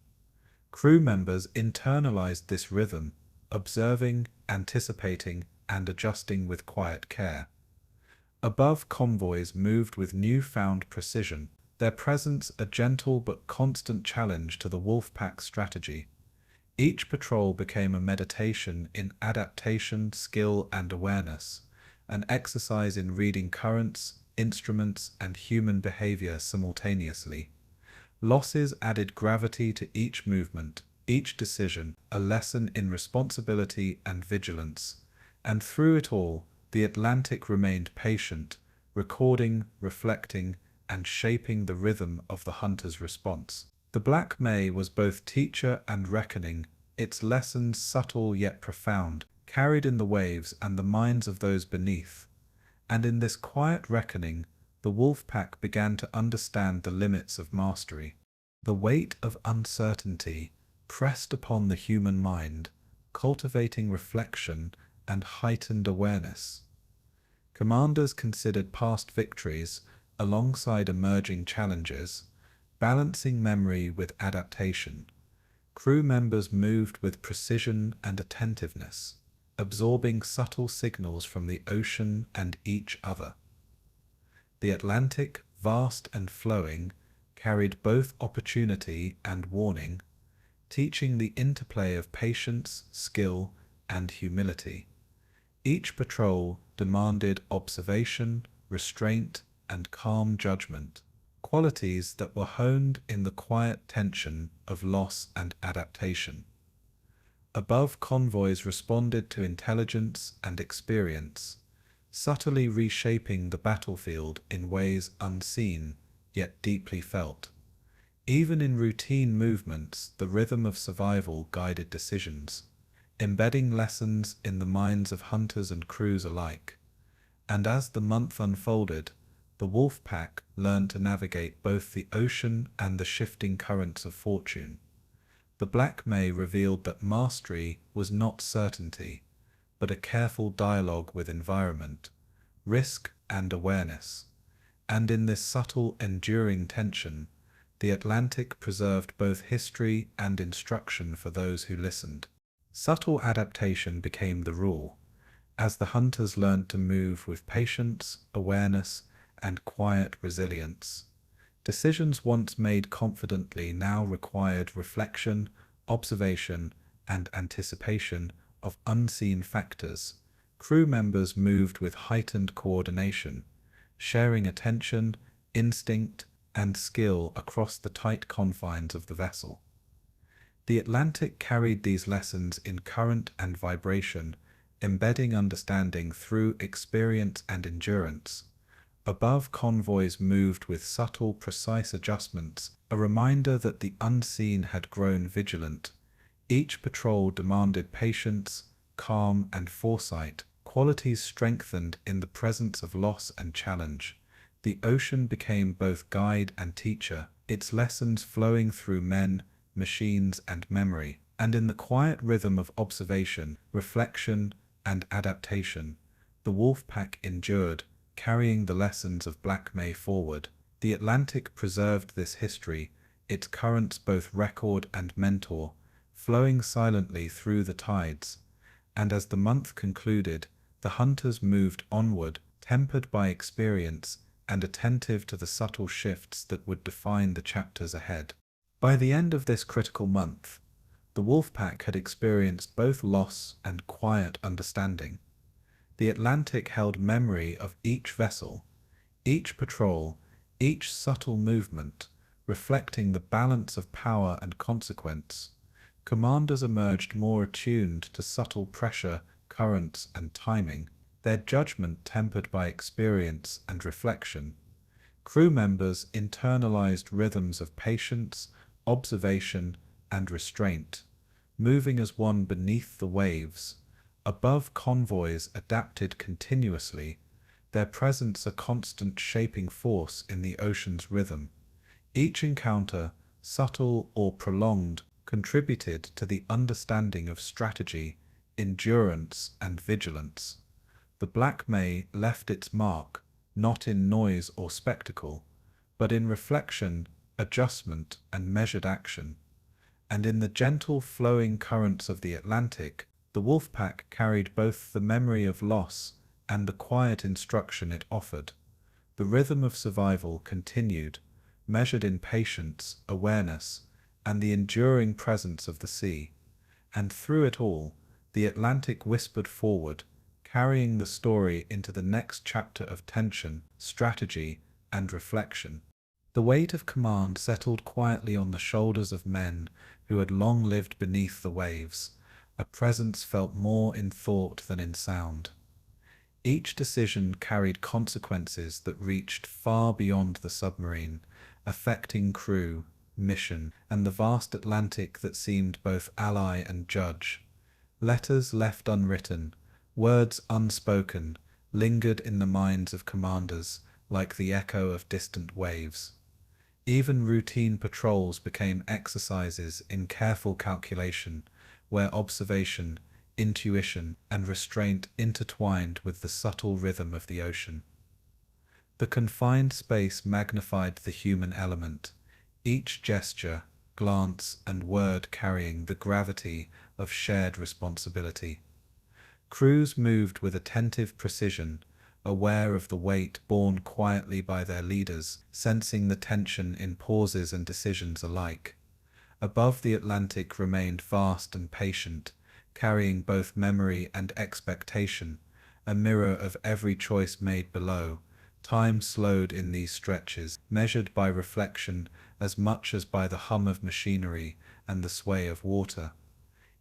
Crew members internalized this rhythm, observing, anticipating, and adjusting with quiet care. Above, convoys moved with newfound precision, their presence a gentle but constant challenge to the Wolfpack strategy. Each patrol became a meditation in adaptation, skill, and awareness, an exercise in reading currents, instruments, and human behavior simultaneously. Losses added gravity to each movement, each decision a lesson in responsibility and vigilance, and through it all, the Atlantic remained patient, recording, reflecting, and shaping the rhythm of the hunter's response. The Black May was both teacher and reckoning, its lessons subtle yet profound, carried in the waves and the minds of those beneath. And in this quiet reckoning, the Wolfpack began to understand the limits of mastery. The weight of uncertainty pressed upon the human mind, cultivating reflection and heightened awareness. Commanders considered past victories alongside emerging challenges, balancing memory with adaptation. Crew members moved with precision and attentiveness, absorbing subtle signals from the ocean and each other. The Atlantic, vast and flowing, carried both opportunity and warning, teaching the interplay of patience, skill, and humility. Each patrol demanded observation, restraint, and calm judgment, qualities that were honed in the quiet tension of loss and adaptation. Above, convoys responded to intelligence and experience, subtly reshaping the battlefield in ways unseen yet deeply felt. Even in routine movements, the rhythm of survival guided decisions, embedding lessons in the minds of hunters and crews alike. And as the month unfolded, the Wolfpack learned to navigate both the ocean and the shifting currents of fortune. The Black May revealed that mastery was not certainty, but a careful dialogue with environment, risk, and awareness. And in this subtle, enduring tension, the Atlantic preserved both history and instruction for those who listened. Subtle adaptation became the rule, as the hunters learned to move with patience, awareness, and quiet resilience. Decisions once made confidently now required reflection, observation, and anticipation of unseen factors. Crew members moved with heightened coordination, sharing attention, instinct, and skill across the tight confines of the vessel. The Atlantic carried these lessons in current and vibration, embedding understanding through experience and endurance. Above, convoys moved with subtle, precise adjustments, a reminder that the unseen had grown vigilant. Each patrol demanded patience, calm, and foresight, qualities strengthened in the presence of loss and challenge. The ocean became both guide and teacher, its lessons flowing through men, machines, and memory. And in the quiet rhythm of observation, reflection, and adaptation, the Wolfpack endured, carrying the lessons of Black May forward. The Atlantic preserved this history, its currents both record and mentor, flowing silently through the tides. And as the month concluded, the hunters moved onward, tempered by experience and attentive to the subtle shifts that would define the chapters ahead. By the end of this critical month, the Wolfpack had experienced both loss and quiet understanding. The Atlantic held memory of each vessel, each patrol, each subtle movement, reflecting the balance of power and consequence. Commanders emerged more attuned to subtle pressure, currents, and timing, their judgment tempered by experience and reflection. Crew members internalized rhythms of patience, observation, and restraint, moving as one beneath the waves. Above, convoys adapted continuously, their presence a constant shaping force in the ocean's rhythm. Each encounter, subtle or prolonged, contributed to the understanding of strategy, endurance, and vigilance. The Black May left its mark, not in noise or spectacle, but in reflection, adjustment, and measured action. And in the gentle flowing currents of the Atlantic, the Wolfpack carried both the memory of loss and the quiet instruction it offered. The rhythm of survival continued, measured in patience, awareness, and the enduring presence of the sea. And through it all, the Atlantic whispered forward, carrying the story into the next chapter of tension, strategy, and reflection. The weight of command settled quietly on the shoulders of men who had long lived beneath the waves, a presence felt more in thought than in sound. Each decision carried consequences that reached far beyond the submarine, affecting crew, mission, and the vast Atlantic that seemed both ally and judge. Letters left unwritten, words unspoken, lingered in the minds of commanders like the echo of distant waves. Even routine patrols became exercises in careful calculation, where observation, intuition, and restraint intertwined with the subtle rhythm of the ocean. The confined space magnified the human element, each gesture, glance, and word carrying the gravity of shared responsibility. Crews moved with attentive precision, aware of the weight borne quietly by their leaders, sensing the tension in pauses and decisions alike. Above, the Atlantic remained vast and patient, carrying both memory and expectation, a mirror of every choice made below. Time slowed in these stretches, measured by reflection as much as by the hum of machinery and the sway of water.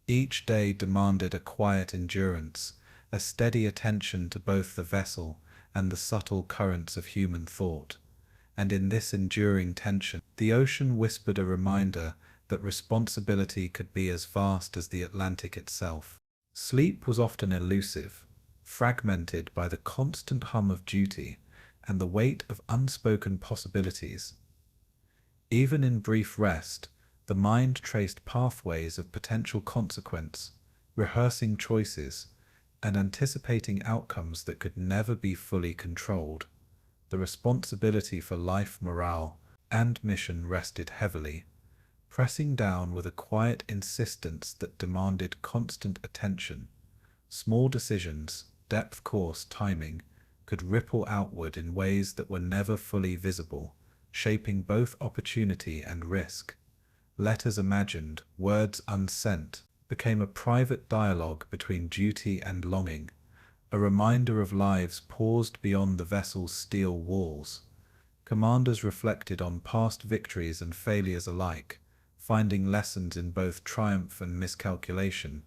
Each day demanded a quiet endurance, a steady attention to both the vessel and the subtle currents of human thought. And in this enduring tension, the ocean whispered a reminder that responsibility could be as vast as the Atlantic itself. Sleep was often elusive, fragmented by the constant hum of duty and the weight of unspoken possibilities. Even in brief rest, the mind traced pathways of potential consequence, rehearsing choices, and anticipating outcomes that could never be fully controlled. The responsibility for life morale and mission rested heavily, pressing down with a quiet insistence that demanded constant attention. Small decisions, depth course timing, could ripple outward in ways that were never fully visible, shaping both opportunity and risk. Letters imagined, words unsent, became a private dialogue between duty and longing, a reminder of lives paused beyond the vessel's steel walls. Commanders reflected on past victories and failures alike, finding lessons in both triumph and miscalculation.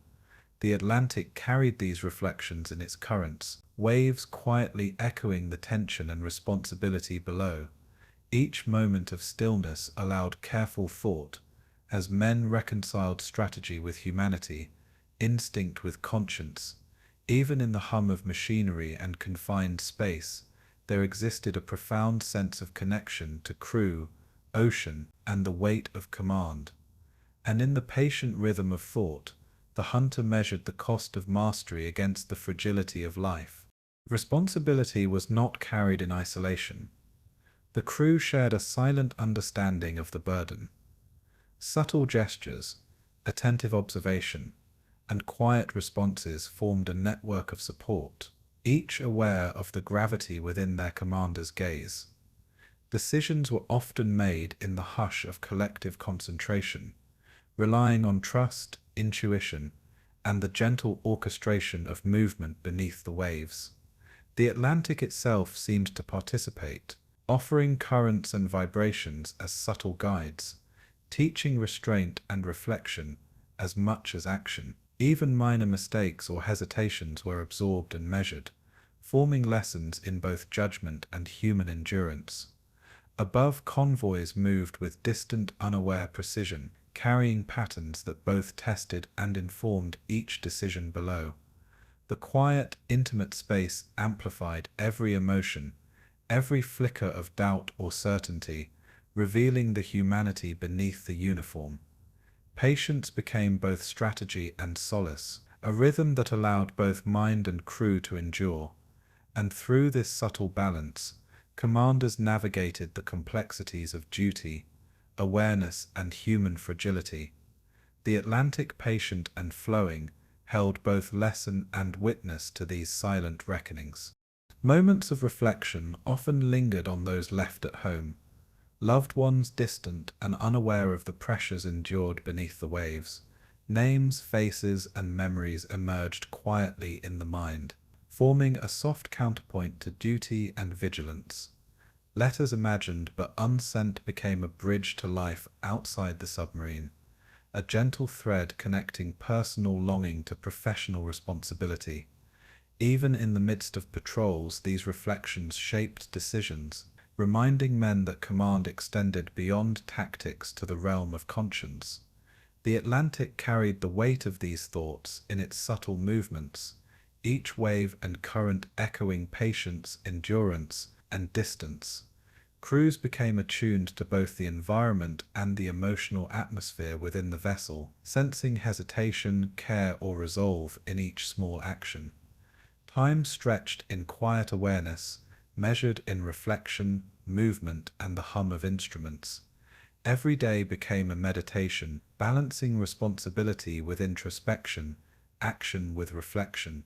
The Atlantic carried these reflections in its currents, waves quietly echoing the tension and responsibility below. Each moment of stillness allowed careful thought, as men reconciled strategy with humanity, instinct with conscience. Even in the hum of machinery and confined space, there existed a profound sense of connection to crew, ocean, and the weight of command. And in the patient rhythm of thought, the hunter measured the cost of mastery against the fragility of life. Responsibility was not carried in isolation. The crew shared a silent understanding of the burden. Subtle gestures, attentive observation, and quiet responses formed a network of support, each aware of the gravity within their commander's gaze. Decisions were often made in the hush of collective concentration, relying on trust, intuition, and the gentle orchestration of movement beneath the waves. The Atlantic itself seemed to participate, offering currents and vibrations as subtle guides, teaching restraint and reflection as much as action. Even minor mistakes or hesitations were absorbed and measured, forming lessons in both judgment and human endurance. Above, convoys moved with distant, unaware precision, carrying patterns that both tested and informed each decision below. The quiet, intimate space amplified every emotion, every flicker of doubt or certainty, revealing the humanity beneath the uniform. Patience became both strategy and solace, a rhythm that allowed both mind and crew to endure. And through this subtle balance, commanders navigated the complexities of duty, awareness, and human fragility. The Atlantic, patient and flowing, held both lesson and witness to these silent reckonings. Moments of reflection often lingered on those left at home, loved ones distant and unaware of the pressures endured beneath the waves. Names, faces, and memories emerged quietly in the mind, forming a soft counterpoint to duty and vigilance. Letters imagined but unsent became a bridge to life outside the submarine, a gentle thread connecting personal longing to professional responsibility. Even in the midst of patrols, these reflections shaped decisions, reminding men that command extended beyond tactics to the realm of conscience. The Atlantic carried the weight of these thoughts in its subtle movements, each wave and current echoing patience, endurance, and distance. Crews became attuned to both the environment and the emotional atmosphere within the vessel, sensing hesitation, care, or resolve in each small action. Time stretched in quiet awareness, measured in reflection, movement, and the hum of instruments. Every day became a meditation, balancing responsibility with introspection, action with reflection.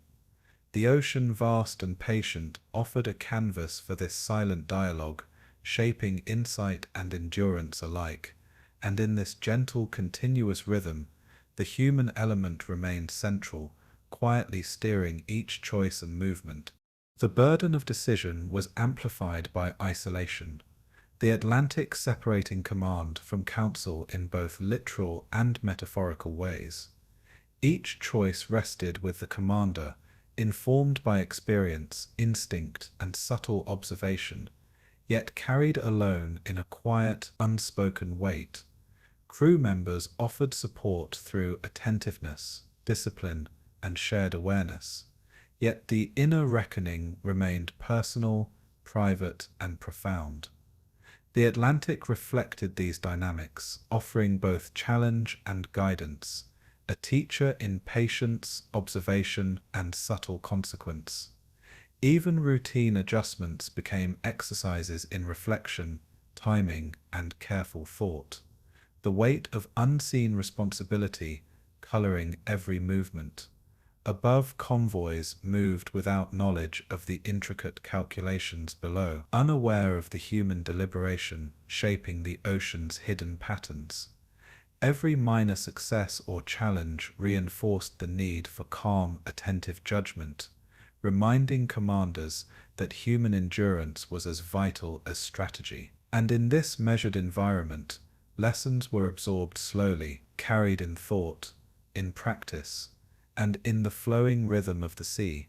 The ocean, vast and patient, offered a canvas for this silent dialogue, shaping insight and endurance alike. And in this gentle, continuous rhythm, the human element remained central, quietly steering each choice and movement. The burden of decision was amplified by isolation, the Atlantic separating command from counsel in both literal and metaphorical ways. Each choice rested with the commander, informed by experience, instinct, and subtle observation, yet carried alone in a quiet, unspoken weight. Crew members offered support through attentiveness, discipline, and shared awareness. Yet the inner reckoning remained personal, private, and profound. The Atlantic reflected these dynamics, offering both challenge and guidance, a teacher in patience, observation, and subtle consequence. Even routine adjustments became exercises in reflection, timing, and careful thought. The weight of unseen responsibility coloring every movement. Above, convoys moved without knowledge of the intricate calculations below, unaware of the human deliberation shaping the ocean's hidden patterns. Every minor success or challenge reinforced the need for calm, attentive judgment, reminding commanders that human endurance was as vital as strategy. And in this measured environment, lessons were absorbed slowly, carried in thought, in practice, and in the flowing rhythm of the sea.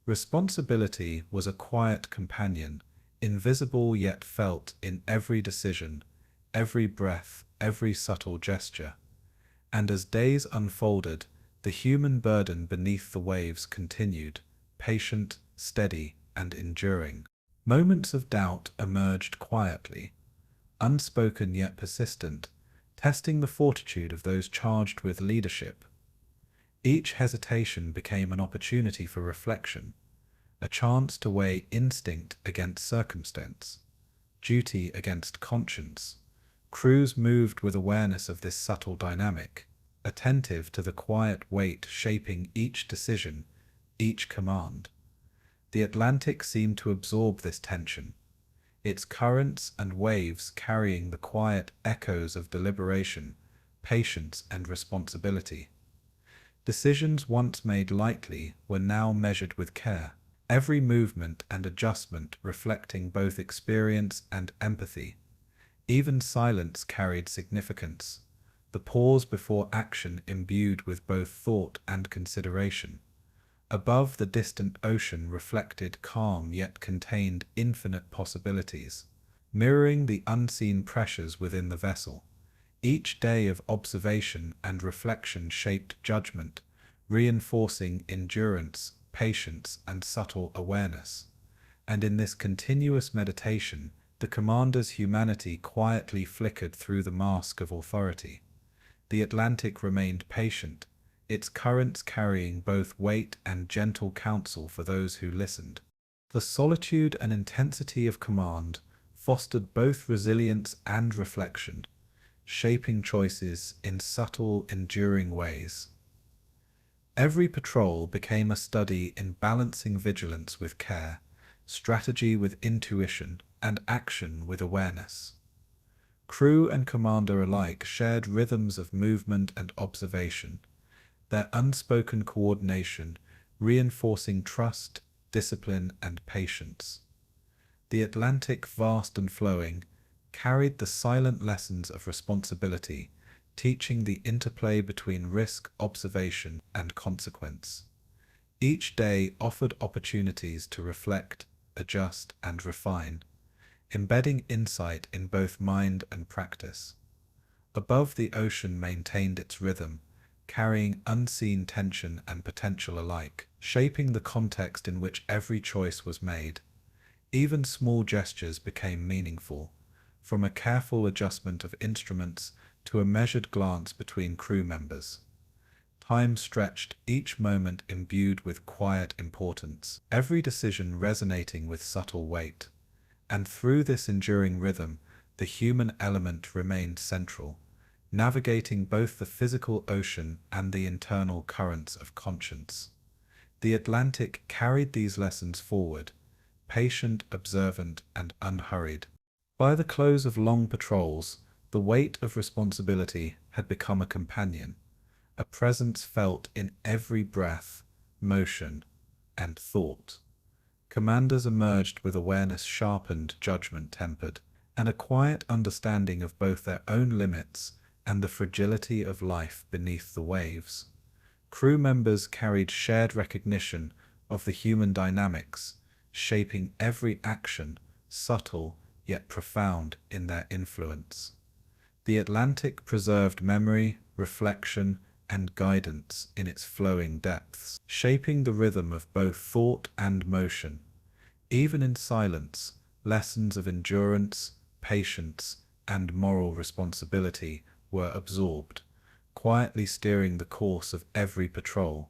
Responsibility was a quiet companion, invisible yet felt in every decision, every breath, every subtle gesture. And as days unfolded, the human burden beneath the waves continued, patient, steady, and enduring. Moments of doubt emerged quietly, unspoken yet persistent, testing the fortitude of those charged with leadership. Each hesitation became an opportunity for reflection, a chance to weigh instinct against circumstance, duty against conscience. Crews moved with awareness of this subtle dynamic, attentive to the quiet weight shaping each decision, each command. The Atlantic seemed to absorb this tension, its currents and waves carrying the quiet echoes of deliberation, patience, and responsibility. Decisions once made lightly were now measured with care, every movement and adjustment reflecting both experience and empathy. Even silence carried significance, the pause before action imbued with both thought and consideration. Above, the distant ocean reflected calm yet contained infinite possibilities, mirroring the unseen pressures within the vessel. Each day of observation and reflection shaped judgment, reinforcing endurance, patience, and subtle awareness. And in this continuous meditation, the commander's humanity quietly flickered through the mask of authority. The Atlantic remained patient, its currents carrying both weight and gentle counsel for those who listened. The solitude and intensity of command fostered both resilience and reflection, shaping choices in subtle, enduring ways. Every patrol became a study in balancing vigilance with care, strategy with intuition, and action with awareness. Crew and commander alike shared rhythms of movement and observation, their unspoken coordination reinforcing trust, discipline, and patience. The Atlantic, vast and flowing, carried the silent lessons of responsibility, teaching the interplay between risk, observation, and consequence. Each day offered opportunities to reflect, adjust, and refine, embedding insight in both mind and practice. Above, the ocean maintained its rhythm, carrying unseen tension and potential alike, shaping the context in which every choice was made. Even small gestures became meaningful, from a careful adjustment of instruments to a measured glance between crew members. Time stretched, each moment imbued with quiet importance, every decision resonating with subtle weight. And through this enduring rhythm, the human element remained central, navigating both the physical ocean and the internal currents of conscience. The Atlantic carried these lessons forward, patient, observant, and unhurried. By the close of long patrols, the weight of responsibility had become a companion, a presence felt in every breath, motion, and thought. Commanders emerged with awareness sharpened, judgment tempered, and a quiet understanding of both their own limits and the fragility of life beneath the waves. Crew members carried shared recognition of the human dynamics, shaping every action, subtle yet profound in their influence. The Atlantic preserved memory, reflection, and guidance in its flowing depths, shaping the rhythm of both thought and motion. Even in silence, lessons of endurance, patience, and moral responsibility were absorbed, quietly steering the course of every patrol.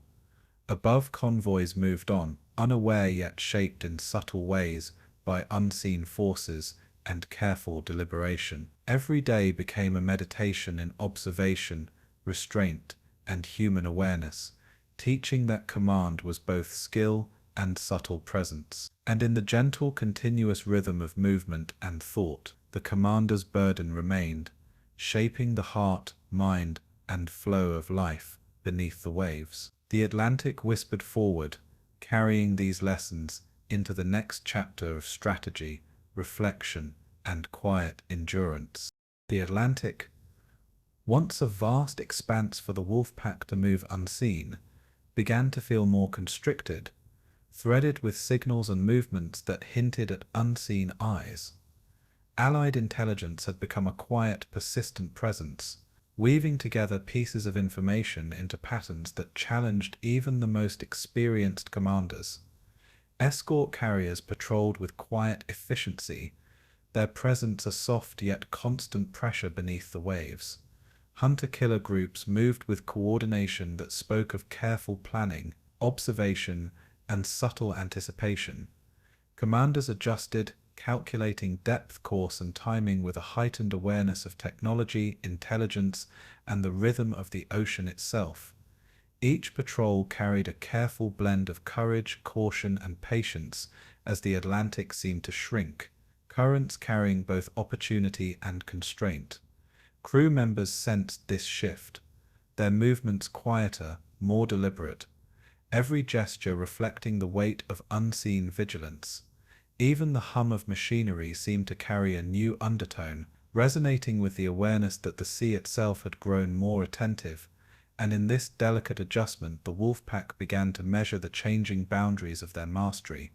Above, convoys moved on, unaware yet shaped in subtle ways by unseen forces, and careful deliberation. Every day became a meditation in observation, restraint, and human awareness, teaching that command was both skill and subtle presence. And in the gentle, continuous rhythm of movement and thought, the commander's burden remained, shaping the heart, mind, and flow of life beneath the waves. The Atlantic whispered forward, carrying these lessons into the next chapter of strategy, reflection, and quiet endurance. The Atlantic, once a vast expanse for the Wolfpack to move unseen, began to feel more constricted, threaded with signals and movements that hinted at unseen eyes. Allied intelligence had become a quiet, persistent presence, weaving together pieces of information into patterns that challenged even the most experienced commanders. Escort carriers patrolled with quiet efficiency, their presence a soft yet constant pressure beneath the waves. Hunter-killer groups moved with coordination that spoke of careful planning, observation, and subtle anticipation. Commanders adjusted, calculating depth, course, and timing with a heightened awareness of technology, intelligence, and the rhythm of the ocean itself. Each patrol carried a careful blend of courage, caution, and patience as the Atlantic seemed to shrink, currents carrying both opportunity and constraint. Crew members sensed this shift, their movements quieter, more deliberate, every gesture reflecting the weight of unseen vigilance. Even the hum of machinery seemed to carry a new undertone, resonating with the awareness that the sea itself had grown more attentive, and in this delicate adjustment the Wolfpack began to measure the changing boundaries of their mastery.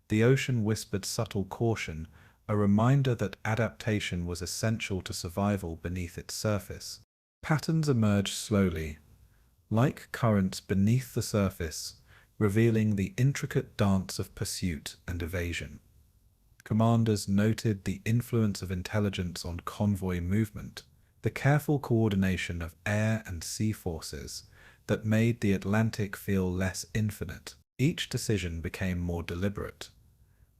The ocean whispered subtle caution, a reminder that adaptation was essential to survival beneath its surface. Patterns emerged slowly, like currents beneath the surface, revealing the intricate dance of pursuit and evasion. Commanders noted the influence of intelligence on convoy movement, the careful coordination of air and sea forces that made the Atlantic feel less infinite. Each decision became more deliberate,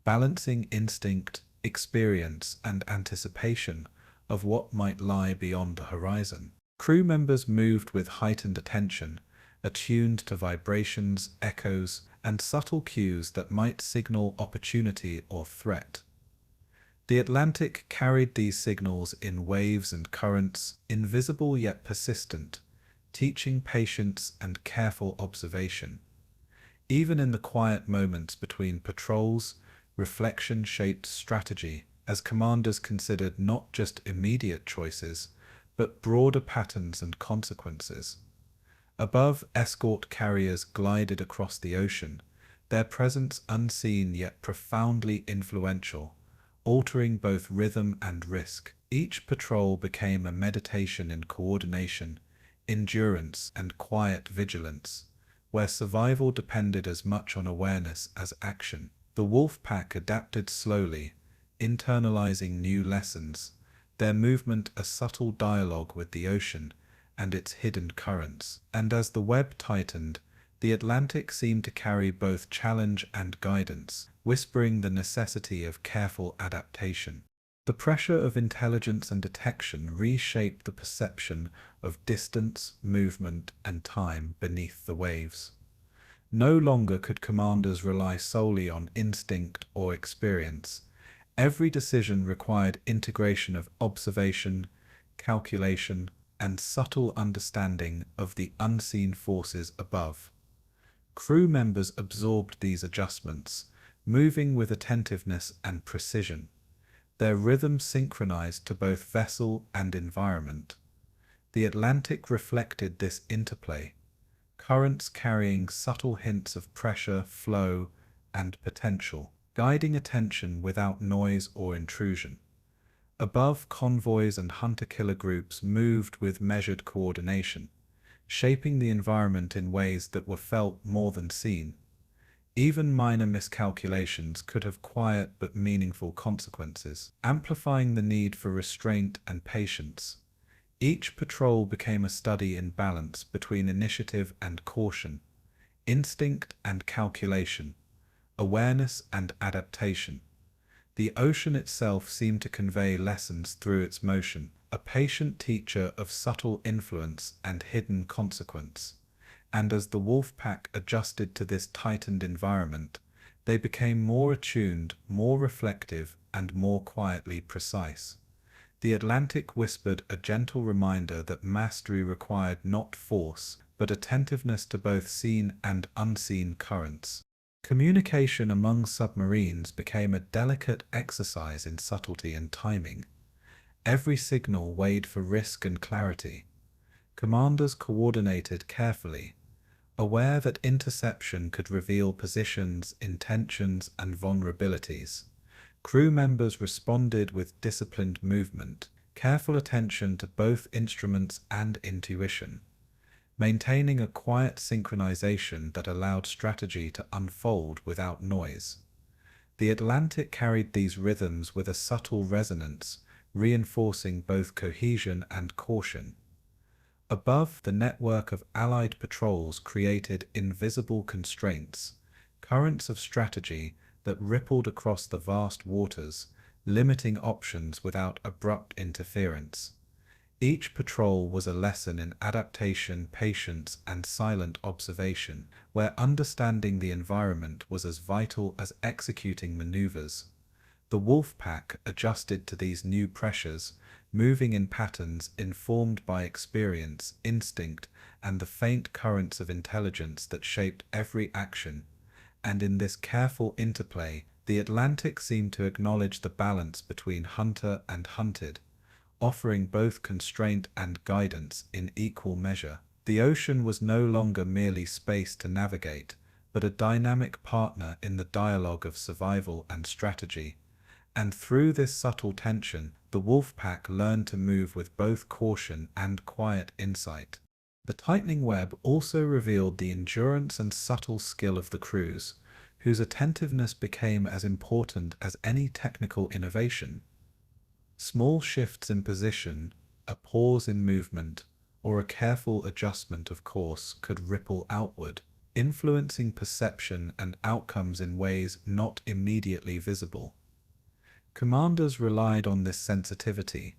balancing instinct, experience, and anticipation of what might lie beyond the horizon. Crew members moved with heightened attention, attuned to vibrations, echoes, and subtle cues that might signal opportunity or threat. The Atlantic carried these signals in waves and currents, invisible yet persistent, teaching patience and careful observation. Even in the quiet moments between patrols, reflection shaped strategy as commanders considered not just immediate choices, but broader patterns and consequences. Above, escort carriers glided across the ocean, their presence unseen yet profoundly influential, altering both rhythm and risk. Each patrol became a meditation in coordination, endurance, and quiet vigilance, where survival depended as much on awareness as action. The Wolfpack adapted slowly, internalizing new lessons, their movement a subtle dialogue with the ocean and its hidden currents. And as the web tightened, the Atlantic seemed to carry both challenge and guidance, whispering the necessity of careful adaptation. The pressure of intelligence and detection reshaped the perception of distance, movement, and time beneath the waves. No longer could commanders rely solely on instinct or experience. Every decision required integration of observation, calculation, and subtle understanding of the unseen forces above. Crew members absorbed these adjustments, moving with attentiveness and precision, their rhythm synchronized to both vessel and environment. The Atlantic reflected this interplay, currents carrying subtle hints of pressure, flow, and potential, guiding attention without noise or intrusion. Above, convoys and hunter-killer groups moved with measured coordination, shaping the environment in ways that were felt more than seen. Even minor miscalculations could have quiet but meaningful consequences, amplifying the need for restraint and patience. Each patrol became a study in balance between initiative and caution, instinct and calculation, awareness and adaptation. The ocean itself seemed to convey lessons through its motion, a patient teacher of subtle influence and hidden consequence. And as the Wolfpack adjusted to this tightened environment, they became more attuned, more reflective, and more quietly precise. The Atlantic whispered a gentle reminder that mastery required not force, but attentiveness to both seen and unseen currents. Communication among submarines became a delicate exercise in subtlety and timing. Every signal weighed for risk and clarity. Commanders coordinated carefully, aware that interception could reveal positions, intentions, and vulnerabilities. Crew members responded with disciplined movement, careful attention to both instruments and intuition, maintaining a quiet synchronization that allowed strategy to unfold without noise. The Atlantic carried these rhythms with a subtle resonance, reinforcing both cohesion and caution. Above, the network of Allied patrols created invisible constraints, currents of strategy that rippled across the vast waters, limiting options without abrupt interference. Each patrol was a lesson in adaptation, patience, and silent observation, where understanding the environment was as vital as executing maneuvers. The Wolfpack adjusted to these new pressures, moving in patterns informed by experience, instinct, and the faint currents of intelligence that shaped every action. And in this careful interplay, the Atlantic seemed to acknowledge the balance between hunter and hunted, offering both constraint and guidance in equal measure. The ocean was no longer merely space to navigate, but a dynamic partner in the dialogue of survival and strategy. And through this subtle tension, the Wolfpack learned to move with both caution and quiet insight. The tightening web also revealed the endurance and subtle skill of the crews, whose attentiveness became as important as any technical innovation. Small shifts in position, a pause in movement, or a careful adjustment of course could ripple outward, influencing perception and outcomes in ways not immediately visible. Commanders relied on this sensitivity,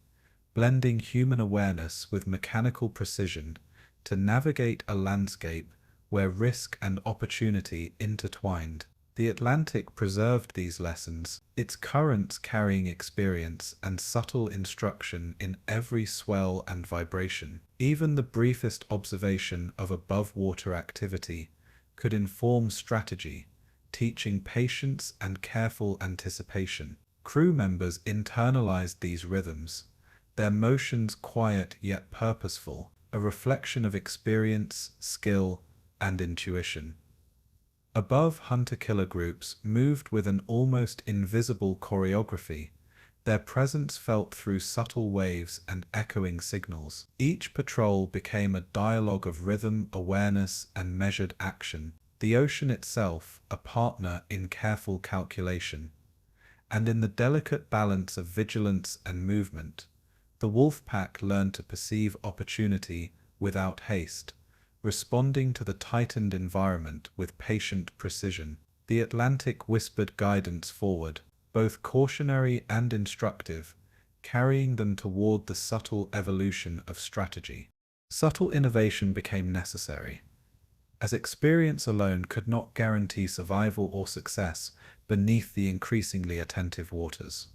blending human awareness with mechanical precision to navigate a landscape where risk and opportunity intertwined. The Atlantic preserved these lessons, its currents carrying experience and subtle instruction in every swell and vibration. Even the briefest observation of above-water activity could inform strategy, teaching patience and careful anticipation. Crew members internalized these rhythms, their motions quiet yet purposeful, a reflection of experience, skill, and intuition. Above, hunter-killer groups moved with an almost invisible choreography, their presence felt through subtle waves and echoing signals. Each patrol became a dialogue of rhythm, awareness, and measured action, the ocean itself a partner in careful calculation. And in the delicate balance of vigilance and movement, the Wolfpack learned to perceive opportunity without haste, responding to the tightened environment with patient precision. The Atlantic whispered guidance forward, both cautionary and instructive, carrying them toward the subtle evolution of strategy. Subtle innovation became necessary, as experience alone could not guarantee survival or success beneath the increasingly attentive waters.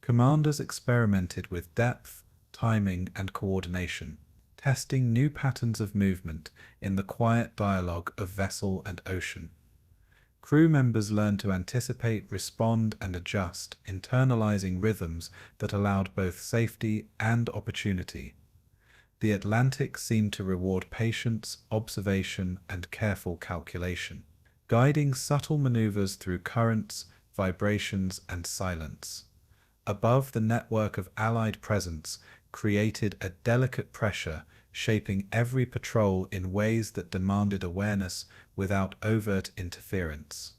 Commanders experimented with depth, timing, and coordination, testing new patterns of movement in the quiet dialogue of vessel and ocean. Crew members learned to anticipate, respond, and adjust, internalizing rhythms that allowed both safety and opportunity. The Atlantic seemed to reward patience, observation, and careful calculation, guiding subtle maneuvers through currents, vibrations, and silence. Above, the network of Allied presence created a delicate pressure, shaping every patrol in ways that demanded awareness without overt interference.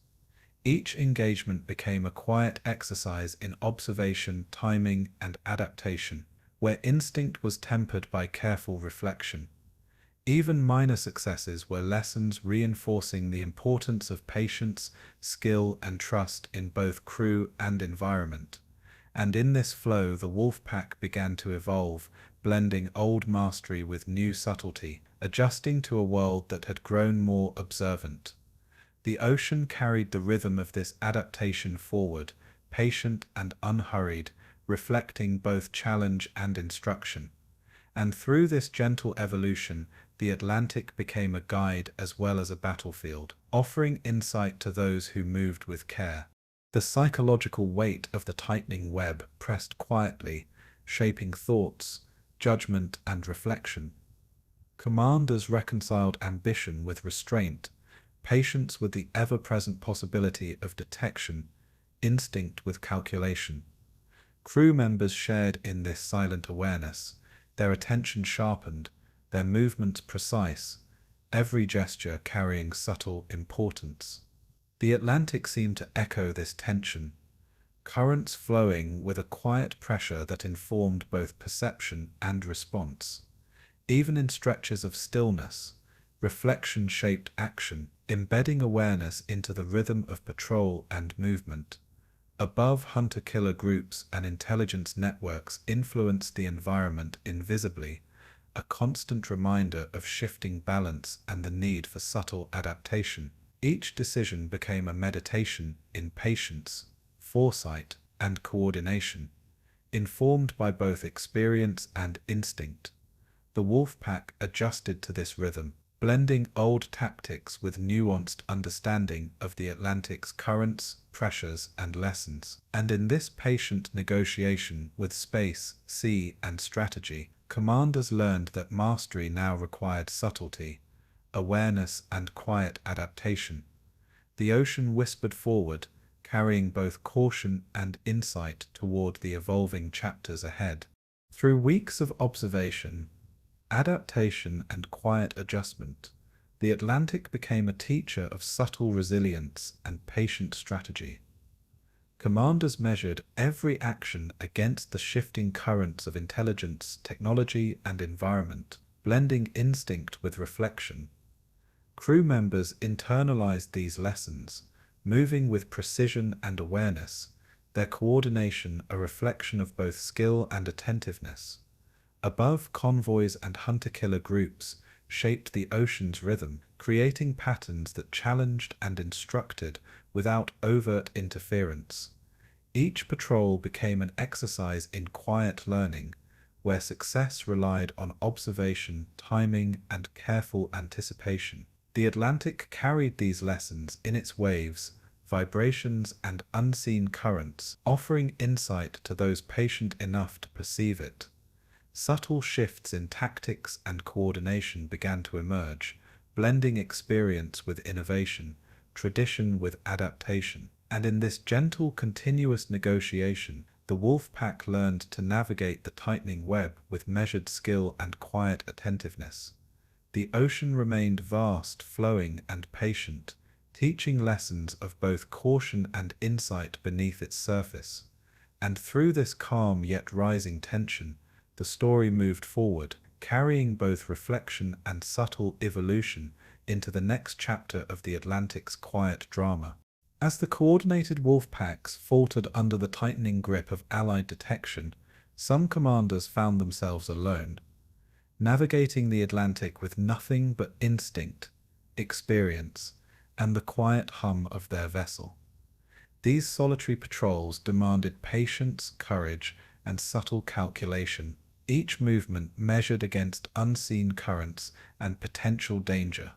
Each engagement became a quiet exercise in observation, timing, and adaptation, where instinct was tempered by careful reflection. Even minor successes were lessons reinforcing the importance of patience, skill, and trust in both crew and environment. And in this flow, the Wolfpack began to evolve, blending old mastery with new subtlety, adjusting to a world that had grown more observant. The ocean carried the rhythm of this adaptation forward, patient and unhurried, reflecting both challenge and instruction. And through this gentle evolution, the Atlantic became a guide as well as a battlefield, offering insight to those who moved with care. The psychological weight of the tightening web pressed quietly, shaping thoughts, judgment, and reflection. Commanders reconciled ambition with restraint, patience with the ever-present possibility of detection, instinct with calculation. Crew members shared in this silent awareness, their attention sharpened, their movements precise, every gesture carrying subtle importance. The Atlantic seemed to echo this tension, currents flowing with a quiet pressure that informed both perception and response. Even in stretches of stillness, reflection shaped action, embedding awareness into the rhythm of patrol and movement. Above, hunter-killer groups and intelligence networks influenced the environment invisibly, a constant reminder of shifting balance and the need for subtle adaptation. Each decision became a meditation in patience, foresight, and coordination, informed by both experience and instinct. The Wolfpack adjusted to this rhythm, blending old tactics with nuanced understanding of the Atlantic's currents, pressures, and lessons. And in this patient negotiation with space, sea, and strategy, commanders learned that mastery now required subtlety, awareness, and quiet adaptation. The ocean whispered forward, carrying both caution and insight toward the evolving chapters ahead. Through weeks of observation, adaptation, and quiet adjustment, the Atlantic became a teacher of subtle resilience and patient strategy. Commanders measured every action against the shifting currents of intelligence, technology, and environment, blending instinct with reflection. Crew members internalized these lessons, moving with precision and awareness, their coordination a reflection of both skill and attentiveness. Above, convoys and hunter-killer groups shaped the ocean's rhythm, creating patterns that challenged and instructed without overt interference. Each patrol became an exercise in quiet learning, where success relied on observation, timing, and careful anticipation. The Atlantic carried these lessons in its waves, vibrations, and unseen currents, offering insight to those patient enough to perceive it. Subtle shifts in tactics and coordination began to emerge, blending experience with innovation, tradition with adaptation. And in this gentle, continuous negotiation, the Wolfpack learned to navigate the tightening web with measured skill and quiet attentiveness. The ocean remained vast, flowing, and patient, teaching lessons of both caution and insight beneath its surface. And through this calm yet rising tension, the story moved forward, carrying both reflection and subtle evolution into the next chapter of the Atlantic's quiet drama. As the coordinated Wolfpacks faltered under the tightening grip of Allied detection, some commanders found themselves alone, navigating the Atlantic with nothing but instinct, experience, and the quiet hum of their vessel. These solitary patrols demanded patience, courage, and subtle calculation, each movement measured against unseen currents and potential danger.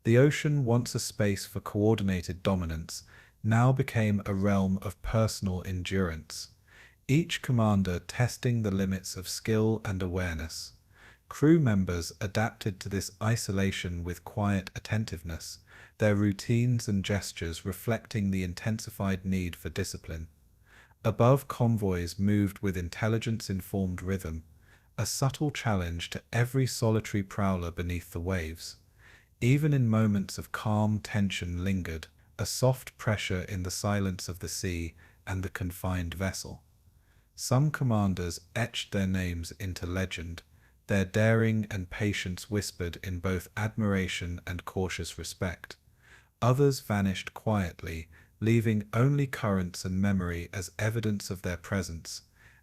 The ocean, once a space for coordinated dominance, now became a realm of personal endurance, each commander testing the limits of skill and awareness. Crew members adapted to this isolation with quiet attentiveness, their routines and gestures reflecting the intensified need for discipline. Above, convoys moved with intelligence-informed rhythm, a subtle challenge to every solitary prowler beneath the waves. Even in moments of calm, tension lingered, a soft pressure in the silence of the sea and the confined vessel. Some commanders etched their names into legend, their daring and patience whispered in both admiration and cautious respect. Others vanished quietly, leaving only currents and memory as evidence of their presence,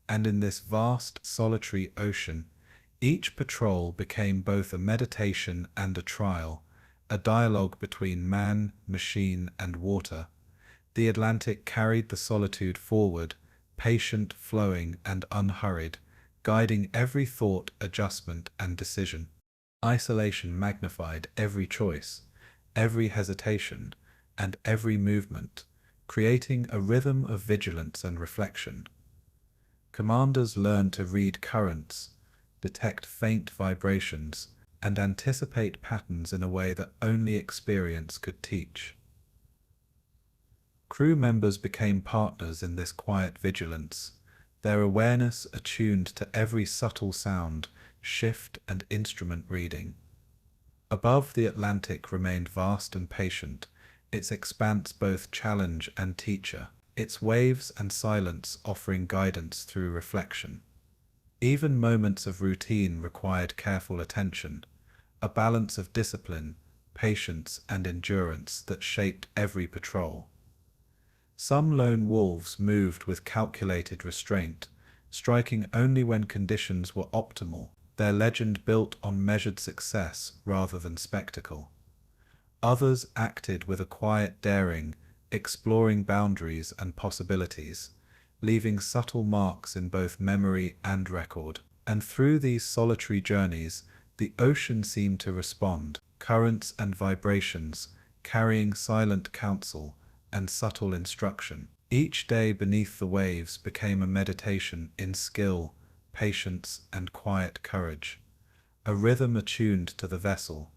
and in this vast, solitary ocean, each patrol became both a meditation and a trial, a dialogue between man, machine, and water. The Atlantic carried the solitude forward, patient, flowing, and unhurried, guiding every thought, adjustment, and decision. Isolation magnified every choice, every hesitation, and every movement, creating a rhythm of vigilance and reflection. Commanders learned to read currents, detect faint vibrations, and anticipate patterns in a way that only experience could teach. Crew members became partners in this quiet vigilance, their awareness attuned to every subtle sound, shift, and instrument reading. Above, the Atlantic remained vast and patient, its expanse both challenge and teacher, its waves and silence offering guidance through reflection. Even moments of routine required careful attention, a balance of discipline, patience, and endurance that shaped every patrol. Some lone wolves moved with calculated restraint, striking only when conditions were optimal, their legend built on measured success rather than spectacle. Others acted with a quiet daring, exploring boundaries and possibilities, leaving subtle marks in both memory and record. And through these solitary journeys, the ocean seemed to respond, currents and vibrations, carrying silent counsel and subtle instruction. Each day beneath the waves became a meditation in skill, patience, and quiet courage, a rhythm attuned to the vessel,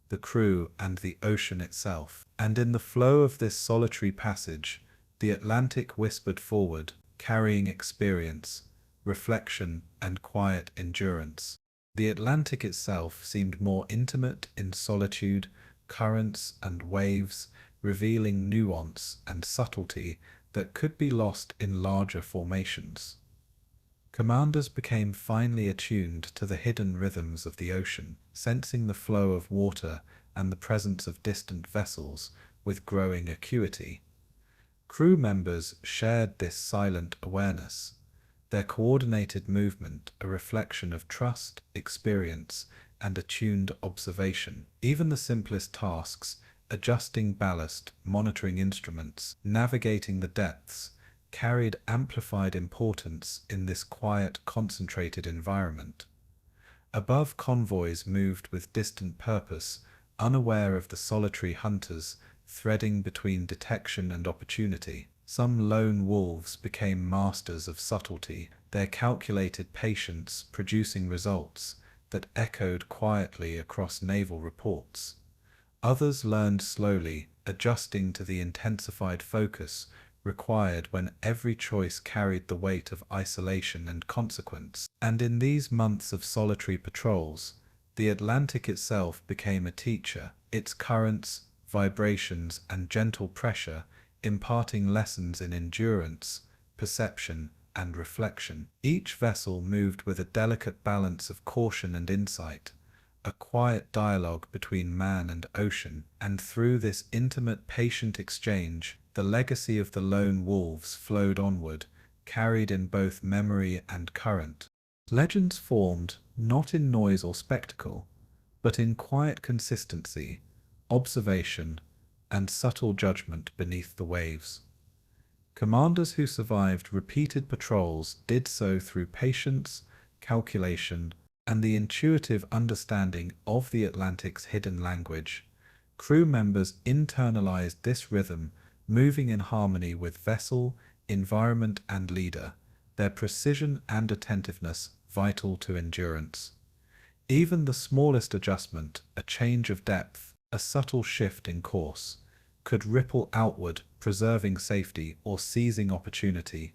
the crew, and the ocean itself. And in the flow of this solitary passage, the Atlantic whispered forward, carrying experience, reflection, and quiet endurance. The Atlantic itself seemed more intimate in solitude, currents and waves, revealing nuance and subtlety that could be lost in larger formations. Commanders became finely attuned to the hidden rhythms of the ocean, sensing the flow of water and the presence of distant vessels with growing acuity. Crew members shared this silent awareness, their coordinated movement a reflection of trust, experience, and attuned observation. Even the simplest tasks, adjusting ballast, monitoring instruments, navigating the depths, carried amplified importance in this quiet, concentrated environment. Above, convoys moved with distant purpose, unaware of the solitary hunters threading between detection and opportunity. Some lone wolves became masters of subtlety, their calculated patience producing results that echoed quietly across naval reports. Others learned slowly, adjusting to the intensified focus required when every choice carried the weight of isolation and consequence. And in these months of solitary patrols, the Atlantic itself became a teacher, its currents, vibrations, and gentle pressure imparting lessons in endurance, perception, and reflection. Each vessel moved with a delicate balance of caution and insight, a quiet dialogue between man and ocean, and through this intimate, patient exchange, the legacy of the lone wolves flowed onward, carried in both memory and current. Legends formed not in noise or spectacle, but in quiet consistency, observation, and subtle judgment beneath the waves. Commanders who survived repeated patrols did so through patience, calculation, and the intuitive understanding of the Atlantic's hidden language. Crew members internalized this rhythm, moving in harmony with vessel, environment, and leader, their precision and attentiveness vital to endurance. Even the smallest adjustment, a change of depth, a subtle shift in course, could ripple outward, preserving safety or seizing opportunity.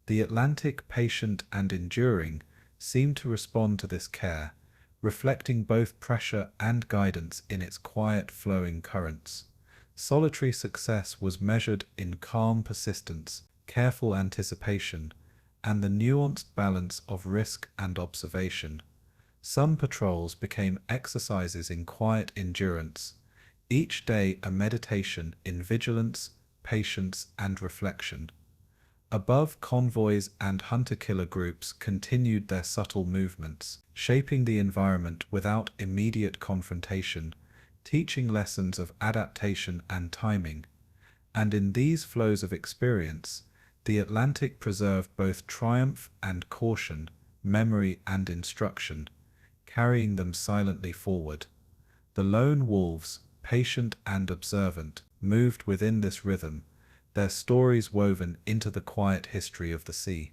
The Atlantic, patient and enduring, seemed to respond to this care, reflecting both pressure and guidance in its quiet flowing currents. Solitary success was measured in calm persistence, careful anticipation, and the nuanced balance of risk and observation. Some patrols became exercises in quiet endurance, each day a meditation in vigilance, patience, and reflection. Above, convoys and hunter-killer groups continued their subtle movements, shaping the environment without immediate confrontation, teaching lessons of adaptation and timing. And in these flows of experience, the Atlantic preserved both triumph and caution, memory and instruction, carrying them silently forward. The lone wolves, patient and observant, moved within this rhythm, their stories woven into the quiet history of the sea.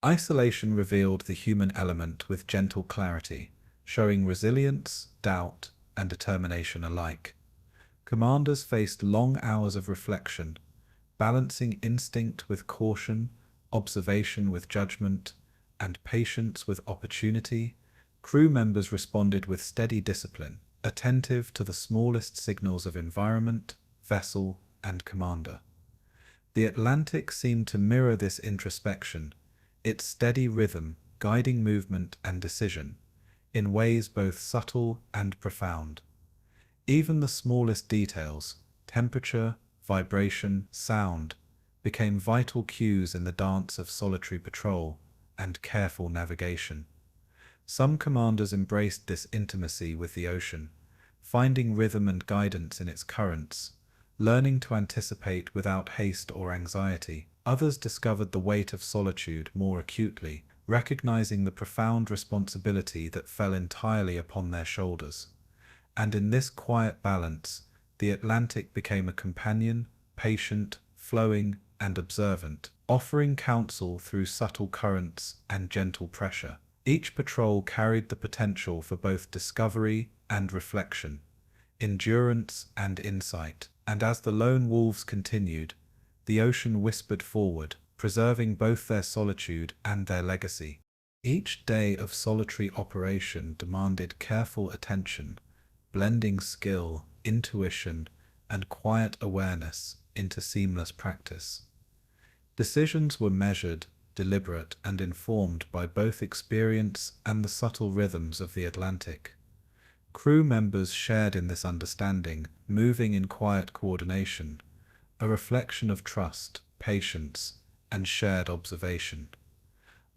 Isolation revealed the human element with gentle clarity, showing resilience, doubt, and determination alike. Commanders faced long hours of reflection, balancing instinct with caution, observation with judgment, and patience with opportunity. Crew members responded with steady discipline, attentive to the smallest signals of environment, vessel, and commander. The Atlantic seemed to mirror this introspection, its steady rhythm guiding movement and decision, in ways both subtle and profound. Even the smallest details, temperature, vibration, sound, became vital cues in the dance of solitary patrol and careful navigation. Some commanders embraced this intimacy with the ocean, finding rhythm and guidance in its currents, learning to anticipate without haste or anxiety. Others discovered the weight of solitude more acutely, recognizing the profound responsibility that fell entirely upon their shoulders. And in this quiet balance, the Atlantic became a companion, patient, flowing, and observant, offering counsel through subtle currents and gentle pressure. Each patrol carried the potential for both discovery and reflection, endurance and insight. And as the lone wolves continued, the ocean whispered forward, preserving both their solitude and their legacy. Each day of solitary operation demanded careful attention, blending skill, intuition, and quiet awareness into seamless practice. Decisions were measured, deliberate, and informed by both experience and the subtle rhythms of the Atlantic. Crew members shared in this understanding, moving in quiet coordination, a reflection of trust, patience, and shared observation.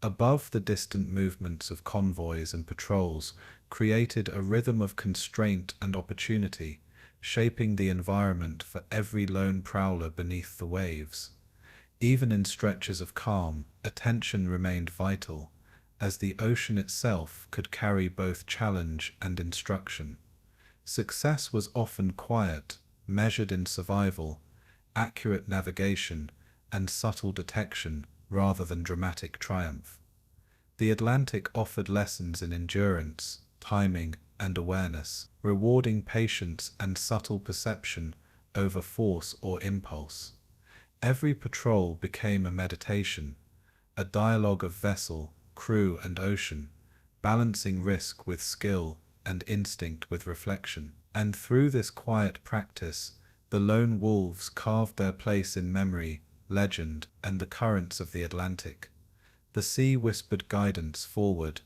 Above, the distant movements of convoys and patrols created a rhythm of constraint and opportunity, shaping the environment for every lone prowler beneath the waves. Even in stretches of calm, attention remained vital, as the ocean itself could carry both challenge and instruction. Success was often quiet, measured in survival, accurate navigation, and subtle detection rather than dramatic triumph. The Atlantic offered lessons in endurance, timing, and awareness, rewarding patience and subtle perception over force or impulse. Every patrol became a meditation, a dialogue of vessel, crew, and ocean, balancing risk with skill and instinct with reflection. And through this quiet practice, the lone wolves carved their place in memory, legend, and the currents of the Atlantic. The sea whispered guidance forward,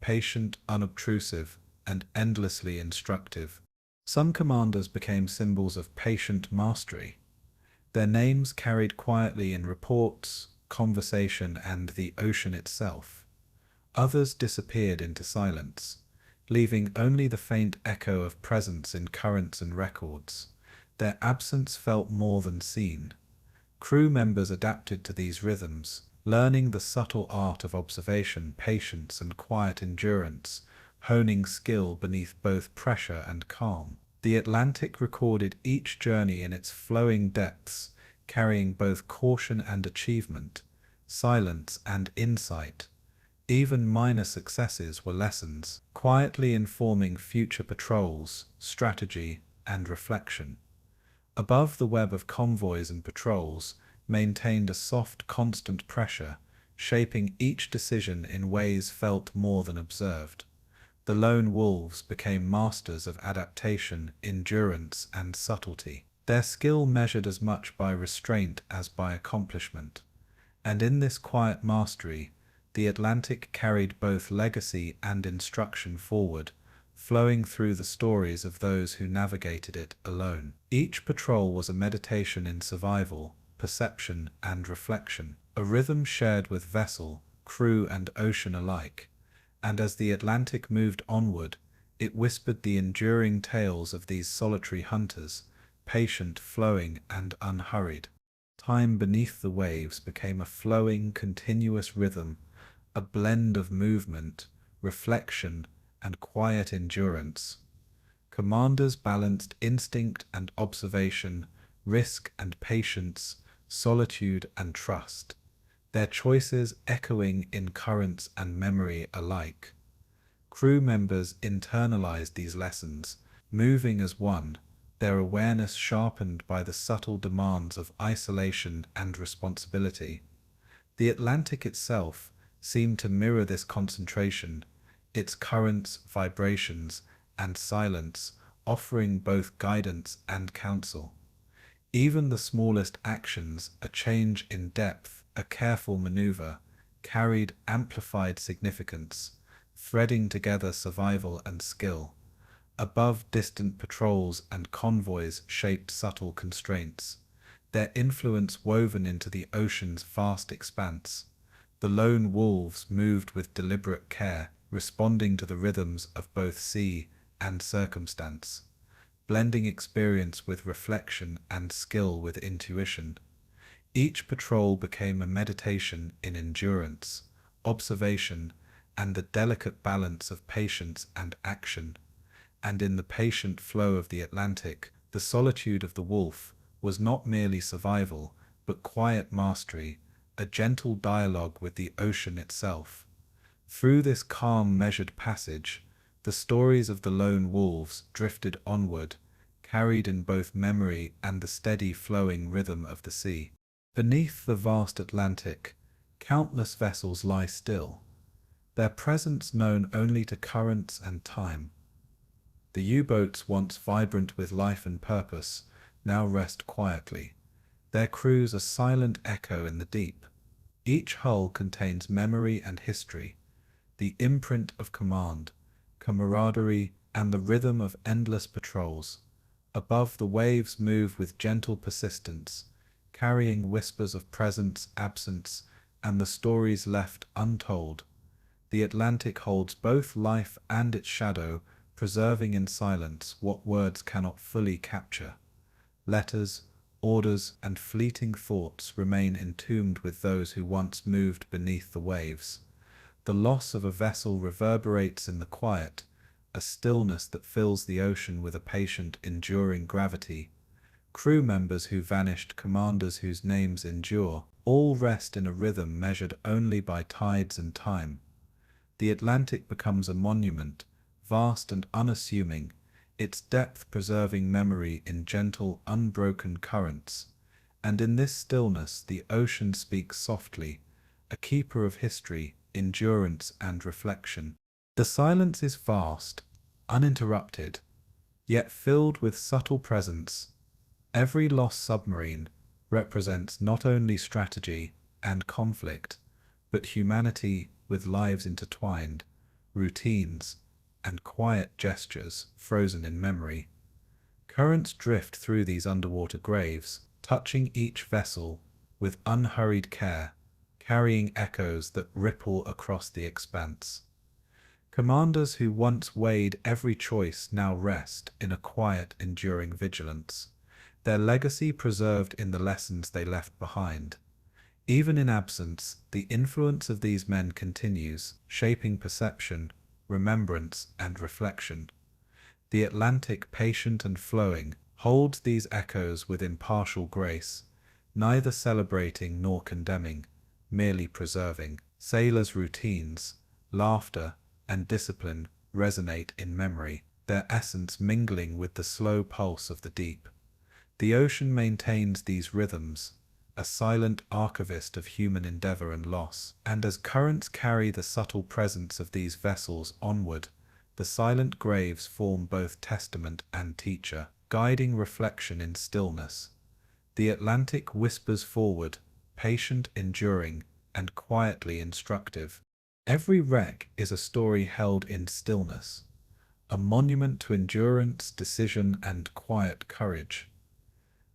patient, unobtrusive, and endlessly instructive. Some commanders became symbols of patient mastery. Their names carried quietly in reports, conversation, and the ocean itself. Others disappeared into silence, leaving only the faint echo of presence in currents and records. Their absence felt more than seen. Crew members adapted to these rhythms, learning the subtle art of observation, patience, and quiet endurance, honing skill beneath both pressure and calm. The Atlantic recorded each journey in its flowing depths, carrying both caution and achievement, silence and insight. Even minor successes were lessons, quietly informing future patrols, strategy, and reflection. Above, the web of convoys and patrols maintained a soft, constant pressure, shaping each decision in ways felt more than observed. The lone wolves became masters of adaptation, endurance, and subtlety. Their skill measured as much by restraint as by accomplishment. And in this quiet mastery, the Atlantic carried both legacy and instruction forward, flowing through the stories of those who navigated it alone. Each patrol was a meditation in survival, perception, and reflection, a rhythm shared with vessel, crew, and ocean alike. And as the Atlantic moved onward, it whispered the enduring tales of these solitary hunters, patient, flowing, and unhurried. Time beneath the waves became a flowing, continuous rhythm, a blend of movement, reflection, and quiet endurance. Commanders balanced instinct and observation, risk and patience, solitude and trust, their choices echoing in currents and memory alike. Crew members internalized these lessons, moving as one, their awareness sharpened by the subtle demands of isolation and responsibility. The Atlantic itself seemed to mirror this concentration, its currents, vibrations, and silence offering both guidance and counsel. Even the smallest actions, a change in depth, a careful maneuver, carried amplified significance, threading together survival and skill. Above, distant patrols and convoys shaped subtle constraints, their influence woven into the ocean's vast expanse. The lone wolves moved with deliberate care, responding to the rhythms of both sea and circumstance, blending experience with reflection and skill with intuition. Each patrol became a meditation in endurance, observation, and the delicate balance of patience and action. And in the patient flow of the Atlantic, the solitude of the wolf was not merely survival, but quiet mastery, a gentle dialogue with the ocean itself. Through this calm, measured passage, the stories of the lone wolves drifted onward, carried in both memory and the steady flowing rhythm of the sea. Beneath the vast Atlantic, countless vessels lie still, their presence known only to currents and time. The U-boats, once vibrant with life and purpose, now rest quietly, their crews a silent echo in the deep. Each hull contains memory and history, the imprint of command, camaraderie, and the rhythm of endless patrols. Above, the waves move with gentle persistence, carrying whispers of presence, absence, and the stories left untold. The Atlantic holds both life and its shadow, preserving in silence what words cannot fully capture. Letters, orders, and fleeting thoughts remain entombed with those who once moved beneath the waves. The loss of a vessel reverberates in the quiet, a stillness that fills the ocean with a patient, enduring gravity. Crew members who vanished, commanders whose names endure, all rest in a rhythm measured only by tides and time. The Atlantic becomes a monument, vast and unassuming, its depth preserving memory in gentle, unbroken currents. And in this stillness the ocean speaks softly, a keeper of history, endurance, and reflection. The silence is vast, uninterrupted, yet filled with subtle presence. Every lost submarine represents not only strategy and conflict, but humanity with lives intertwined, routines, and quiet gestures frozen in memory. Currents drift through these underwater graves, touching each vessel with unhurried care, carrying echoes that ripple across the expanse. Commanders who once weighed every choice now rest in a quiet, enduring vigilance, their legacy preserved in the lessons they left behind. Even in absence, the influence of these men continues, shaping perception, remembrance, and reflection. The Atlantic, patient and flowing, holds these echoes with impartial grace, neither celebrating nor condemning, merely preserving. Sailors' routines, laughter, and discipline resonate in memory, their essence mingling with the slow pulse of the deep. The ocean maintains these rhythms, a silent archivist of human endeavor and loss. And as currents carry the subtle presence of these vessels onward, the silent graves form both testament and teacher, guiding reflection in stillness. The Atlantic whispers forward, patient, enduring, and quietly instructive. Every wreck is a story held in stillness, a monument to endurance, decision, and quiet courage.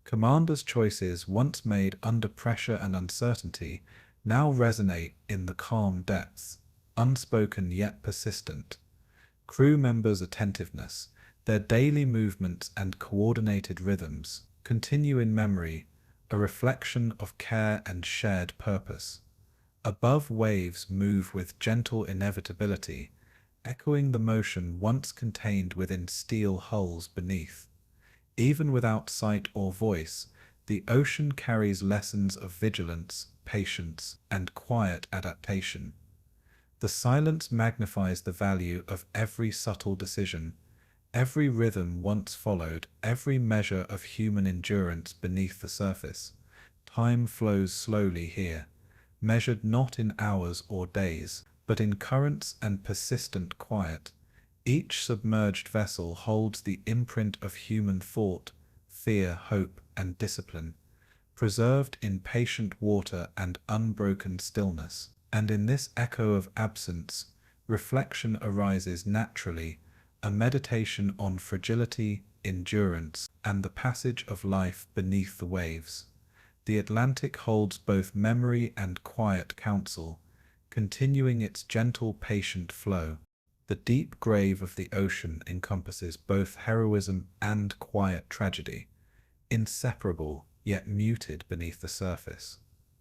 Commanders' choices, once made under pressure and uncertainty, now resonate in the calm depths, unspoken yet persistent. Crew members' attentiveness, their daily movements and coordinated rhythms, continue in memory, a reflection of care and shared purpose. Above, waves move with gentle inevitability, echoing the motion once contained within steel hulls beneath. Even without sight or voice, the ocean carries lessons of vigilance, patience, and quiet adaptation. The silence magnifies the value of every subtle decision, every rhythm once followed, every measure of human endurance beneath the surface. Time flows slowly here, measured not in hours or days, but in currents and persistent quiet. Each submerged vessel holds the imprint of human thought, fear, hope, and discipline, preserved in patient water and unbroken stillness. And in this echo of absence, reflection arises naturally, a meditation on fragility, endurance, and the passage of life beneath the waves. The Atlantic holds both memory and quiet counsel, continuing its gentle, patient flow. The deep grave of the ocean encompasses both heroism and quiet tragedy, inseparable yet muted beneath the surface.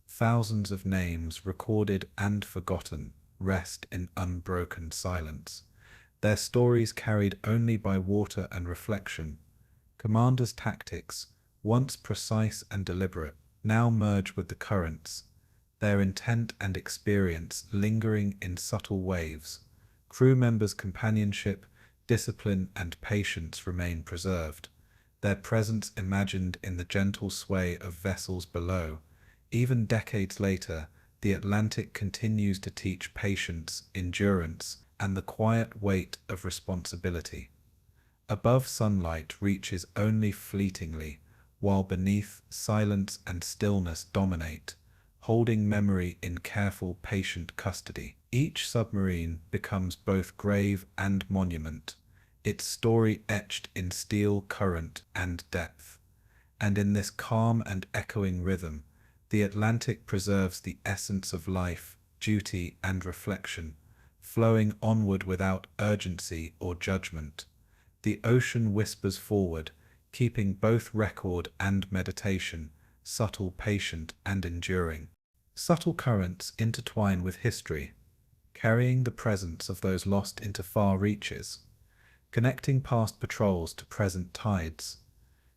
Thousands of names, recorded and forgotten, rest in unbroken silence, their stories carried only by water and reflection. Commanders' tactics, once precise and deliberate, now merge with the currents, their intent and experience lingering in subtle waves. Crew members' companionship, discipline, and patience remain preserved, their presence imagined in the gentle sway of vessels below. Even decades later, the Atlantic continues to teach patience, endurance, and the quiet weight of responsibility. Above, sunlight reaches only fleetingly, while beneath, silence and stillness dominate, holding memory in careful, patient custody. Each submarine becomes both grave and monument, its story etched in steel, current, and depth. And in this calm and echoing rhythm, the Atlantic preserves the essence of life, duty, and reflection, flowing onward without urgency or judgment. The ocean whispers forward, keeping both record and meditation, subtle, patient, and enduring. Subtle currents intertwine with history, carrying the presence of those lost into far reaches, connecting past patrols to present tides.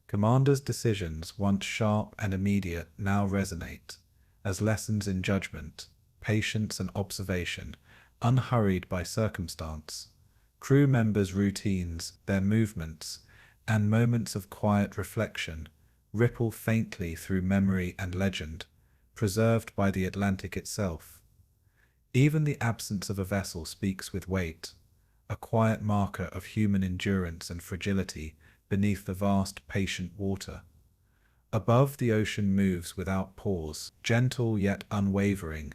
Commanders' decisions, once sharp and immediate, now resonate as lessons in judgment, patience, and observation, unhurried by circumstance. Crew members' routines, their movements, and moments of quiet reflection ripple faintly through memory and legend, preserved by the Atlantic itself. Even the absence of a vessel speaks with weight, a quiet marker of human endurance and fragility beneath the vast, patient water. Above, the ocean moves without pause, gentle yet unwavering,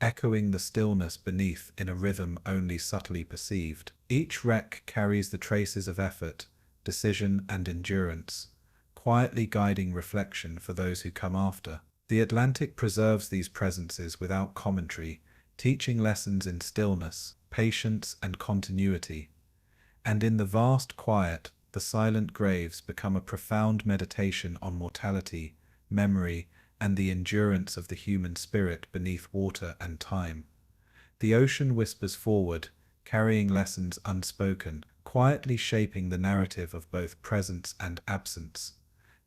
echoing the stillness beneath in a rhythm only subtly perceived. Each wreck carries the traces of effort, decision, and endurance, quietly guiding reflection for those who come after. The Atlantic preserves these presences without commentary, teaching lessons in stillness, patience, and continuity. And in the vast quiet, the silent graves become a profound meditation on mortality, memory, and the endurance of the human spirit beneath water and time. The ocean whispers forward, carrying lessons unspoken, quietly shaping the narrative of both presence and absence.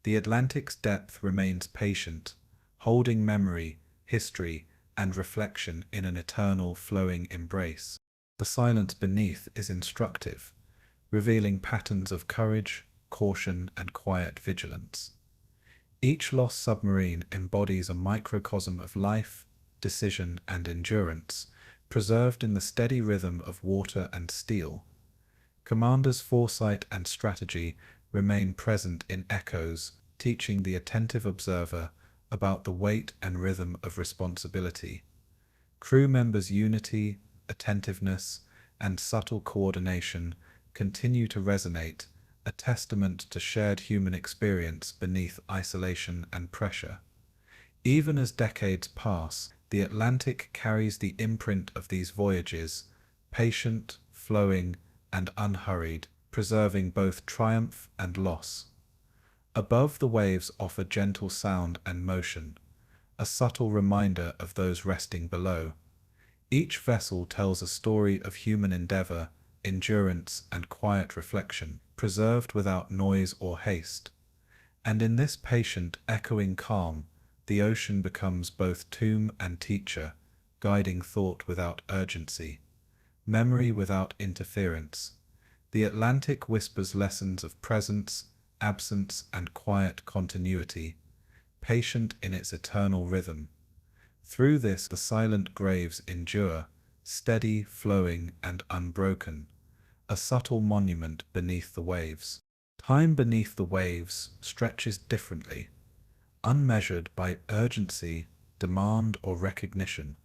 The Atlantic's depth remains patient, holding memory, history, and reflection in an eternal, flowing embrace. The silence beneath is instructive, revealing patterns of courage, caution, and quiet vigilance. Each lost submarine embodies a microcosm of life, decision, and endurance, preserved in the steady rhythm of water and steel. Commanders' foresight and strategy remain present in echoes, teaching the attentive observer about the weight and rhythm of responsibility. Crew members' unity, attentiveness, and subtle coordination continue to resonate, a testament to shared human experience beneath isolation and pressure. Even as decades pass, the Atlantic carries the imprint of these voyages, patient, flowing, and unhurried, preserving both triumph and loss. Above, the waves offer gentle sound and motion, a subtle reminder of those resting below. Each vessel tells a story of human endeavor, endurance, and quiet reflection, preserved without noise or haste. And in this patient, echoing calm, the ocean becomes both tomb and teacher, guiding thought without urgency, memory without interference. The Atlantic whispers lessons of presence, absence, and quiet continuity, patient in its eternal rhythm. Through this, the silent graves endure, steady, flowing, and unbroken, a subtle monument beneath the waves. Time beneath the waves stretches differently, unmeasured by urgency, demand, or recognition.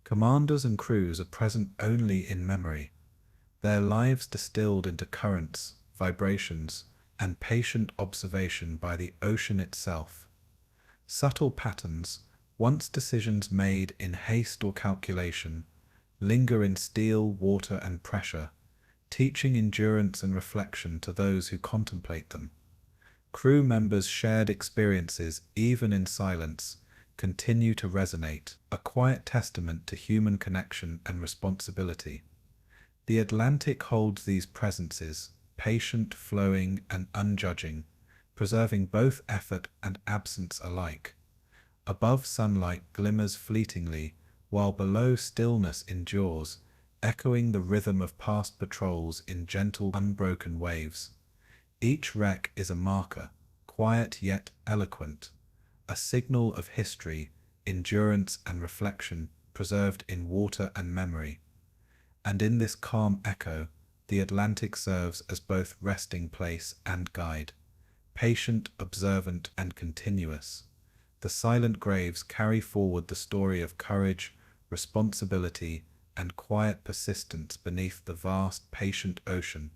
Commanders and crews are present only in memory, their lives distilled into currents, vibrations, and patient observation by the ocean itself. Subtle patterns, once decisions made in haste or calculation, linger in steel, water, and pressure, teaching endurance and reflection to those who contemplate them. Crew members' shared experiences, even in silence, continue to resonate, a quiet testament to human connection and responsibility. The Atlantic holds these presences, patient, flowing, and unjudging, preserving both effort and absence alike. Above, sunlight glimmers fleetingly, while below, stillness endures, echoing the rhythm of past patrols in gentle, unbroken waves. Each wreck is a marker, quiet yet eloquent, a signal of history, endurance, and reflection, preserved in water and memory. And in this calm echo, the Atlantic serves as both resting place and guide, patient, observant, and continuous. The silent graves carry forward the story of courage, responsibility, and quiet persistence beneath the vast, patient ocean.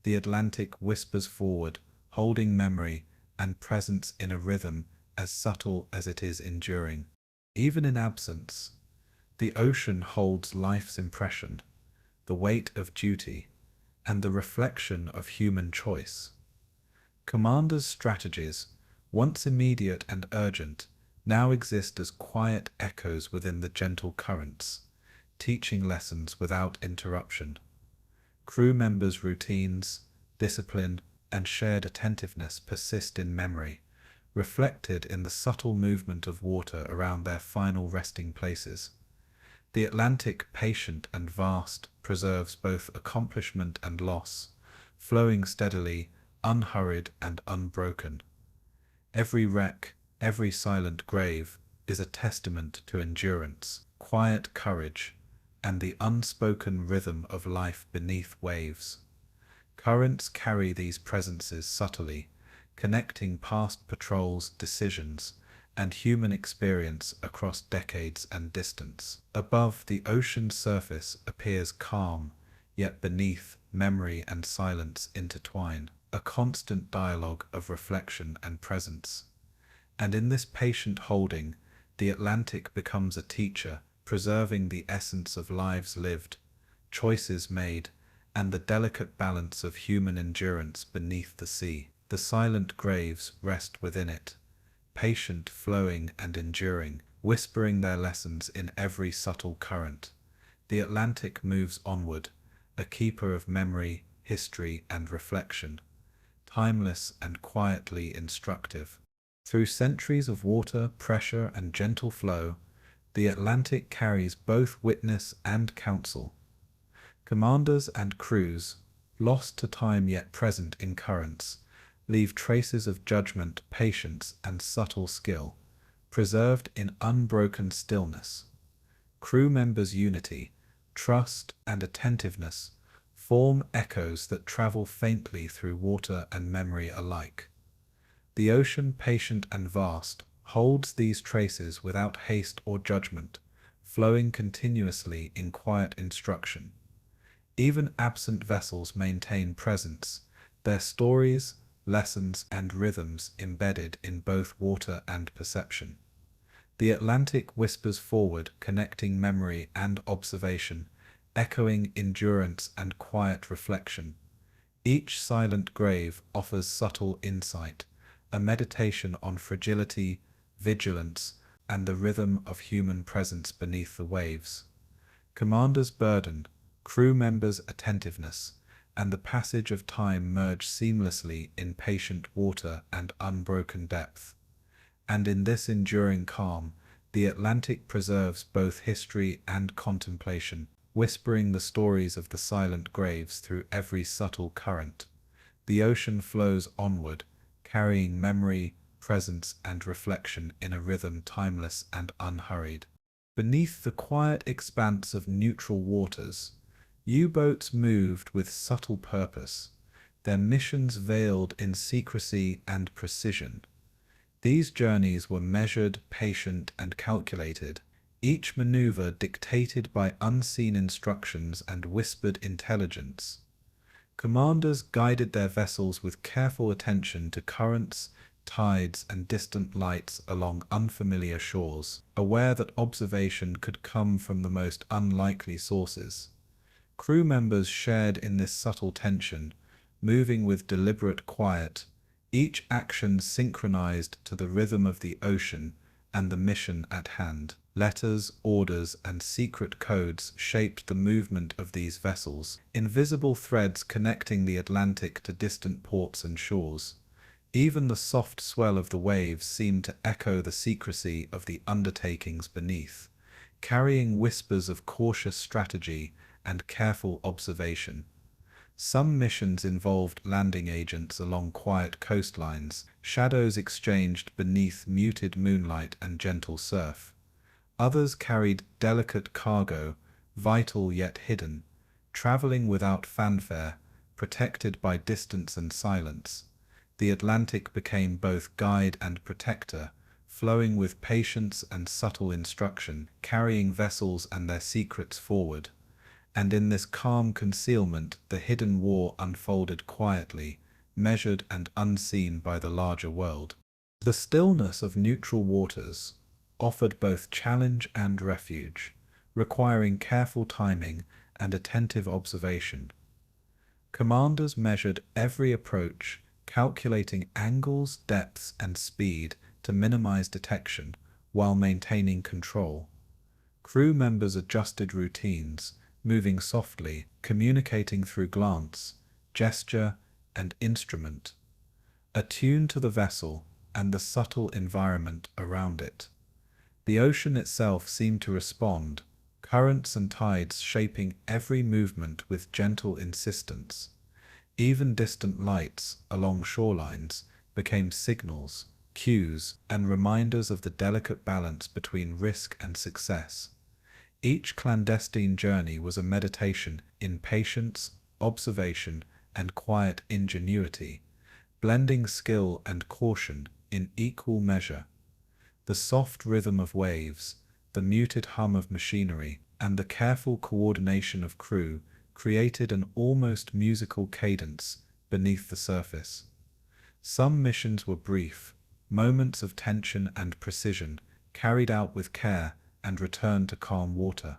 The Atlantic whispers forward, holding memory and presence in a rhythm as subtle as it is enduring. Even in absence, the ocean holds life's impression, the weight of duty, and the reflection of human choice. Commanders' strategies, once immediate and urgent, now exist as quiet echoes within the gentle currents, teaching lessons without interruption. Crew members' routines, discipline, and shared attentiveness persist in memory, reflected in the subtle movement of water around their final resting places. The Atlantic, patient and vast, preserves both accomplishment and loss, flowing steadily, unhurried, and unbroken. Every wreck, every silent grave, is a testament to endurance, quiet courage, and the unspoken rhythm of life beneath waves. Currents carry these presences subtly, connecting past patrols, decisions, and human experience across decades and distance. Above, the ocean's surface appears calm, yet beneath, memory and silence intertwine, a constant dialogue of reflection and presence. And in this patient holding, the Atlantic becomes a teacher, preserving the essence of lives lived, choices made, and the delicate balance of human endurance beneath the sea. The silent graves rest within it, patient, flowing, and enduring, whispering their lessons in every subtle current. The Atlantic moves onward, a keeper of memory, history, and reflection, timeless and quietly instructive. Through centuries of water, pressure, and gentle flow, the Atlantic carries both witness and counsel. Commanders and crews, lost to time yet present in currents, leave traces of judgment, patience, and subtle skill, preserved in unbroken stillness. Crew members' unity, trust, and attentiveness form echoes that travel faintly through water and memory alike. The ocean, patient and vast, holds these traces without haste or judgment, flowing continuously in quiet instruction. Even absent vessels maintain presence, their stories, lessons, and rhythms embedded in both water and perception. The Atlantic whispers forward, connecting memory and observation, echoing endurance and quiet reflection. Each silent grave offers subtle insight, a meditation on fragility, vigilance, and the rhythm of human presence beneath the waves. Commander's burden, crew members' attentiveness, and the passage of time merge seamlessly in patient water and unbroken depth. And in this enduring calm, the Atlantic preserves both history and contemplation, whispering the stories of the silent graves through every subtle current. The ocean flows onward, carrying memory, presence, and reflection in a rhythm timeless and unhurried. Beneath the quiet expanse of neutral waters, U-boats moved with subtle purpose, their missions veiled in secrecy and precision. These journeys were measured, patient, and calculated, each maneuver dictated by unseen instructions and whispered intelligence. Commanders guided their vessels with careful attention to currents, tides, and distant lights along unfamiliar shores, aware that observation could come from the most unlikely sources. Crew members shared in this subtle tension, moving with deliberate quiet, each action synchronized to the rhythm of the ocean and the mission at hand. Letters, orders, and secret codes shaped the movement of these vessels, invisible threads connecting the Atlantic to distant ports and shores. Even the soft swell of the waves seemed to echo the secrecy of the undertakings beneath, carrying whispers of cautious strategy and careful observation. Some missions involved landing agents along quiet coastlines, shadows exchanged beneath muted moonlight and gentle surf. Others carried delicate cargo, vital yet hidden, traveling without fanfare, protected by distance and silence. The Atlantic became both guide and protector, flowing with patience and subtle instruction, carrying vessels and their secrets forward. And in this calm concealment, the hidden war unfolded quietly, measured and unseen by the larger world. The stillness of neutral waters offered both challenge and refuge, requiring careful timing and attentive observation. Commanders measured every approach, calculating angles, depths, and speed to minimize detection while maintaining control. Crew members adjusted routines, moving softly, communicating through glance, gesture, and instrument, attuned to the vessel and the subtle environment around it. The ocean itself seemed to respond, currents and tides shaping every movement with gentle insistence. Even distant lights along shorelines became signals, cues, and reminders of the delicate balance between risk and success. Each clandestine journey was a meditation in patience, observation, and quiet ingenuity, blending skill and caution in equal measure. The soft rhythm of waves, the muted hum of machinery, and the careful coordination of crew created an almost musical cadence beneath the surface. Some missions were brief, moments of tension and precision, carried out with care and returned to calm water.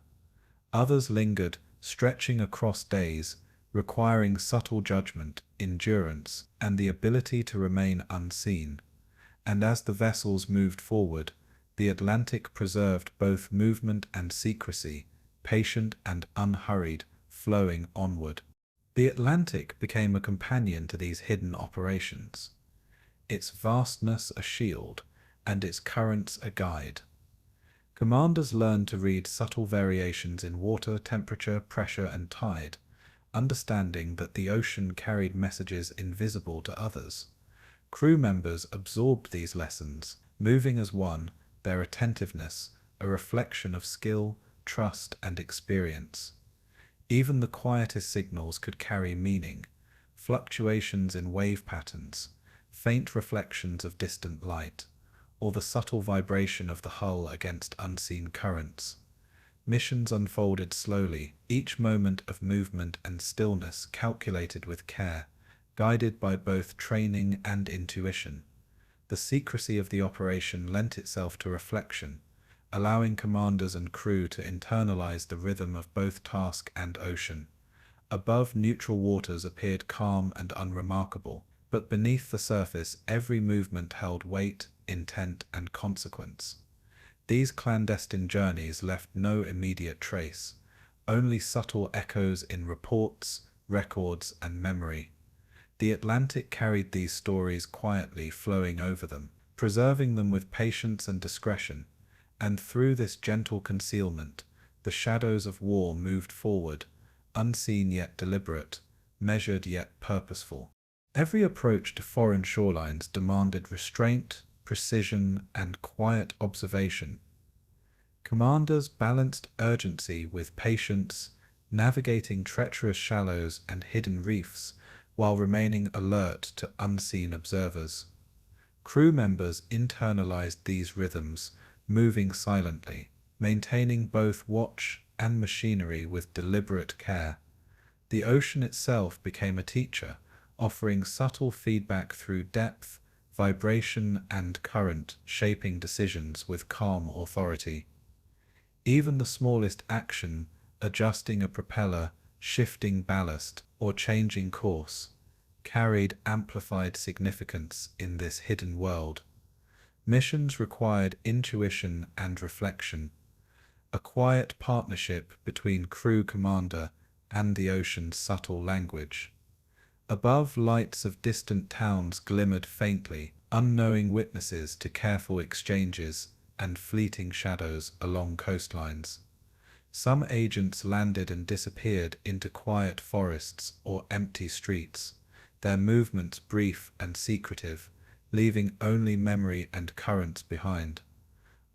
Others lingered, stretching across days, requiring subtle judgment, endurance, and the ability to remain unseen. And as the vessels moved forward, the Atlantic preserved both movement and secrecy, patient and unhurried, flowing onward. The Atlantic became a companion to these hidden operations, its vastness a shield, and its currents a guide. Commanders learned to read subtle variations in water, temperature, pressure, and tide, understanding that the ocean carried messages invisible to others. Crew members absorbed these lessons, moving as one, their attentiveness a reflection of skill, trust, and experience. Even the quietest signals could carry meaning, fluctuations in wave patterns, faint reflections of distant light, or the subtle vibration of the hull against unseen currents. Missions unfolded slowly, each moment of movement and stillness calculated with care, guided by both training and intuition. The secrecy of the operation lent itself to reflection, allowing commanders and crew to internalize the rhythm of both task and ocean. Above, neutral waters appeared calm and unremarkable, but beneath the surface every movement held weight, intent, and consequence. These clandestine journeys left no immediate trace, only subtle echoes in reports, records, and memory. The Atlantic carried these stories quietly flowing over them, preserving them with patience and discretion, and through this gentle concealment, the shadows of war moved forward, unseen yet deliberate, measured yet purposeful. Every approach to foreign shorelines demanded restraint, precision, and quiet observation. Commanders balanced urgency with patience, navigating treacherous shallows and hidden reefs, while remaining alert to unseen observers. Crew members internalized these rhythms, moving silently, maintaining both watch and machinery with deliberate care. The ocean itself became a teacher, offering subtle feedback through depth, vibration, and current, shaping decisions with calm authority. Even the smallest action, adjusting a propeller, shifting ballast, or changing course, carried amplified significance in this hidden world. Missions required intuition and reflection, a quiet partnership between crew commander and the ocean's subtle language. Above, lights of distant towns glimmered faintly, unknowing witnesses to careful exchanges and fleeting shadows along coastlines. Some agents landed and disappeared into quiet forests or empty streets, their movements brief and secretive, leaving only memory and currents behind.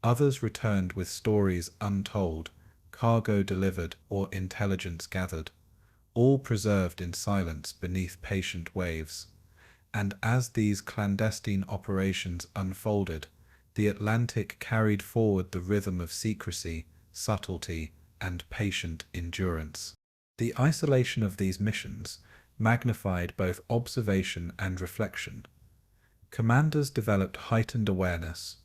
Others returned with stories untold, cargo delivered, or intelligence gathered, all preserved in silence beneath patient waves. And as these clandestine operations unfolded, the Atlantic carried forward the rhythm of secrecy, subtlety, and patient endurance. The isolation of these missions magnified both observation and reflection. Commanders developed heightened awareness,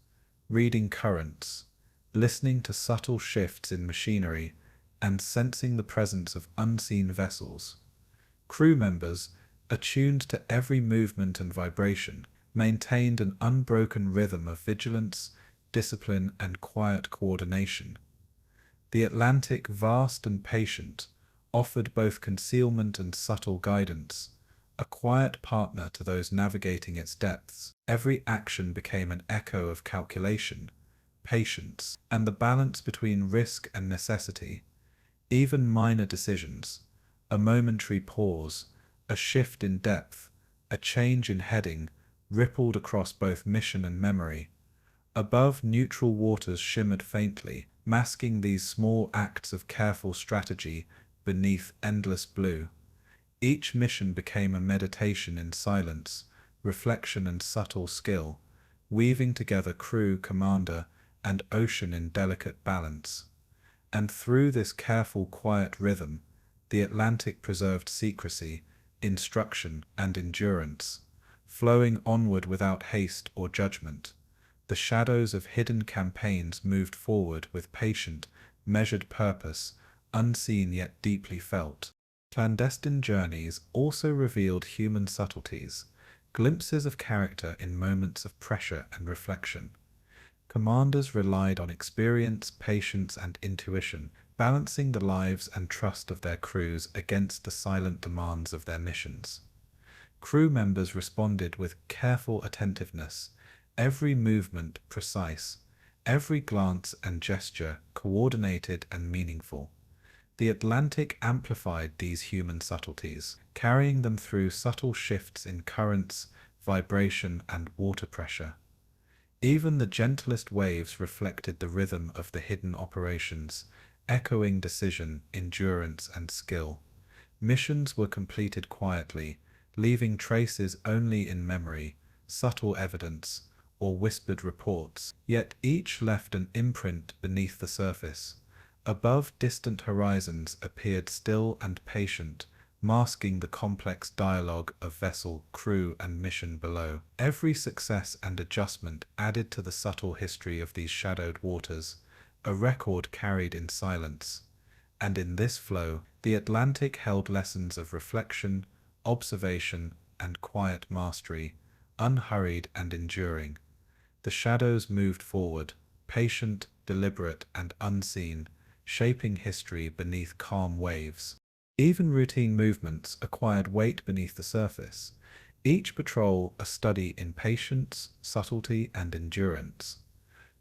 reading currents, listening to subtle shifts in machinery, and sensing the presence of unseen vessels. Crew members, attuned to every movement and vibration, maintained an unbroken rhythm of vigilance, discipline, and quiet coordination. The Atlantic, vast and patient, offered both concealment and subtle guidance, a quiet partner to those navigating its depths. Every action became an echo of calculation, patience, and the balance between risk and necessity. Even minor decisions, a momentary pause, a shift in depth, a change in heading, rippled across both mission and memory. Above, neutral waters shimmered faintly, masking these small acts of careful strategy beneath endless blue. Each mission became a meditation in silence, reflection, and subtle skill, weaving together crew, commander, and ocean in delicate balance. And through this careful, quiet rhythm, the Atlantic preserved secrecy, instruction, and endurance, flowing onward without haste or judgment. The shadows of hidden campaigns moved forward with patient, measured purpose, unseen yet deeply felt. Clandestine journeys also revealed human subtleties, glimpses of character in moments of pressure and reflection. Commanders relied on experience, patience, and intuition, balancing the lives and trust of their crews against the silent demands of their missions. Crew members responded with careful attentiveness, every movement precise, every glance and gesture coordinated and meaningful. The Atlantic amplified these human subtleties, carrying them through subtle shifts in currents, vibration, and water pressure. Even the gentlest waves reflected the rhythm of the hidden operations, echoing decision, endurance, and skill. Missions were completed quietly, leaving traces only in memory, subtle evidence, or whispered reports, yet each left an imprint beneath the surface, Above, distant horizons appeared still and patient, masking the complex dialogue of vessel, crew, and mission below. Every success and adjustment added to the subtle history of these shadowed waters, a record carried in silence. And in this flow, the Atlantic held lessons of reflection, observation, and quiet mastery, unhurried and enduring. The shadows moved forward, patient, deliberate, and unseen, shaping history beneath calm waves. Even routine movements acquired weight beneath the surface, each patrol a study in patience, subtlety, and endurance.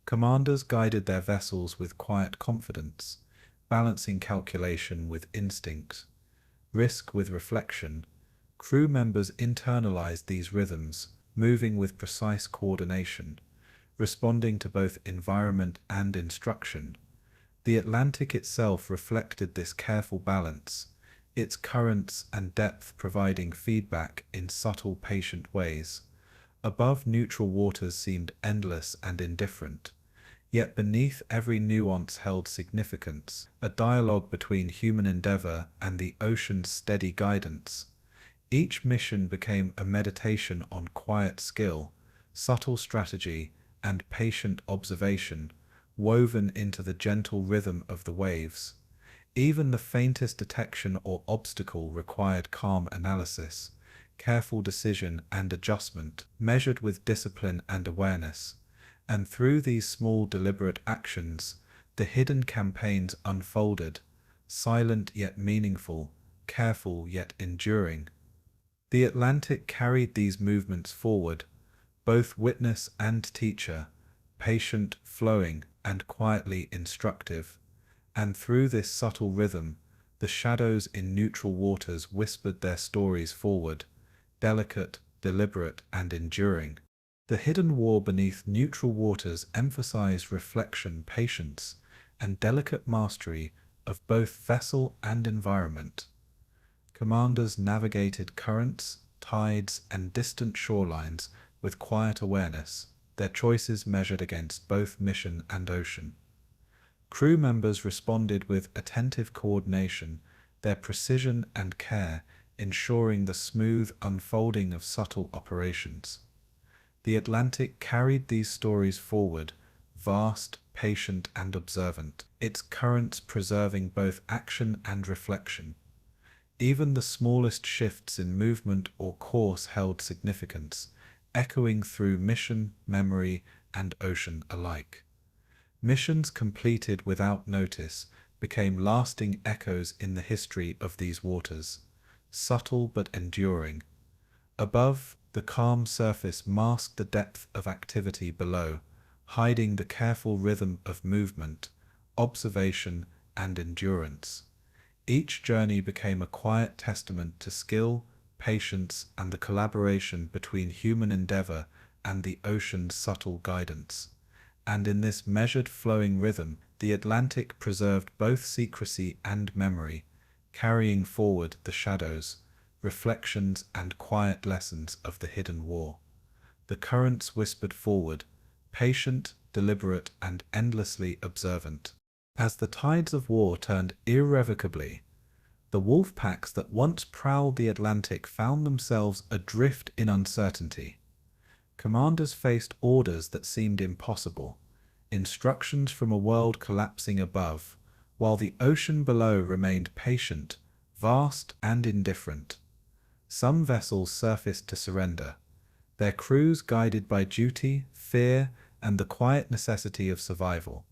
Commanders guided their vessels with quiet confidence, balancing calculation with instinct, risk with reflection. Crew members internalized these rhythms, moving with precise coordination, responding to both environment and instruction. The Atlantic itself reflected this careful balance, its currents and depth providing feedback in subtle, patient ways. Above, neutral waters seemed endless and indifferent, yet beneath every nuance held significance, a dialogue between human endeavor and the ocean's steady guidance. Each mission became a meditation on quiet skill, subtle strategy, and patient observation, woven into the gentle rhythm of the waves. Even the faintest detection or obstacle required calm analysis, careful decision and adjustment, measured with discipline and awareness. And through these small deliberate actions, the hidden campaigns unfolded, silent yet meaningful, careful yet enduring. The Atlantic carried these movements forward, both witness and teacher, patient, flowing, and quietly instructive. And through this subtle rhythm, the shadows in neutral waters whispered their stories forward, delicate, deliberate, and enduring. The hidden war beneath neutral waters emphasized reflection, patience, and delicate mastery of both vessel and environment. Commanders navigated currents, tides, and distant shorelines with quiet awareness, their choices measured against both mission and ocean. Crew members responded with attentive coordination, their precision and care ensuring the smooth unfolding of subtle operations. The Atlantic carried these stories forward, vast, patient, and observant, its currents preserving both action and reflection. Even the smallest shifts in movement or course held significance, echoing through mission, memory, and ocean alike. Missions completed without notice became lasting echoes in the history of these waters, subtle but enduring. Above, the calm surface masked the depth of activity below, hiding the careful rhythm of movement, observation, and endurance. Each journey became a quiet testament to skill, patience, and the collaboration between human endeavor and the ocean's subtle guidance. And in this measured flowing rhythm, the Atlantic preserved both secrecy and memory, carrying forward the shadows, reflections, and quiet lessons of the hidden war. The currents whispered forward, patient, deliberate, and endlessly observant. As the tides of war turned irrevocably, the wolf packs that once prowled the Atlantic found themselves adrift in uncertainty. Commanders faced orders that seemed impossible, instructions from a world collapsing above, while the ocean below remained patient, vast, and indifferent. Some vessels surfaced to surrender, their crews guided by duty, fear, and the quiet necessity of survival.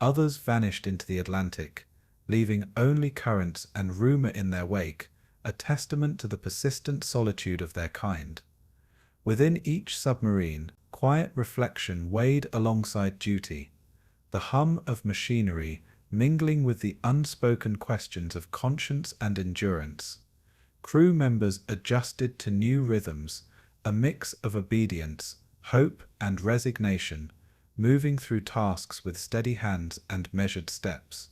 Others vanished into the Atlantic, leaving only currents and rumor in their wake, a testament to the persistent solitude of their kind. Within each submarine, quiet reflection weighed alongside duty, the hum of machinery mingling with the unspoken questions of conscience and endurance. Crew members adjusted to new rhythms, a mix of obedience, hope, and resignation, moving through tasks with steady hands and measured steps.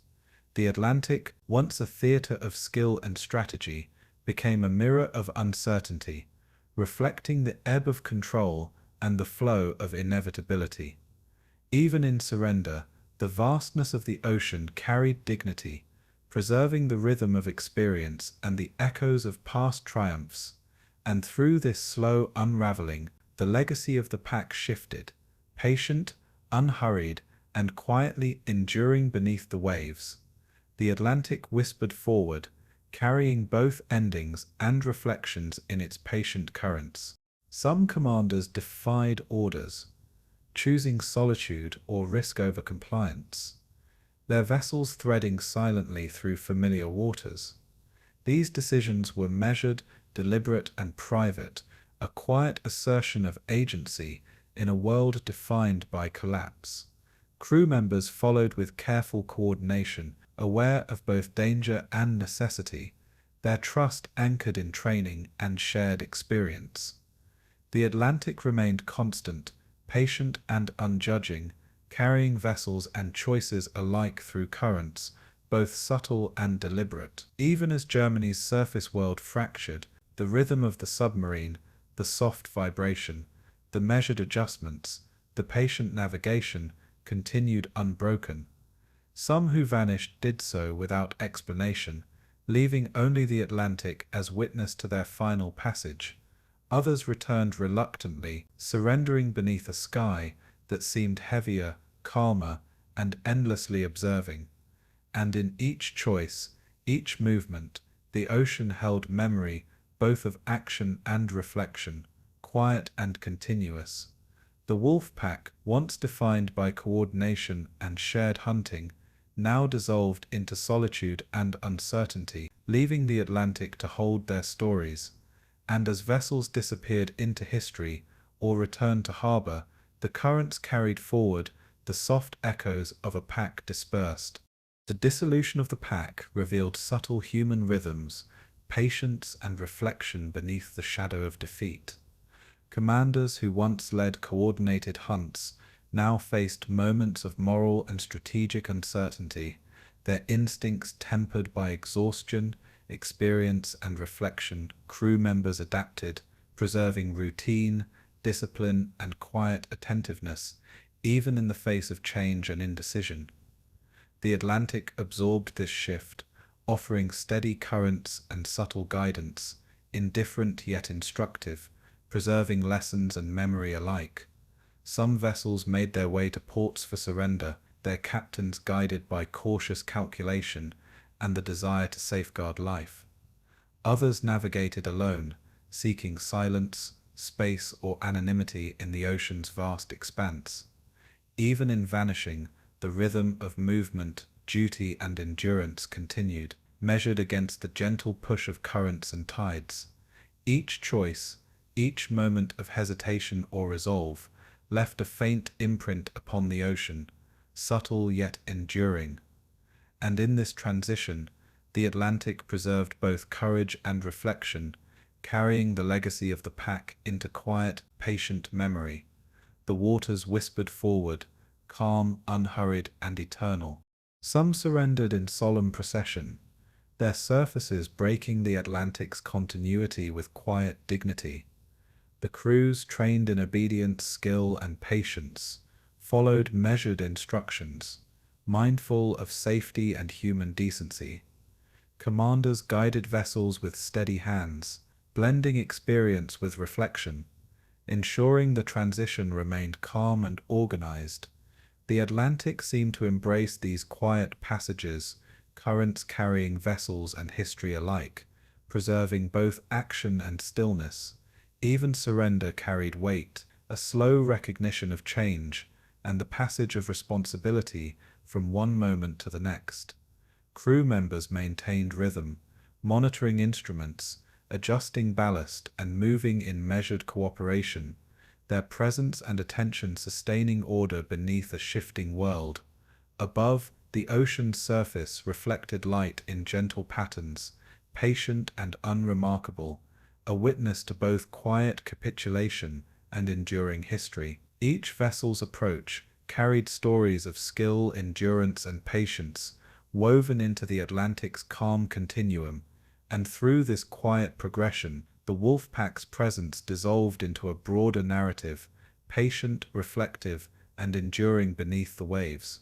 The Atlantic, once a theater of skill and strategy, became a mirror of uncertainty, reflecting the ebb of control and the flow of inevitability. Even in surrender, The vastness of the ocean carried dignity, preserving the rhythm of experience and the echoes of past triumphs, and through this slow unraveling, the legacy of the pack shifted, patient, unhurried, and quietly enduring beneath the waves. The Atlantic whispered forward, carrying both endings and reflections in its patient currents. Some commanders defied orders, choosing solitude or risk over compliance, their vessels threading silently through familiar waters. These decisions were measured, deliberate, and private, a quiet assertion of agency in a world defined by collapse. Crew members followed with careful coordination, aware of both danger and necessity, their trust anchored in training and shared experience. The Atlantic remained constant, patient and unjudging, carrying vessels and choices alike through currents, both subtle and deliberate. Even as Germany's surface world fractured, the rhythm of the submarine, the soft vibration, the measured adjustments, the patient navigation, continued unbroken. Some who vanished did so without explanation, leaving only the Atlantic as witness to their final passage. Others returned reluctantly, surrendering beneath a sky that seemed heavier, calmer, and endlessly observing. And in each choice, each movement, the ocean held memory both of action and reflection, quiet and continuous. The Wolfpack, once defined by coordination and shared hunting, now dissolved into solitude and uncertainty, leaving the Atlantic to hold their stories. And as vessels disappeared into history or returned to harbor, the currents carried forward, the soft echoes of a pack dispersed. The dissolution of the pack revealed subtle human rhythms, patience and reflection beneath the shadow of defeat. Commanders who once led coordinated hunts now faced moments of moral and strategic uncertainty, their instincts tempered by exhaustion, experience, and reflection. Crew members adapted, preserving routine, discipline, and quiet attentiveness, even in the face of change and indecision. The Atlantic absorbed this shift, offering steady currents and subtle guidance, indifferent yet instructive, preserving lessons and memory alike. Some vessels made their way to ports for surrender, their captains guided by cautious calculation and the desire to safeguard life. Others navigated alone, seeking silence, space, or anonymity in the ocean's vast expanse. Even in vanishing, the rhythm of movement, duty, and endurance continued, measured against the gentle push of currents and tides. Each choice, each moment of hesitation or resolve, left a faint imprint upon the ocean, subtle yet enduring. And in this transition, the Atlantic preserved both courage and reflection, carrying the legacy of the pack into quiet, patient memory. The waters whispered forward, calm, unhurried, and eternal. Some surrendered in solemn procession, their surfaces breaking the Atlantic's continuity with quiet dignity. The crews, trained in obedience, skill, and patience, followed measured instructions, mindful of safety and human decency. Commanders guided vessels with steady hands, blending experience with reflection, ensuring the transition remained calm and organized. The Atlantic seemed to embrace these quiet passages, currents carrying vessels and history alike, preserving both action and stillness. Even surrender carried weight, a slow recognition of change, and the passage of responsibility from one moment to the next. Crew members maintained rhythm, monitoring instruments, adjusting ballast, and moving in measured cooperation, their presence and attention sustaining order beneath a shifting world. Above, the ocean's surface reflected light in gentle patterns, patient and unremarkable, a witness to both quiet capitulation and enduring history. Each vessel's approach carried stories of skill, endurance, and patience, woven into the Atlantic's calm continuum, and through this quiet progression, the Wolfpack's presence dissolved into a broader narrative, patient, reflective, and enduring beneath the waves.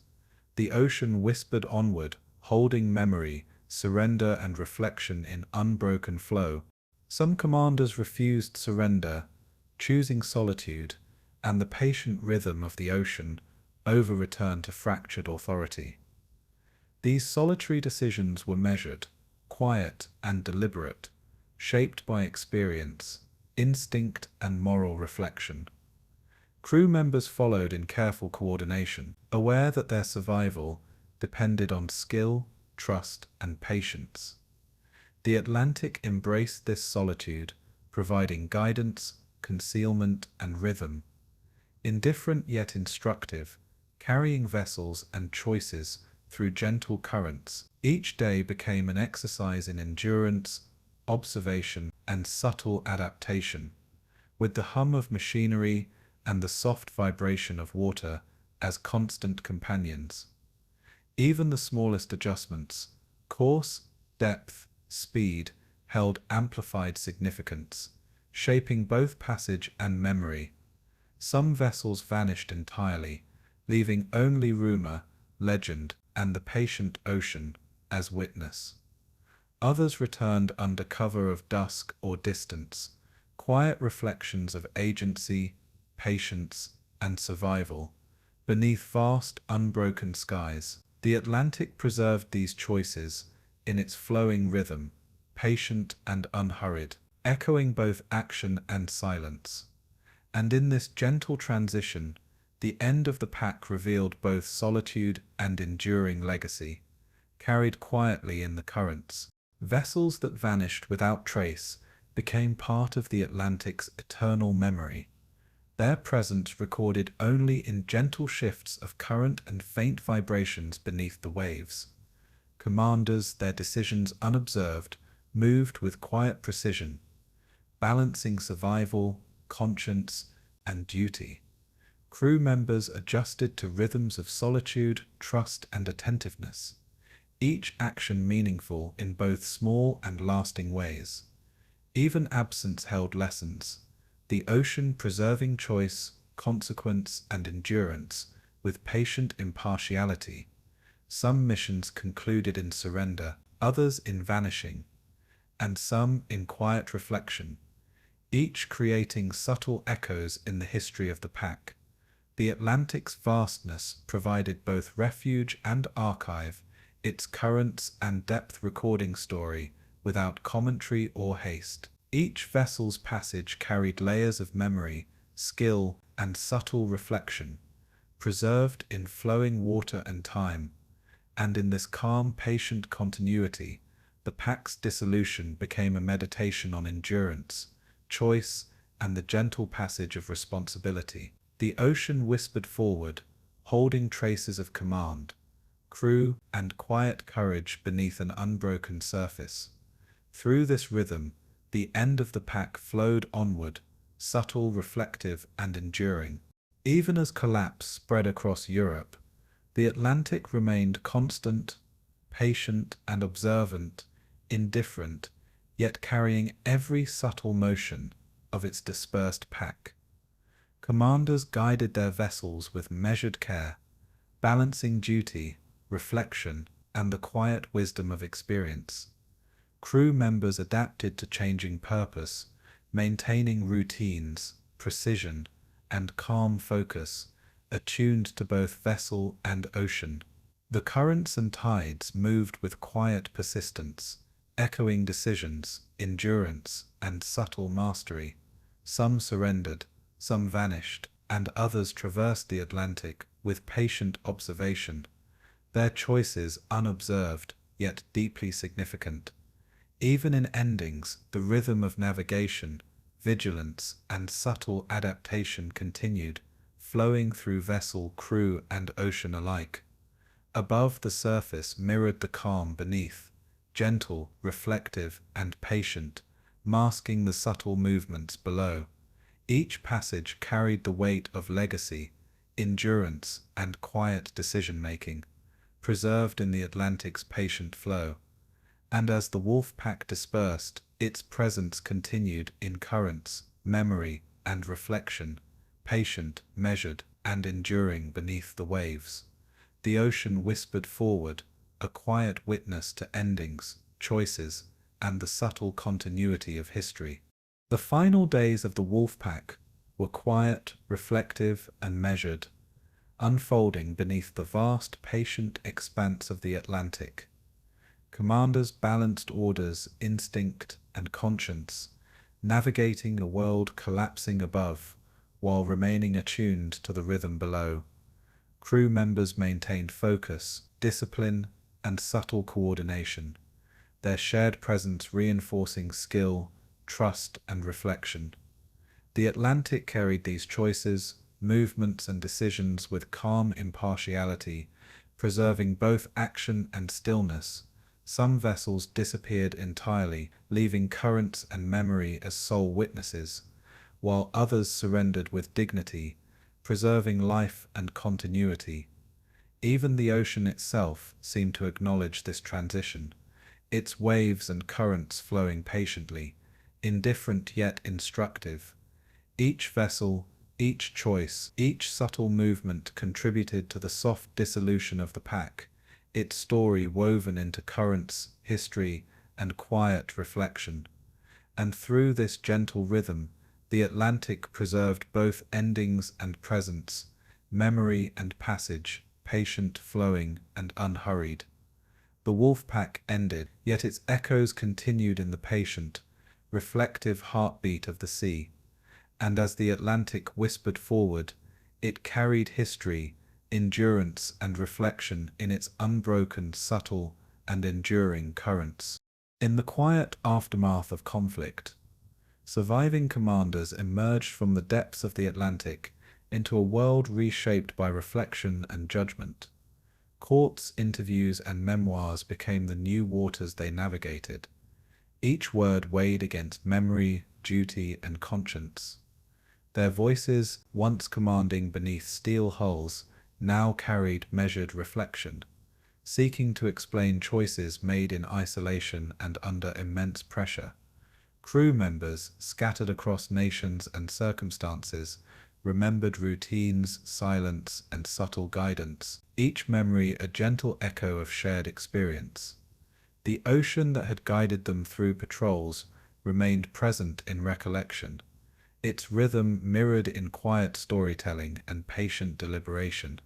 The ocean whispered onward, holding memory, surrender and reflection in unbroken flow. Some commanders refused surrender, choosing solitude and the patient rhythm of the ocean over return to fractured authority. These solitary decisions were measured, quiet and deliberate, shaped by experience, instinct and moral reflection. Crew members followed in careful coordination, aware that their survival depended on skill, trust, and patience. The Atlantic embraced this solitude, providing guidance, concealment, and rhythm, indifferent yet instructive, carrying vessels and choices through gentle currents. Each day became an exercise in endurance, observation, and subtle adaptation, with the hum of machinery and the soft vibration of water as constant companions. Even the smallest adjustments, course, depth, speed, held amplified significance, shaping both passage and memory. Some vessels vanished entirely, leaving only rumor, legend, and the patient ocean as witness. Others returned under cover of dusk or distance, quiet reflections of agency, patience, and survival, beneath vast, unbroken skies. The Atlantic preserved these choices in its flowing rhythm, patient and unhurried, echoing both action and silence. And in this gentle transition, the end of the pack revealed both solitude and enduring legacy, carried quietly in the currents. Vessels that vanished without trace became part of the Atlantic's eternal memory, their presence recorded only in gentle shifts of current and faint vibrations beneath the waves. Commanders, their decisions unobserved, moved with quiet precision, balancing survival, conscience, and duty. Crew members adjusted to rhythms of solitude, trust, and attentiveness, each action meaningful in both small and lasting ways. Even absence held lessons, the ocean preserving choice, consequence, and endurance with patient impartiality. Some missions concluded in surrender, others in vanishing, and some in quiet reflection, each creating subtle echoes in the history of the pack. The Atlantic's vastness provided both refuge and archive, its currents and depth recording story without commentary or haste. Each vessel's passage carried layers of memory, skill, and subtle reflection, preserved in flowing water and time. And in this calm, patient continuity, the pack's dissolution became a meditation on endurance, choice, and the gentle passage of responsibility. The ocean whispered forward, holding traces of command, crew, and quiet courage beneath an unbroken surface. Through this rhythm, the end of the pack flowed onward, subtle, reflective, and enduring. Even as collapse spread across Europe, the Atlantic remained constant, patient, and observant, indifferent, yet carrying every subtle motion of its dispersed pack. Commanders guided their vessels with measured care, balancing duty, reflection, and the quiet wisdom of experience. Crew members adapted to changing purpose, maintaining routines, precision, and calm focus, attuned to both vessel and ocean. The currents and tides moved with quiet persistence, echoing decisions, endurance, and subtle mastery. Some surrendered, some vanished, and others traversed the Atlantic with patient observation, their choices unobserved, yet deeply significant. Even in endings, the rhythm of navigation, vigilance, and subtle adaptation continued, flowing through vessel, crew, and ocean alike. Above the surface mirrored the calm beneath, gentle, reflective, and patient, masking the subtle movements below. Each passage carried the weight of legacy, endurance, and quiet decision-making, preserved in the Atlantic's patient flow. And as the Wolfpack dispersed, its presence continued in currents, memory, and reflection, patient, measured, and enduring beneath the waves. The ocean whispered forward, a quiet witness to endings, choices, and the subtle continuity of history. The final days of the Wolfpack were quiet, reflective, and measured, unfolding beneath the vast, patient expanse of the Atlantic. Commanders balanced orders, instinct, and conscience, navigating a world collapsing above, while remaining attuned to the rhythm below. Crew members maintained focus, discipline, and subtle coordination, their shared presence reinforcing skill, trust, and reflection. The Atlantic carried these choices, movements, and decisions with calm impartiality, preserving both action and stillness. Some vessels disappeared entirely, leaving currents and memory as sole witnesses, while others surrendered with dignity, preserving life and continuity. Even the ocean itself seemed to acknowledge this transition, its waves and currents flowing patiently, indifferent yet instructive. Each vessel, each choice, each subtle movement contributed to the soft dissolution of the pack, its story woven into currents, history, and quiet reflection. And through this gentle rhythm, the Atlantic preserved both endings and presence, memory and passage, patient, flowing, and unhurried. The Wolfpack ended, yet its echoes continued in the patient, reflective heartbeat of the sea. And as the Atlantic whispered forward, it carried history, endurance, and reflection in its unbroken, subtle, and enduring currents. In the quiet aftermath of conflict, surviving commanders emerged from the depths of the Atlantic into a world reshaped by reflection and judgment. Courts, interviews, and memoirs became the new waters they navigated, each word weighed against memory, duty, and conscience. Their voices, once commanding beneath steel hulls, now carried measured reflection, seeking to explain choices made in isolation and under immense pressure. Crew members, scattered across nations and circumstances, remembered routines, silence, and subtle guidance, each memory a gentle echo of shared experience. The ocean that had guided them through patrols remained present in recollection, its rhythm mirrored in quiet storytelling and patient deliberation.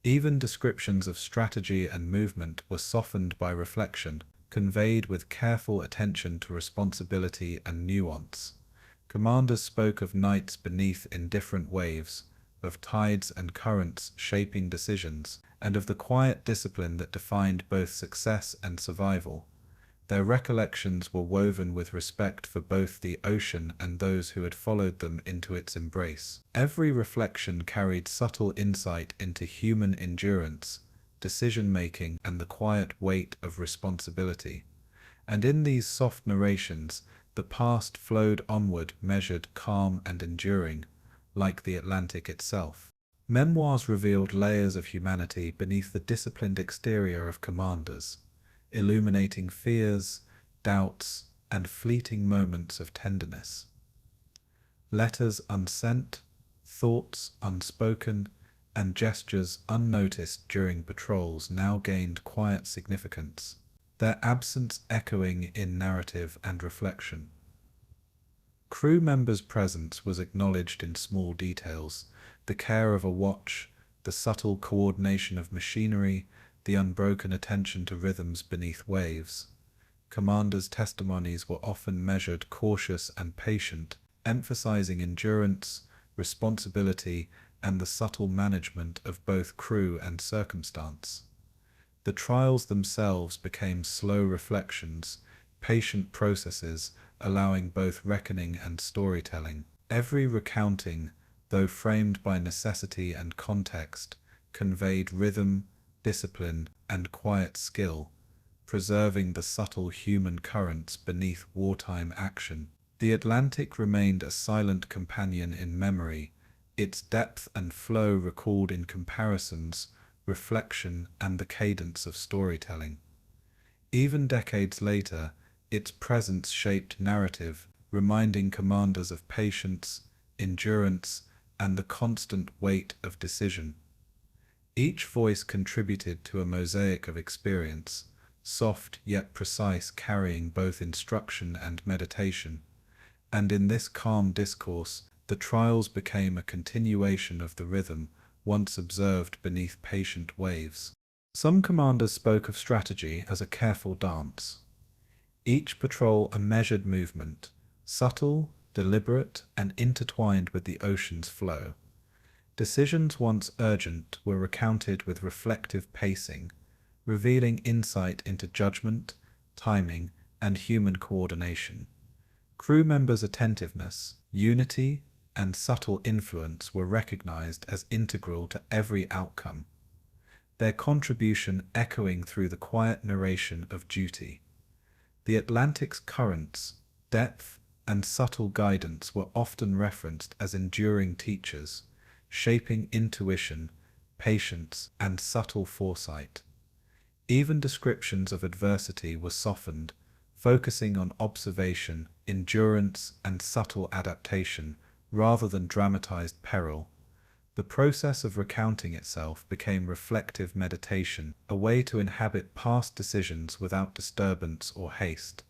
Even descriptions of strategy and movement were softened by reflection, conveyed with careful attention to responsibility and nuance. Commanders spoke of nights beneath in different waves, of tides and currents shaping decisions, and of the quiet discipline that defined both success and survival. Their recollections were woven with respect for both the ocean and those who had followed them into its embrace. Every reflection carried subtle insight into human endurance, decision-making, and the quiet weight of responsibility. And in these soft narrations, the past flowed onward, measured, calm, and enduring, like the Atlantic itself. Memoirs revealed layers of humanity beneath the disciplined exterior of commanders, illuminating fears, doubts, and fleeting moments of tenderness. Letters unsent, thoughts unspoken, and gestures unnoticed during patrols now gained quiet significance, their absence echoing in narrative and reflection. Crew members' presence was acknowledged in small details, the care of a watch, the subtle coordination of machinery, the unbroken attention to rhythms beneath waves. Commanders' testimonies were often measured, cautious, and patient, emphasizing endurance, responsibility, and the subtle management of both crew and circumstance. The trials themselves became slow reflections, patient processes, allowing both reckoning and storytelling. Every recounting, though framed by necessity and context, conveyed rhythm, discipline, and quiet skill, preserving the subtle human currents beneath wartime action. The Atlantic remained a silent companion in memory, its depth and flow recalled in comparisons, reflection, and the cadence of storytelling. Even decades later, its presence shaped narrative, reminding commanders of patience, endurance, and the constant weight of decision. Each voice contributed to a mosaic of experience, soft yet precise, carrying both instruction and meditation. And in this calm discourse, the trials became a continuation of the rhythm once observed beneath patient waves. Some commanders spoke of strategy as a careful dance, each patrol a measured movement, subtle, deliberate, and intertwined with the ocean's flow. Decisions once urgent were recounted with reflective pacing, revealing insight into judgment, timing, and human coordination. Crew members' attentiveness, unity, and subtle influence were recognized as integral to every outcome, their contribution echoing through the quiet narration of duty. The Atlantic's currents, depth, and subtle guidance were often referenced as enduring teachers, shaping intuition, patience, and subtle foresight. Even descriptions of adversity were softened, focusing on observation, endurance, and subtle adaptation rather than dramatized peril. The process of recounting itself became reflective meditation, a way to inhabit past decisions without disturbance or haste.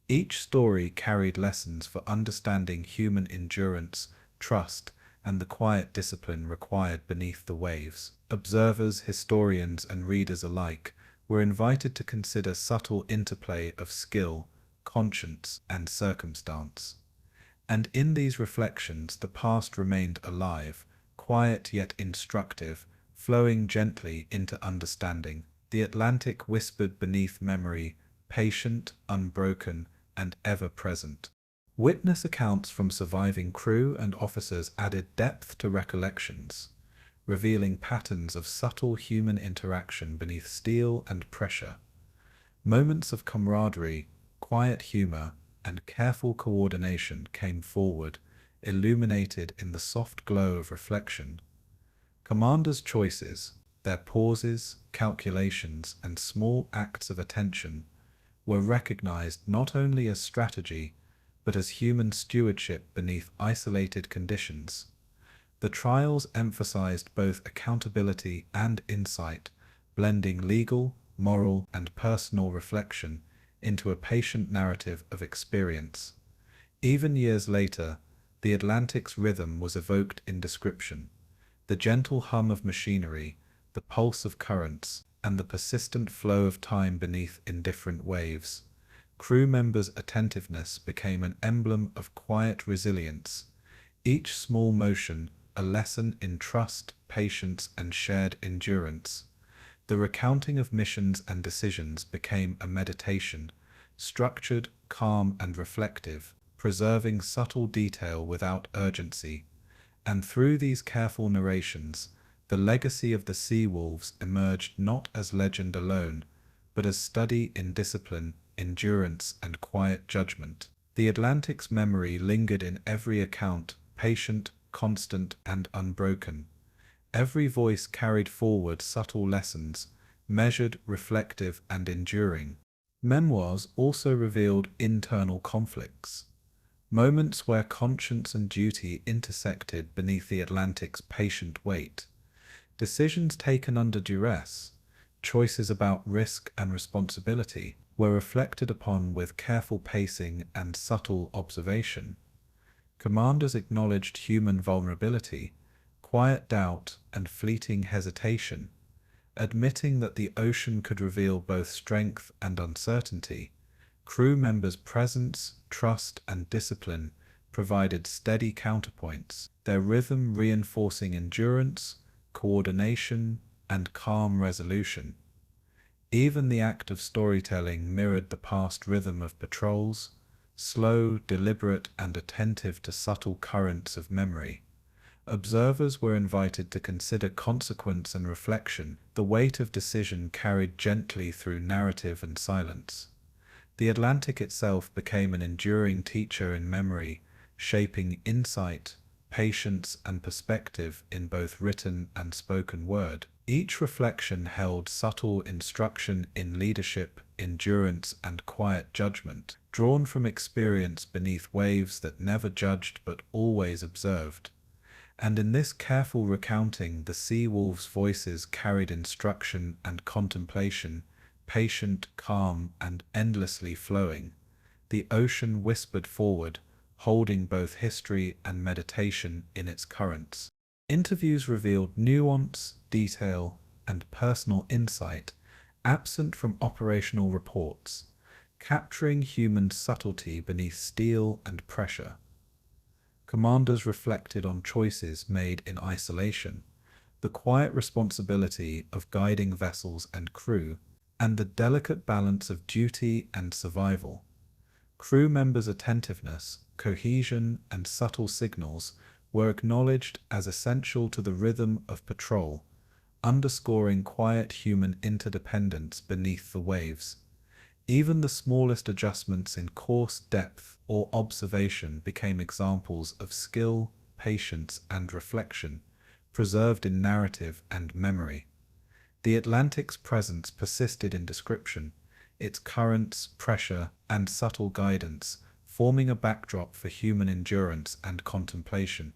Each story carried lessons for understanding human endurance, trust, and the quiet discipline required beneath the waves. Observers, historians, and readers alike were invited to consider subtle interplay of skill, conscience, and circumstance. And in these reflections the past remained alive, quiet yet instructive, flowing gently into understanding. The Atlantic whispered beneath memory, patient, unbroken, and ever-present. Witness accounts from surviving crew and officers added depth to recollections, revealing patterns of subtle human interaction beneath steel and pressure. Moments of camaraderie, quiet humor, and careful coordination came forward, illuminated in the soft glow of reflection. Commanders' choices, their pauses, calculations, and small acts of attention were recognized not only as strategy, but as human stewardship beneath isolated conditions. The trials emphasized both accountability and insight, blending legal, moral, and personal reflection into a patient narrative of experience. Even years later, the Atlantic's rhythm was evoked in description. The gentle hum of machinery, the pulse of currents, and the persistent flow of time beneath indifferent waves. Crew members' attentiveness became an emblem of quiet resilience, each small motion a lesson in trust, patience, and shared endurance. The recounting of missions and decisions became a meditation, structured, calm, and reflective, preserving subtle detail without urgency. And through these careful narrations, the legacy of the sea wolves emerged not as legend alone, but as study in discipline, endurance, and quiet judgment. The Atlantic's memory lingered in every account, patient, constant, and unbroken. Every voice carried forward subtle lessons, measured, reflective, and enduring. Memoirs also revealed internal conflicts, moments where conscience and duty intersected beneath the Atlantic's patient weight. Decisions taken under duress, choices about risk and responsibility, were reflected upon with careful pacing and subtle observation. Commanders acknowledged human vulnerability, quiet doubt, and fleeting hesitation, admitting that the ocean could reveal both strength and uncertainty. Crew members' presence, trust, and discipline provided steady counterpoints, their rhythm reinforcing endurance, coordination, and calm resolution. Even the act of storytelling mirrored the past rhythm of patrols, slow, deliberate, and attentive to subtle currents of memory. Observers were invited to consider consequence and reflection, the weight of decision carried gently through narrative and silence. The Atlantic itself became an enduring teacher in memory, shaping insight, patience, and perspective in both written and spoken word. Each reflection held subtle instruction in leadership, endurance, and quiet judgment, drawn from experience beneath waves that never judged but always observed. And in this careful recounting, the sea wolves' voices carried instruction and contemplation, patient, calm, and endlessly flowing. The ocean whispered forward, holding both history and meditation in its currents. Interviews revealed nuance, detail, and personal insight, absent from operational reports, capturing human subtlety beneath steel and pressure. Commanders reflected on choices made in isolation, the quiet responsibility of guiding vessels and crew, and the delicate balance of duty and survival. Crew members' attentiveness, cohesion, and subtle signals were acknowledged as essential to the rhythm of patrol, underscoring quiet human interdependence beneath the waves. Even the smallest adjustments in course depth or observation became examples of skill, patience, and reflection, preserved in narrative and memory. The Atlantic's presence persisted in description, its currents, pressure, and subtle guidance forming a backdrop for human endurance and contemplation.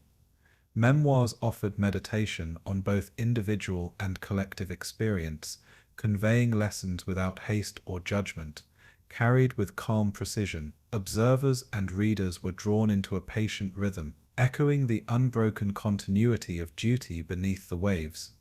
Memoirs offered meditation on both individual and collective experience, conveying lessons without haste or judgment. Carried with calm precision, observers and readers were drawn into a patient rhythm, echoing the unbroken continuity of duty beneath the waves.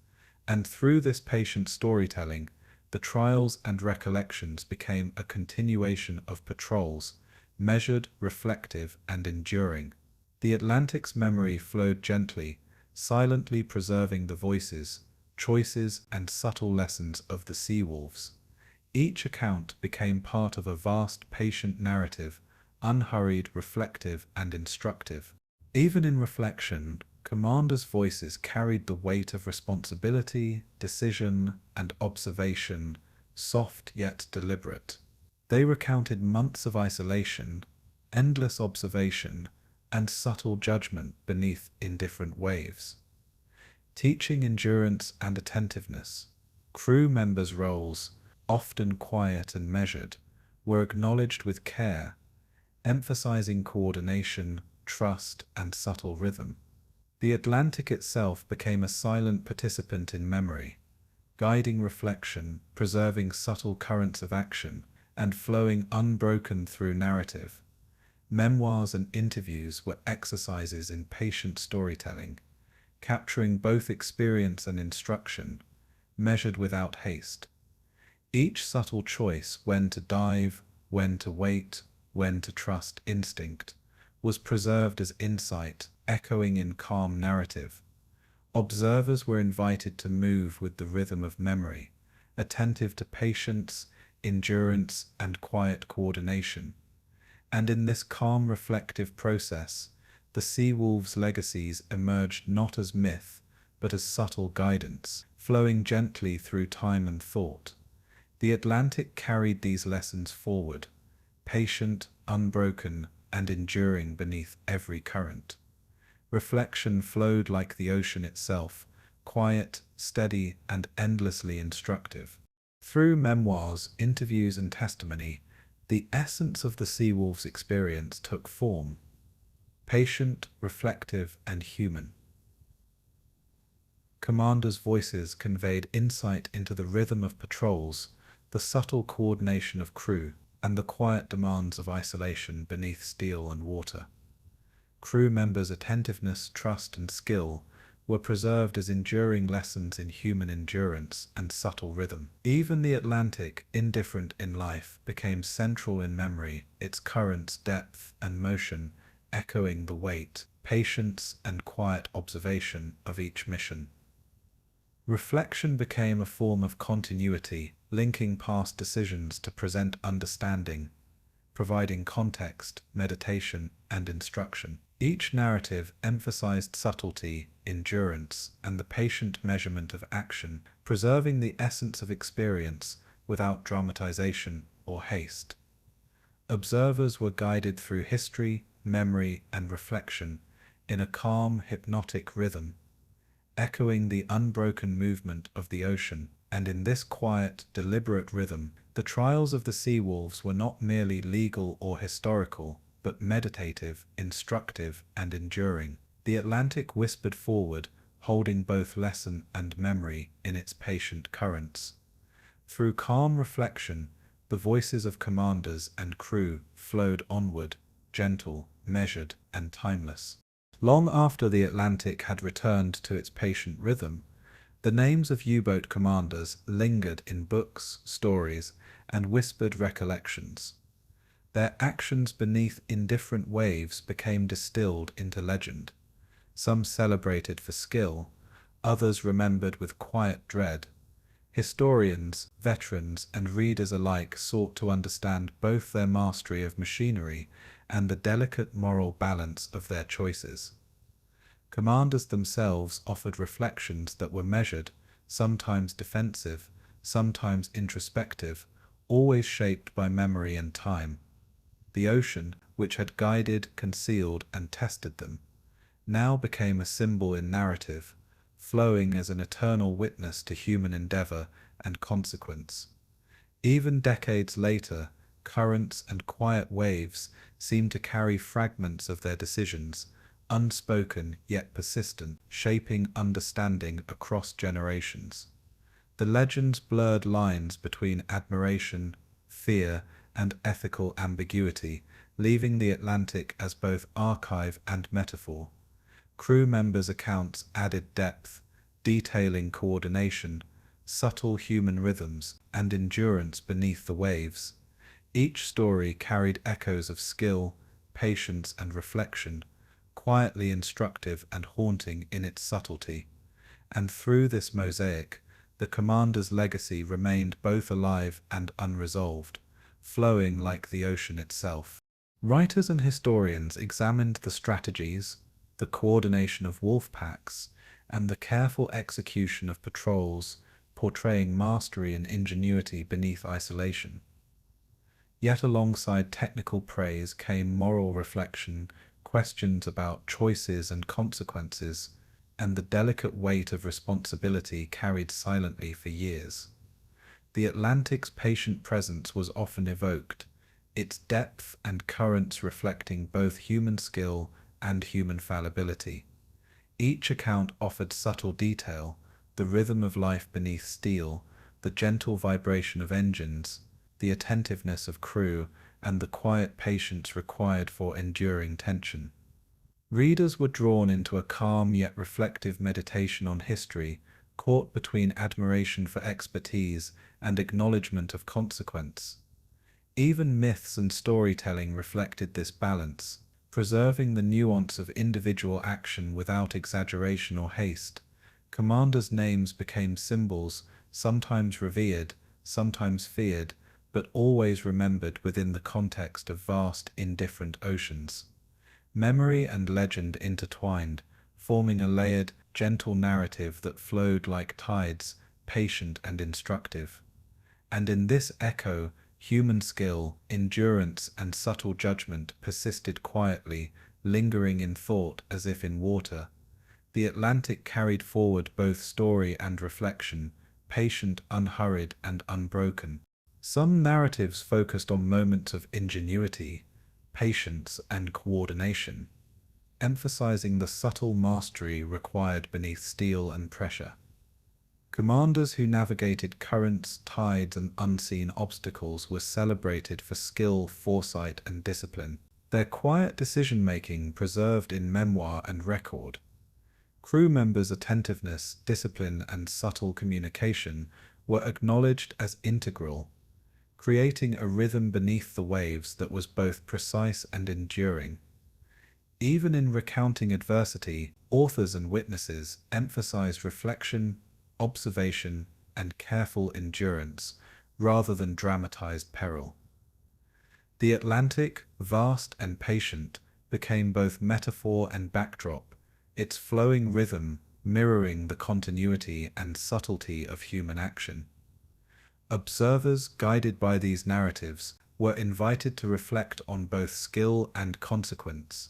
And through this patient storytelling, the trials and recollections became a continuation of patrols, measured, reflective, and enduring. The Atlantic's memory flowed gently, silently preserving the voices, choices, and subtle lessons of the sea wolves. Each account became part of a vast, patient narrative, unhurried, reflective, and instructive. Even in reflection, commanders' voices carried the weight of responsibility, decision, and observation, soft yet deliberate. They recounted months of isolation, endless observation, and subtle judgment beneath indifferent waves. Teaching endurance and attentiveness, crew members' roles, often quiet and measured, were acknowledged with care, emphasizing coordination, trust, and subtle rhythm. The Atlantic itself became a silent participant in memory, guiding reflection, preserving subtle currents of action, and flowing unbroken through narrative. Memoirs and interviews were exercises in patient storytelling, capturing both experience and instruction, measured without haste. Each subtle choice, when to dive, when to wait, when to trust instinct, was preserved as insight, echoing in calm narrative. Observers were invited to move with the rhythm of memory, attentive to patience, endurance, and quiet coordination. And in this calm reflective process, the sea wolves' legacies emerged not as myth, but as subtle guidance, flowing gently through time and thought. The Atlantic carried these lessons forward, patient, unbroken, and enduring beneath every current. Reflection flowed like the ocean itself, quiet, steady, and endlessly instructive. Through memoirs, interviews, and testimony, the essence of the sea wolf's experience took form, patient, reflective, and human. Commanders' voices conveyed insight into the rhythm of patrols, the subtle coordination of crew, and the quiet demands of isolation beneath steel and water. Crew members' attentiveness, trust, and skill were preserved as enduring lessons in human endurance and subtle rhythm. Even the Atlantic, indifferent in life, became central in memory, its currents, depth, and motion echoing the weight, patience, and quiet observation of each mission. Reflection became a form of continuity, linking past decisions to present understanding, providing context, meditation, and instruction. Each narrative emphasized subtlety, endurance, and the patient measurement of action, preserving the essence of experience without dramatization or haste. Observers were guided through history, memory, and reflection in a calm, hypnotic rhythm, echoing the unbroken movement of the ocean. And in this quiet, deliberate rhythm, the trials of the sea wolves were not merely legal or historical, but meditative, instructive, and enduring. The Atlantic whispered forward, holding both lesson and memory in its patient currents. Through calm reflection, the voices of commanders and crew flowed onward, gentle, measured, and timeless. Long after the Atlantic had returned to its patient rhythm, the names of U-boat commanders lingered in books, stories, and whispered recollections. Their actions beneath indifferent waves became distilled into legend. Some celebrated for skill, others remembered with quiet dread. Historians, veterans, and readers alike sought to understand both their mastery of machinery and the delicate moral balance of their choices. Commanders themselves offered reflections that were measured, sometimes defensive, sometimes introspective, always shaped by memory and time. The ocean, which had guided, concealed, and tested them, now became a symbol in narrative, flowing as an eternal witness to human endeavor and consequence. Even decades later, currents and quiet waves seem to carry fragments of their decisions, unspoken yet persistent, shaping understanding across generations. The legends blurred lines between admiration, fear, and ethical ambiguity, leaving the Atlantic as both archive and metaphor. Crew members' accounts added depth, detailing coordination, subtle human rhythms, and endurance beneath the waves. Each story carried echoes of skill, patience, and reflection, quietly instructive and haunting in its subtlety. And through this mosaic, the commander's legacy remained both alive and unresolved, flowing like the ocean itself. Writers and historians examined the strategies, the coordination of wolf packs, and the careful execution of patrols, portraying mastery and ingenuity beneath isolation. Yet alongside technical praise came moral reflection, questions about choices and consequences, and the delicate weight of responsibility carried silently for years. The Atlantic's patient presence was often evoked, its depth and currents reflecting both human skill and human fallibility. Each account offered subtle detail, the rhythm of life beneath steel, the gentle vibration of engines, the attentiveness of crew, and the quiet patience required for enduring tension. Readers were drawn into a calm yet reflective meditation on history, caught between admiration for expertise and acknowledgement of consequence. Even myths and storytelling reflected this balance, preserving the nuance of individual action without exaggeration or haste. Commanders' names became symbols, sometimes revered, sometimes feared, but always remembered within the context of vast, indifferent oceans. Memory and legend intertwined, forming a layered, gentle narrative that flowed like tides, patient and instructive. And in this echo, human skill, endurance, and subtle judgment persisted quietly, lingering in thought as if in water. The Atlantic carried forward both story and reflection, patient, unhurried, and unbroken. Some narratives focused on moments of ingenuity, patience, and coordination, emphasizing the subtle mastery required beneath steel and pressure. Commanders who navigated currents, tides, and unseen obstacles were celebrated for skill, foresight, and discipline, their quiet decision-making preserved in memoir and record. Crew members' attentiveness, discipline, and subtle communication were acknowledged as integral, creating a rhythm beneath the waves that was both precise and enduring. Even in recounting adversity, authors and witnesses emphasized reflection, observation, and careful endurance, rather than dramatized peril. The Atlantic, vast and patient, became both metaphor and backdrop, its flowing rhythm mirroring the continuity and subtlety of human action. Observers, guided by these narratives, were invited to reflect on both skill and consequence,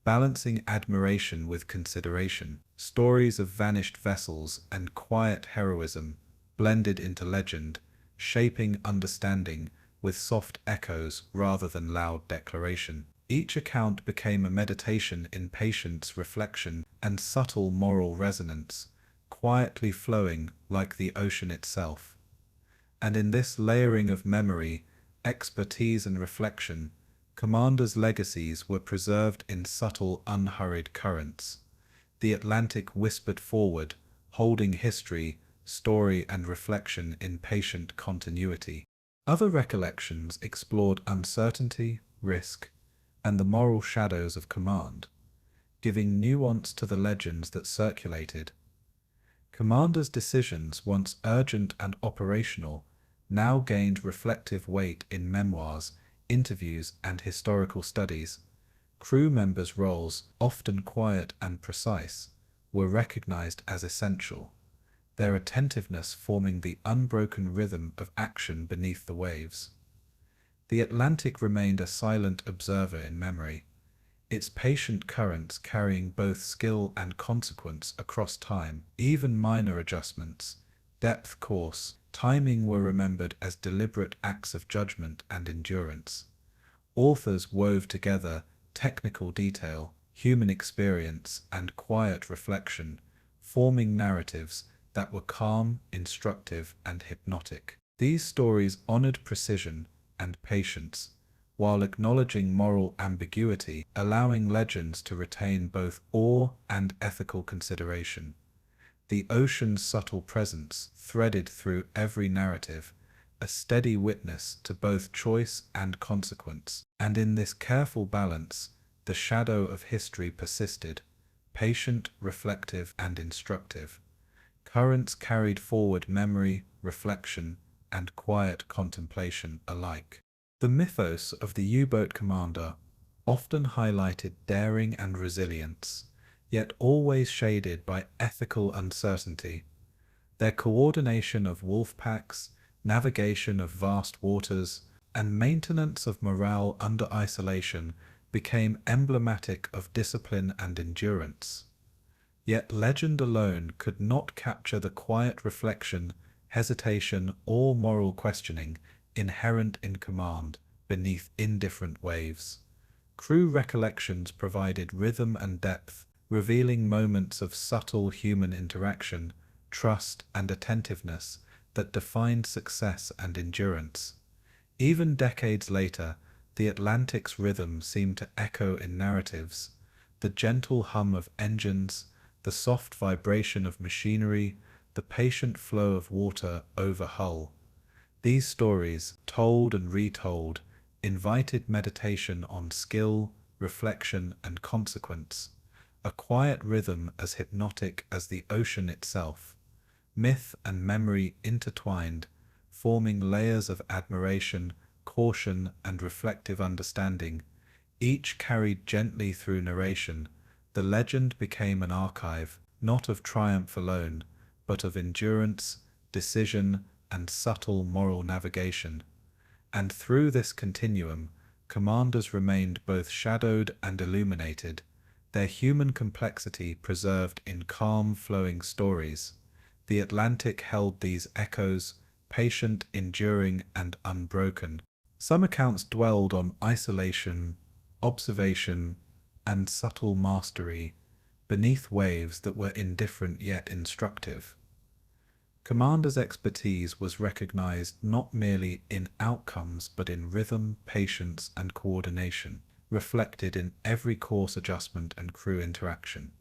balancing admiration with consideration. Stories of vanished vessels and quiet heroism blended into legend, shaping understanding with soft echoes rather than loud declaration. Each account became a meditation in patience, reflection, and subtle moral resonance, quietly flowing like the ocean itself. And in this layering of memory, expertise, and reflection, Commanders' legacies were preserved in subtle, unhurried currents. The Atlantic whispered forward, holding history, story, and reflection in patient continuity. Other recollections explored uncertainty, risk, and the moral shadows of command, giving nuance to the legends that circulated. Commanders' decisions, once urgent and operational, now gained reflective weight in memoirs, interviews, and historical studies. Crew members' roles, often quiet and precise, were recognized as essential, their attentiveness forming the unbroken rhythm of action beneath the waves. The Atlantic remained a silent observer in memory, its patient currents carrying both skill and consequence across time. Even minor adjustments, depth, course, timing were remembered as deliberate acts of judgment and endurance. Authors wove together technical detail, human experience, and quiet reflection, forming narratives that were calm, instructive, and hypnotic. These stories honored precision and patience, while acknowledging moral ambiguity, allowing legends to retain both awe and ethical consideration. The ocean's subtle presence, threaded through every narrative, a steady witness to both choice and consequence. And in this careful balance, the shadow of history persisted, patient, reflective, and instructive. Currents carried forward memory, reflection, and quiet contemplation alike. The mythos of the U-Boat Commander often highlighted daring and resilience, yet always shaded by ethical uncertainty. Their coordination of wolf packs, navigation of vast waters, and maintenance of morale under isolation became emblematic of discipline and endurance. Yet legend alone could not capture the quiet reflection, hesitation, or moral questioning inherent in command beneath indifferent waves. Crew recollections provided rhythm and depth, revealing moments of subtle human interaction, trust, and attentiveness that defined success and endurance. Even decades later, the Atlantic's rhythm seemed to echo in narratives, the gentle hum of engines, the soft vibration of machinery, the patient flow of water over hull. These stories, told and retold, invited meditation on skill, reflection, and consequence, a quiet rhythm as hypnotic as the ocean itself. Myth and memory intertwined, forming layers of admiration, caution, and reflective understanding, each carried gently through narration. The legend became an archive, not of triumph alone, but of endurance, decision, and subtle moral navigation. And through this continuum, commanders remained both shadowed and illuminated, their human complexity preserved in calm, flowing stories. The Atlantic held these echoes, patient, enduring, and unbroken. Some accounts dwelled on isolation, observation, and subtle mastery beneath waves that were indifferent yet instructive. Commander's expertise was recognized not merely in outcomes but in rhythm, patience, and coordination, reflected in every course adjustment and crew interaction.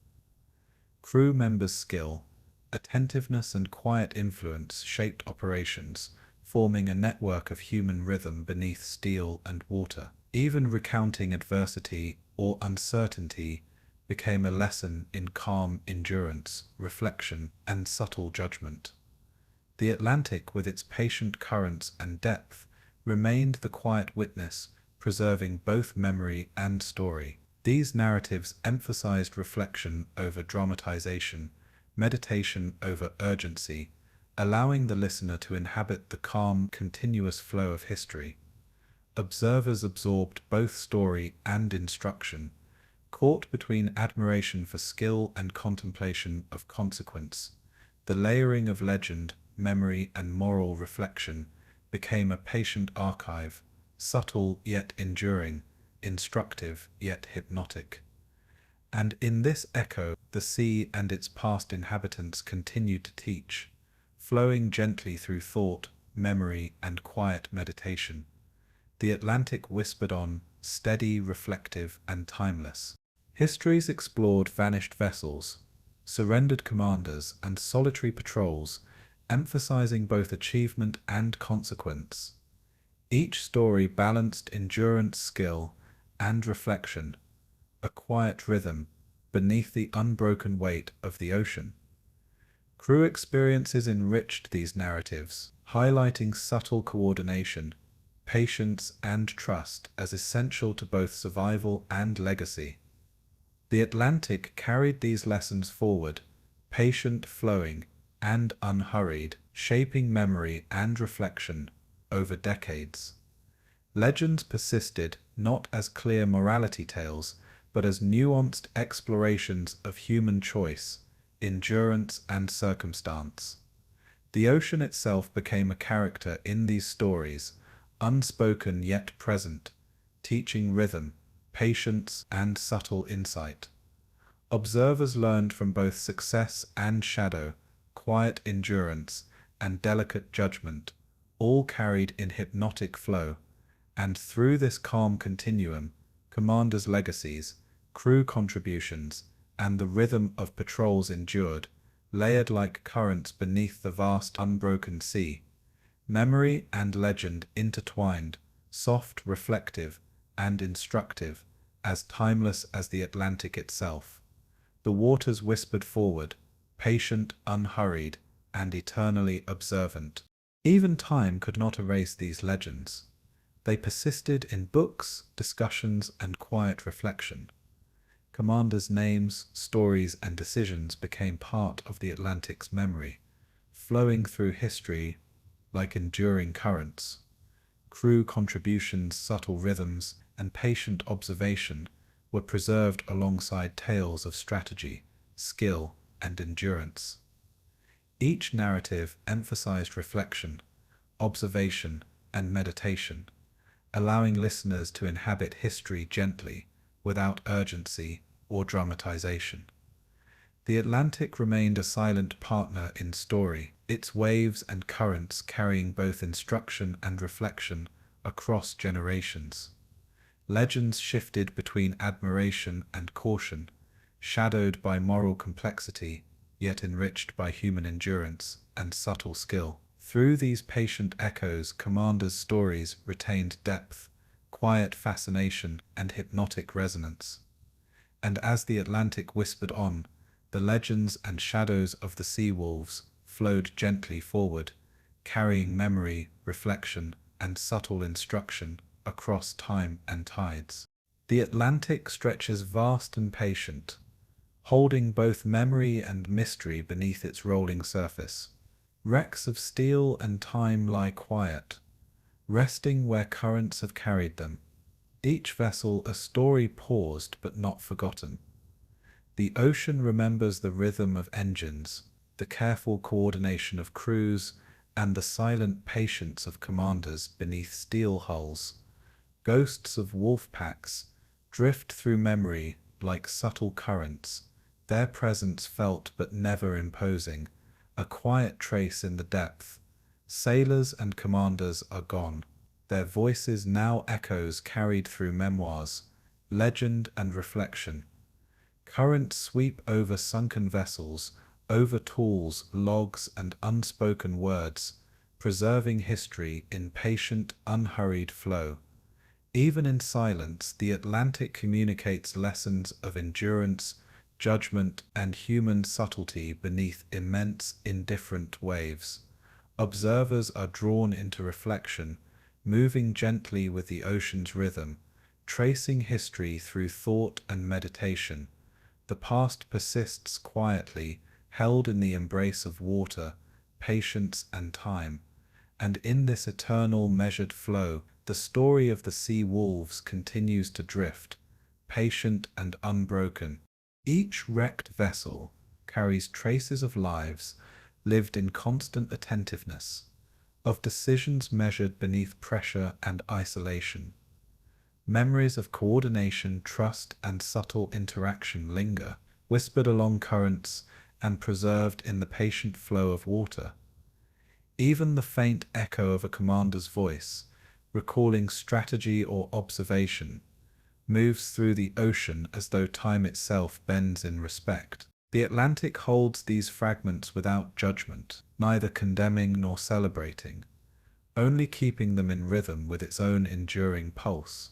Crew members' skill, attentiveness, and quiet influence shaped operations, forming a network of human rhythm beneath steel and water. Even recounting adversity or uncertainty became a lesson in calm endurance, reflection, and subtle judgment. The Atlantic, with its patient currents and depth, remained the quiet witness, preserving both memory and story. These narratives emphasized reflection over dramatization, meditation over urgency, allowing the listener to inhabit the calm, continuous flow of history. Observers absorbed both story and instruction, caught between admiration for skill and contemplation of consequence. The layering of legend, memory, and moral reflection became a patient archive, subtle yet enduring, instructive yet hypnotic. And in this echo, the sea and its past inhabitants continue to teach, flowing gently through thought, memory, and quiet meditation. The Atlantic whispered on, steady, reflective, and timeless. Histories explored vanished vessels, surrendered commanders, and solitary patrols, emphasizing both achievement and consequence. Each story balanced endurance, skill, and reflection, a quiet rhythm beneath the unbroken weight of the ocean. Crew experiences enriched these narratives, highlighting subtle coordination, patience, and trust as essential to both survival and legacy. The Atlantic carried these lessons forward, patient, flowing, and unhurried, shaping memory and reflection over decades. Legends persisted not as clear morality tales, but as nuanced explorations of human choice, endurance, and circumstance. The ocean itself became a character in these stories, unspoken yet present, teaching rhythm, patience, and subtle insight. Observers learned from both success and shadow, quiet endurance, and delicate judgment, all carried in hypnotic flow, and through this calm continuum, commanders' legacies, crew contributions, and the rhythm of patrols endured, layered like currents beneath the vast unbroken sea. Memory and legend intertwined, soft, reflective, and instructive, as timeless as the Atlantic itself. The waters whispered forward, patient, unhurried, and eternally observant. Even time could not erase these legends. They persisted in books, discussions, and quiet reflection. Commanders' names, stories, and decisions became part of the Atlantic's memory, flowing through history like enduring currents. Crew contributions, subtle rhythms, and patient observation were preserved alongside tales of strategy, skill, and endurance. Each narrative emphasized reflection, observation, and meditation, allowing listeners to inhabit history gently, without urgency or dramatization. The Atlantic remained a silent partner in story, its waves and currents carrying both instruction and reflection across generations. Legends shifted between admiration and caution, shadowed by moral complexity, yet enriched by human endurance and subtle skill. Through these patient echoes, commanders' stories retained depth, quiet fascination, and hypnotic resonance. And as the Atlantic whispered on, the legends and shadows of the sea wolves flowed gently forward, carrying memory, reflection, and subtle instruction across time and tides. The Atlantic stretches vast and patient, holding both memory and mystery beneath its rolling surface. Wrecks of steel and time lie quiet, resting where currents have carried them. Each vessel a story paused but not forgotten. The ocean remembers the rhythm of engines, the careful coordination of crews, and the silent patience of commanders beneath steel hulls. Ghosts of wolf packs drift through memory like subtle currents, their presence felt but never imposing, a quiet trace in the depth. Sailors and commanders are gone, their voices now echoes carried through memoirs, legend, and reflection. Currents sweep over sunken vessels, over tools, logs, and unspoken words, preserving history in patient, unhurried flow. Even in silence, the Atlantic communicates lessons of endurance, judgment, and human subtlety beneath immense, indifferent waves. Observers are drawn into reflection, moving gently with the ocean's rhythm, tracing history through thought and meditation. The past persists quietly, held in the embrace of water, patience, and time. And in this eternal measured flow, the story of the sea wolves continues to drift, patient and unbroken. Each wrecked vessel carries traces of lives lived in constant attentiveness, of decisions measured beneath pressure and isolation. Memories of coordination, trust, and subtle interaction linger, whispered along currents and preserved in the patient flow of water. Even the faint echo of a commander's voice, recalling strategy or observation, moves through the ocean as though time itself bends in respect. The Atlantic holds these fragments without judgment, neither condemning nor celebrating, only keeping them in rhythm with its own enduring pulse.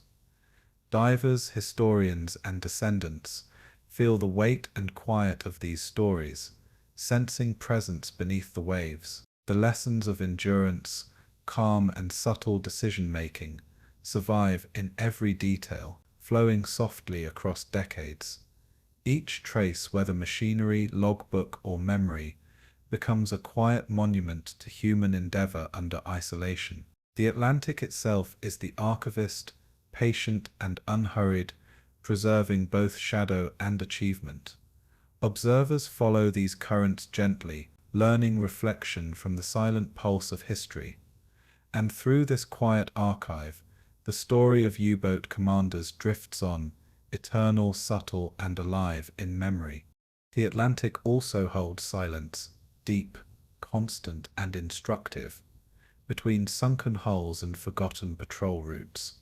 Divers, historians, and descendants feel the weight and quiet of these stories, sensing presence beneath the waves. The lessons of endurance, calm, and subtle decision-making survive in every detail, flowing softly across decades. Each trace, whether machinery, logbook, or memory, becomes a quiet monument to human endeavor under isolation. The Atlantic itself is the archivist, patient and unhurried, preserving both shadow and achievement. Observers follow these currents gently, learning reflection from the silent pulse of history. And through this quiet archive, the story of U-Boat Commanders drifts on, eternal, subtle, and alive in memory. The Atlantic also holds silence, deep, constant, and instructive, between sunken hulls and forgotten patrol routes.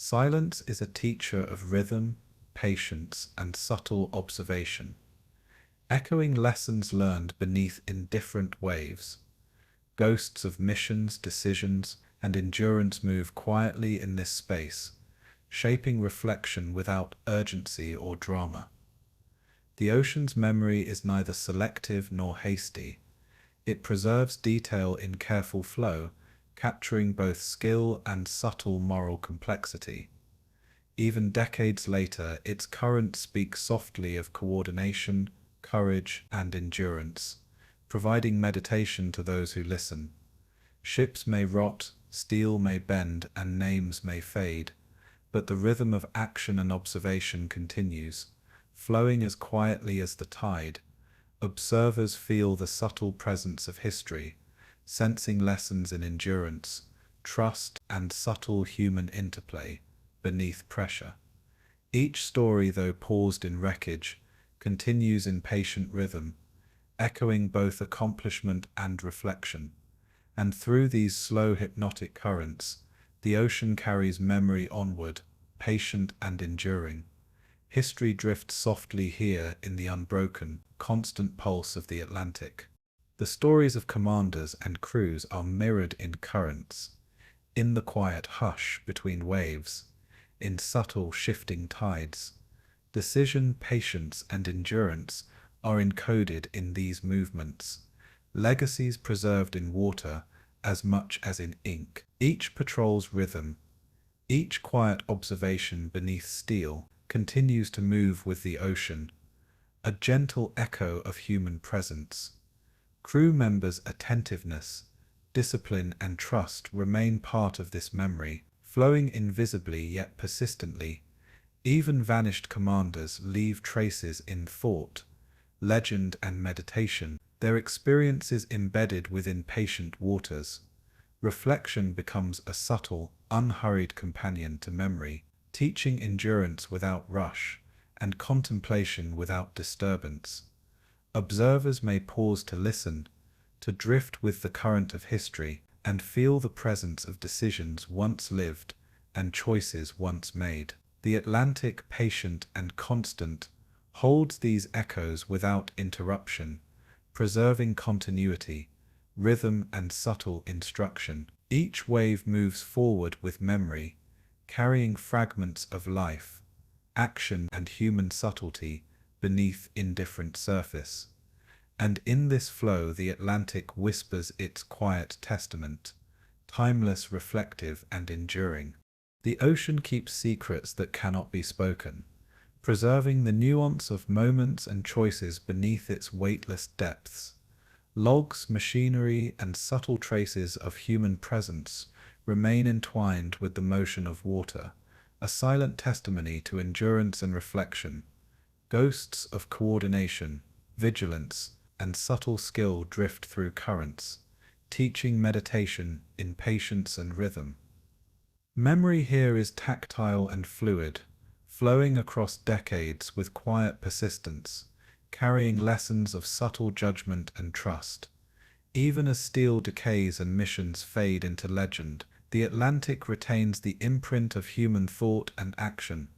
Silence is a teacher of rhythm, patience, and subtle observation, echoing lessons learned beneath indifferent waves. Ghosts of missions, decisions, and endurance move quietly in this space, shaping reflection without urgency or drama. The ocean's memory is neither selective nor hasty. It preserves detail in careful flow, capturing both skill and subtle moral complexity. Even decades later, its current speaks softly of coordination, courage, and endurance, providing meditation to those who listen. Ships may rot, steel may bend, and names may fade, but the rhythm of action and observation continues, flowing as quietly as the tide. Observers feel the subtle presence of history, sensing lessons in endurance, trust, and subtle human interplay beneath pressure. Each story, though paused in wreckage, continues in patient rhythm, echoing both accomplishment and reflection. And through these slow hypnotic currents, the ocean carries memory onward, patient and enduring. History drifts softly here in the unbroken, constant pulse of the Atlantic. The stories of commanders and crews are mirrored in currents, in the quiet hush between waves, in subtle shifting tides. Decision, patience, and endurance are encoded in these movements, legacies preserved in water as much as in ink. Each patrol's rhythm, each quiet observation beneath steel, continues to move with the ocean, a gentle echo of human presence. Crew members' attentiveness, discipline, and trust remain part of this memory, flowing invisibly yet persistently. Even vanished commanders leave traces in thought, legend, and meditation, their experiences embedded within patient waters. Reflection becomes a subtle, unhurried companion to memory, teaching endurance without rush, and contemplation without disturbance. Observers may pause to listen, to drift with the current of history, and feel the presence of decisions once lived and choices once made. The Atlantic, patient and constant, holds these echoes without interruption, preserving continuity, rhythm, and subtle instruction. Each wave moves forward with memory, carrying fragments of life, action, and human subtlety beneath indifferent surface. And in this flow the Atlantic whispers its quiet testament, timeless, reflective, and enduring. The ocean keeps secrets that cannot be spoken, preserving the nuance of moments and choices beneath its weightless depths. Logs, machinery, and subtle traces of human presence remain entwined with the motion of water, a silent testimony to endurance and reflection. Ghosts of coordination, vigilance, and subtle skill drift through currents, teaching meditation in patience and rhythm. Memory here is tactile and fluid, flowing across decades with quiet persistence, carrying lessons of subtle judgment and trust. Even as steel decays and missions fade into legend, the Atlantic retains the imprint of human thought and action,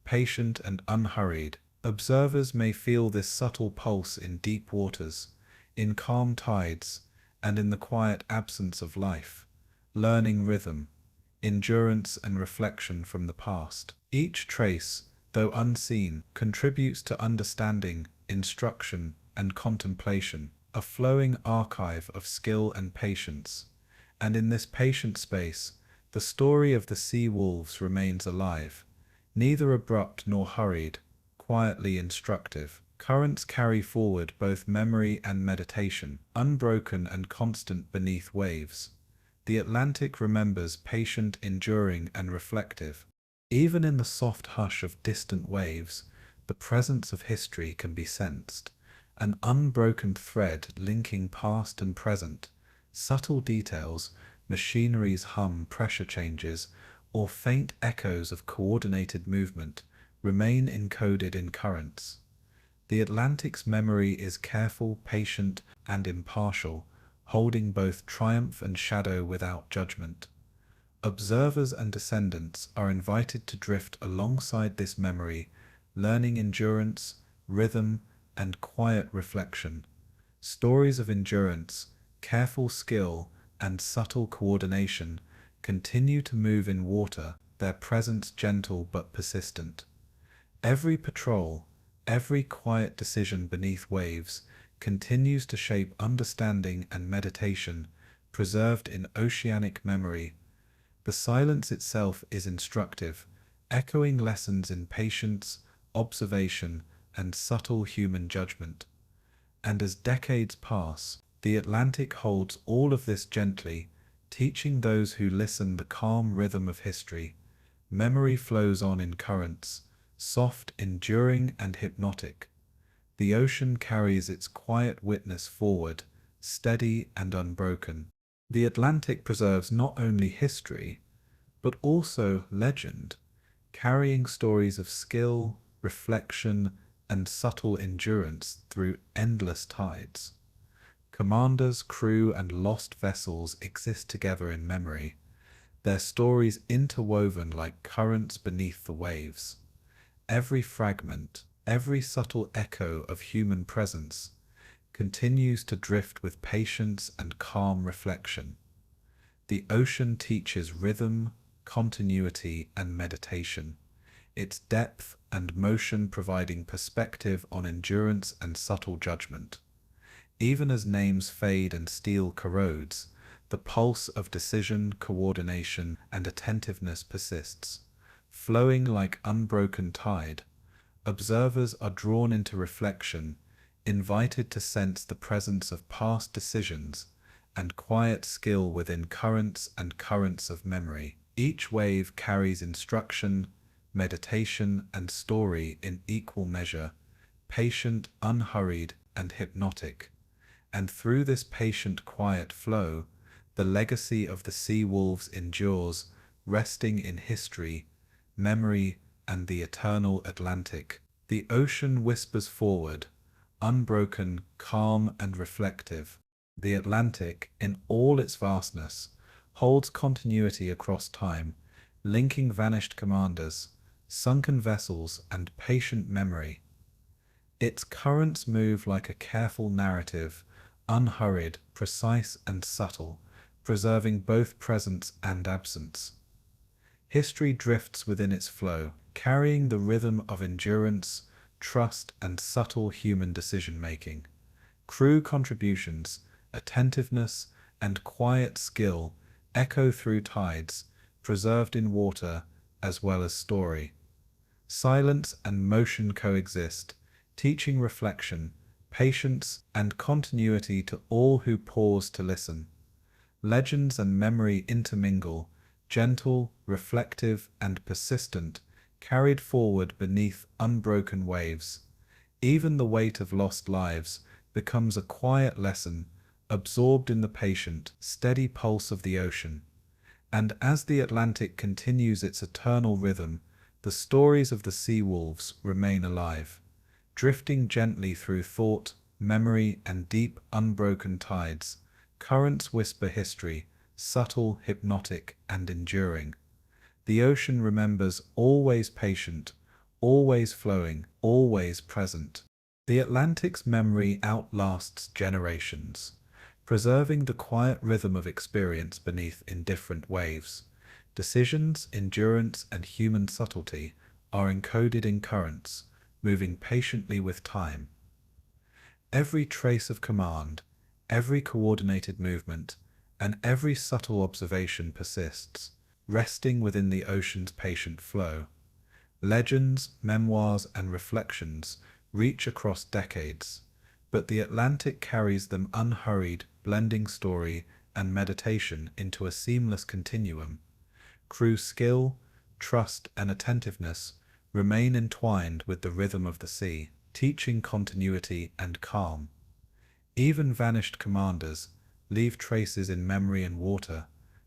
patient and unhurried. Observers may feel this subtle pulse in deep waters, in calm tides, and in the quiet absence of life, learning rhythm, endurance and reflection from the past. Each trace, though unseen, contributes to understanding, instruction, and contemplation, a flowing archive of skill and patience. And in this patient space, the story of the sea wolves remains alive, neither abrupt nor hurried, quietly instructive. Currents carry forward both memory and meditation, unbroken and constant beneath waves. The Atlantic remembers, patient, enduring, and reflective. Even in the soft hush of distant waves, the presence of history can be sensed, an unbroken thread linking past and present. Subtle details, machinery's hum, pressure changes, or faint echoes of coordinated movement remain encoded in currents. The Atlantic's memory is careful, patient, and impartial, holding both triumph and shadow without judgment. Observers and descendants are invited to drift alongside this memory, learning endurance, rhythm, and quiet reflection. Stories of endurance, careful skill, and subtle coordination continue to move in water, their presence gentle but persistent. Every patrol, every quiet decision beneath waves continues to shape understanding and meditation, preserved in oceanic memory. The silence itself is instructive, echoing lessons in patience, observation, and subtle human judgment. And as decades pass, the Atlantic holds all of this gently, teaching those who listen the calm rhythm of history. Memory flows on in currents, soft, enduring, and hypnotic. The ocean carries its quiet witness forward, steady and unbroken. The Atlantic preserves not only history, but also legend, carrying stories of skill, reflection, and subtle endurance through endless tides. Commanders, crew, and lost vessels exist together in memory, their stories interwoven like currents beneath the waves. Every fragment, every subtle echo of human presence continues to drift with patience and calm reflection. The ocean teaches rhythm, continuity, and meditation, its depth and motion providing perspective on endurance and subtle judgment. Even as names fade and steel corrodes, the pulse of decision, coordination, and attentiveness persists. Flowing like unbroken tide, observers are drawn into reflection, invited to sense the presence of past decisions and quiet skill within currents and currents of memory. Each wave carries instruction, meditation, and story in equal measure, patient, unhurried, and hypnotic. And through this patient, quiet flow, the legacy of the sea wolves endures, resting in history, memory, and the eternal Atlantic. The ocean whispers forward, unbroken, calm, and reflective. The Atlantic, in all its vastness, holds continuity across time, linking vanished commanders, sunken vessels, and patient memory. Its currents move like a careful narrative, unhurried, precise, and subtle, preserving both presence and absence. History drifts within its flow, carrying the rhythm of endurance, trust, and subtle human decision-making. Crew contributions, attentiveness, and quiet skill echo through tides, preserved in water as well as story. Silence and motion coexist, teaching reflection, patience, and continuity to all who pause to listen. Legends and memory intermingle, gentle, reflective, and persistent, carried forward beneath unbroken waves. Even the weight of lost lives becomes a quiet lesson, absorbed in the patient, steady pulse of the ocean. And as the Atlantic continues its eternal rhythm, the stories of the sea wolves remain alive, drifting gently through thought, memory, and deep, unbroken tides. Currents whisper history, subtle, hypnotic, and enduring. The ocean remembers, always patient, always flowing, always present. The Atlantic's memory outlasts generations, preserving the quiet rhythm of experience beneath indifferent waves. Decisions, endurance, and human subtlety are encoded in currents, moving patiently with time. Every trace of command, every coordinated movement, and every subtle observation persists, resting within the ocean's patient flow. Legends, memoirs, and reflections reach across decades, but the Atlantic carries them unhurried, blending story and meditation into a seamless continuum. Crew skill, trust, and attentiveness remain entwined with the rhythm of the sea, teaching continuity and calm. Even vanished commanders leave traces in memory and water,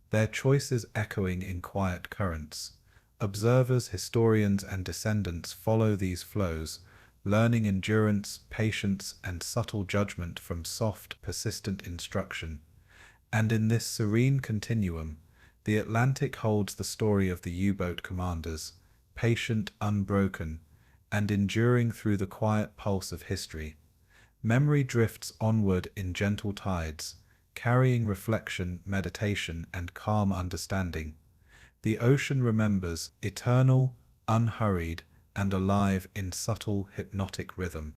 their choices echoing in quiet currents. Observers, historians, and descendants follow these flows, learning endurance, patience, and subtle judgment from soft, persistent instruction. And in this serene continuum, the Atlantic holds the story of the U-Boat Commanders, patient, unbroken, and enduring through the quiet pulse of history. Memory drifts onward in gentle tides, carrying reflection, meditation, and calm understanding. The ocean remembers, eternal, unhurried, and alive in subtle, hypnotic rhythm.